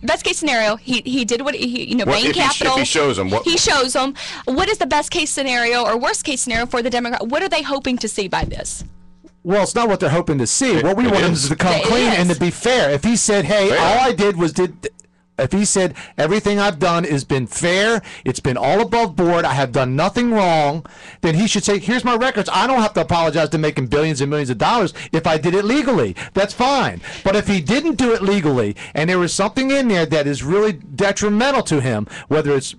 best case scenario, he did what Bain Capital. If he shows them, he shows them. What is the best case scenario or worst case scenario for the Democrat? What are they hoping to see by this? Well, it's not what they're hoping to see. What we want is to come clean and to be fair. If he said, "Hey, all I did was If he said everything I've done has been fair, it's been all above board, I have done nothing wrong, then he should say, here's my records. I don't have to apologize to making billions and millions of dollars if I did it legally. That's fine. But if he didn't do it legally and there was something in there that is really detrimental to him, whether it's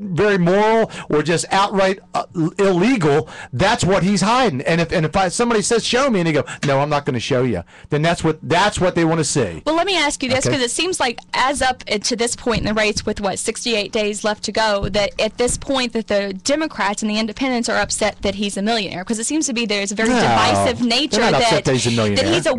very moral or just outright illegal, that's what he's hiding. And if somebody says show me, and they go, no, I'm not going to show you, then that's what they want to see. Well, let me ask you this, because it seems like as up to this point in the race with 68 days left to go, that at this point that the Democrats and the Independents are upset that he's a millionaire, because it seems to be there's a very divisive nature that he's a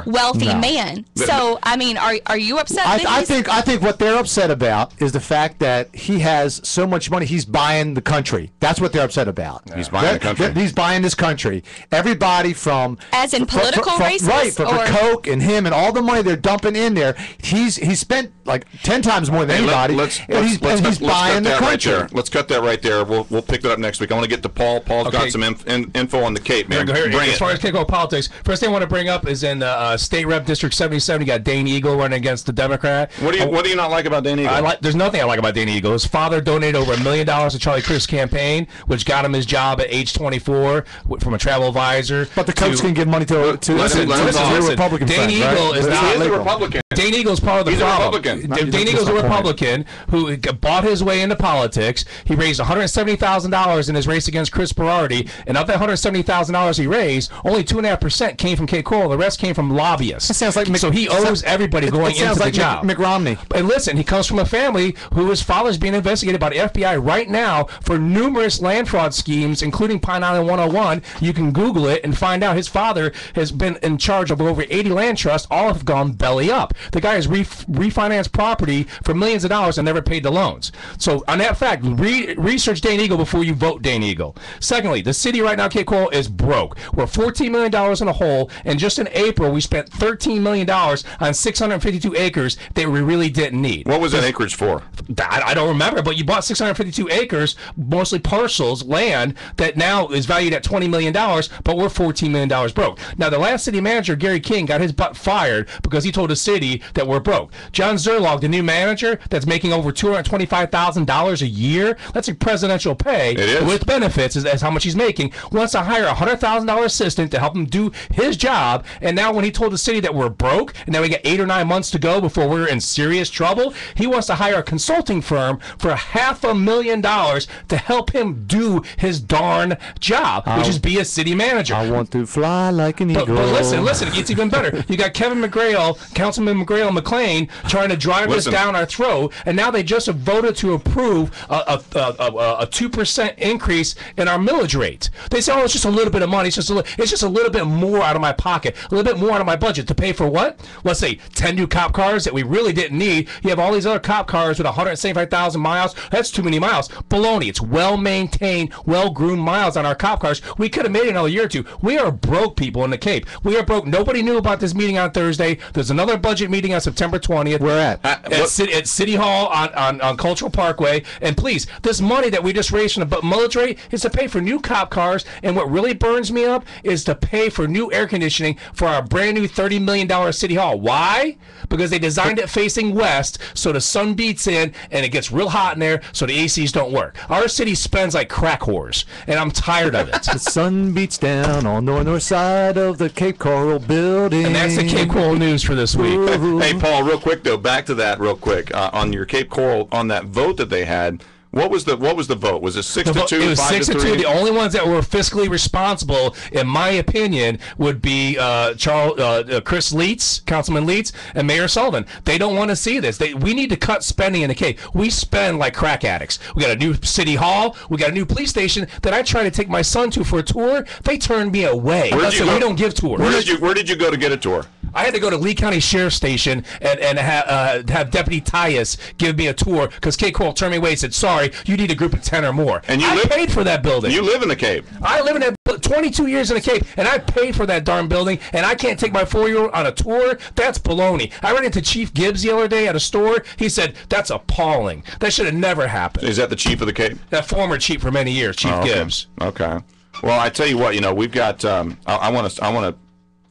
wealthy man. So I mean, are you upset? I think what they're upset about is the fact that he has has so much money, he's buying the country. That's what they're upset about. He's buying the country. He's buying this country. Everybody from as in political races, right? For Coke and him and all the money they're dumping in there. He's spent like 10 times more than anybody. Let's he's buying the country. Right there. Let's cut that right there. We'll pick that up next week. I want to get to Paul. Paul's got some info on the Cape, man. As far as Cape Coral politics, first thing I want to bring up is in State Rep District 77. You got Dane Eagle running against the Democrat. What do you not like about Dane Eagle? There's nothing I like about Dane Eagle. His father donated over $1 million to Charlie Crist's campaign, which got him his job at age 24 from a travel advisor. But the coach can give money to listen, Republican Dane friend, Eagle right? is not a Republican. Dane Eagle's part of the problem. Dane Eagle's a Republican who bought his way into politics. He raised $170,000 in his race against Chris Berardi, and of that $170,000 he raised, only 2.5% came from Cape Coral. The rest came from lobbyists. That sounds like so he owes everybody going into the job. Mitt Romney. And listen, he comes from a family whose father's being investigated by the FBI right now for numerous land fraud schemes, including Pine Island 101. You can Google it and find out his father has been in charge of over 80 land trusts. All have gone belly up. The guy has refinanced property for millions of dollars and never paid the loans. So on that fact, research Dane Eagle before you vote Dane Eagle. Secondly, the city right now, Cape Coral, is broke. We're $14 million in a hole, and just in April we spent $13 million on 652 acres that we really didn't need. What was that acreage for? I don't remember, but you bought 652 acres, mostly parcels, land, that now is valued at $20 million, but we're $14 million broke. Now, the last city manager, Gary King, got his butt fired because he told the city that we're broke. John Zerlog, the new manager, that's making over $225,000 a year, that's a presidential pay with benefits, is how much he's making, wants to hire a $100,000 assistant to help him do his job, and now when he told the city that we're broke, and now we got 8 or 9 months to go before we're in serious trouble, he wants to hire a consulting firm for $500,000 to help him do his darn job, which is be a city manager. I want to fly like an eagle. But listen, it gets even better. You got Kevin McGrail, Councilman McGrail McLean, trying to drive this down our throat, and now they just voted to approve a 2% increase in our millage rate. They say, oh, it's just a little bit of money. It's just a little bit more out of my pocket, a little bit more out of my budget to pay for what? Let's say 10 new cop cars that we really didn't need. You have all these other cop cars with 175,000 miles. That's too many miles. Baloney. It's well-maintained, well-groomed miles on our cop cars. We could have made it another year or two. We are broke, people in the Cape. We are broke. Nobody knew about this meeting on Thursday. There's another budget meeting on September 20th. Where at City Hall on Cultural Parkway. And please, this money that we just raised from the millage rate is to pay for new cop cars. And what really burns me up is to pay for new air conditioning for our brand new $30 million City Hall. Why? Because they designed it facing west so the sun beats in and it gets real hot in there so the ACs don't work. Our city spends like crack whores, and I'm tired of it. The sun beats down on the north side of the Cape Coral building. And that's the Cape Coral news for this week. Hey, Paul, real quick, though, back to that real quick. On your Cape Coral, on that vote that they had, what was the vote? Was it 6-2? It was 6-2. The only ones that were fiscally responsible, in my opinion, would be Chris Leitz, Councilman Leitz, and Mayor Sullivan. They don't want to see this. We need to cut spending in the Cape. We spend like crack addicts. We got a new city hall. We got a new police station that I tried to take my son to for a tour. They turned me away. We don't give tours. Where did you go to get a tour? I had to go to Lee County Sheriff's Station and have Deputy Tyus give me a tour because Cape Coral turned me away and said, sorry, you need a group of 10 or more. And I paid for that building. You live in the Cape. I live in that 22 years in the Cape, and I paid for that darn building, and I can't take my 4-year-old on a tour? That's baloney. I ran into Chief Gibbs the other day at a store. He said, that's appalling. That should have never happened. Is that the chief of the Cape? That former chief for many years, Chief Gibbs. Okay. Well, I tell you what, we've got, I want to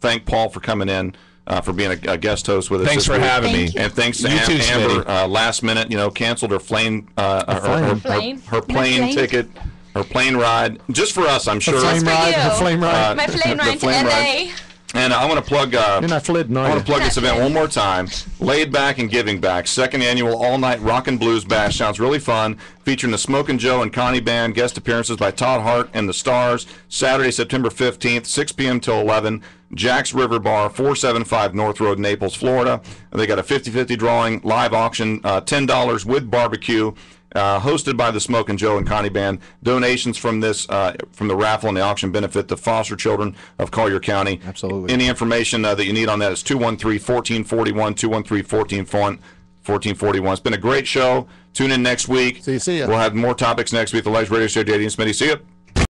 thank Paul for coming in. For being a guest host with us. Thanks for having me, and thanks to Amber. Last minute, canceled her plane ticket, her plane ride, just for us. I'm sure. The flame ride. My plane ride to LA. And I want to plug. I want to plug this event one more time. Laid Back and Giving Back, 2nd annual all-night rock and blues bash. Sounds really fun. Featuring the Smokin' Joe and Connie Band. Guest appearances by Todd Hart and the Stars. Saturday, September 15th, 6 p.m. till 11. Jack's River Bar, 475 North Road, Naples, Florida. They got a 50-50 drawing, live auction, $10 with barbecue. Hosted by the Smokin' Joe and Connie Band. Donations from this, from the raffle and the auction benefit to foster children of Collier County. Absolutely. Any information that you need on that is 213-1441, 1441. It's been a great show. Tune in next week. See ya. We'll have more topics next week. The Ledge Radio Show, JD and Smitty. See you.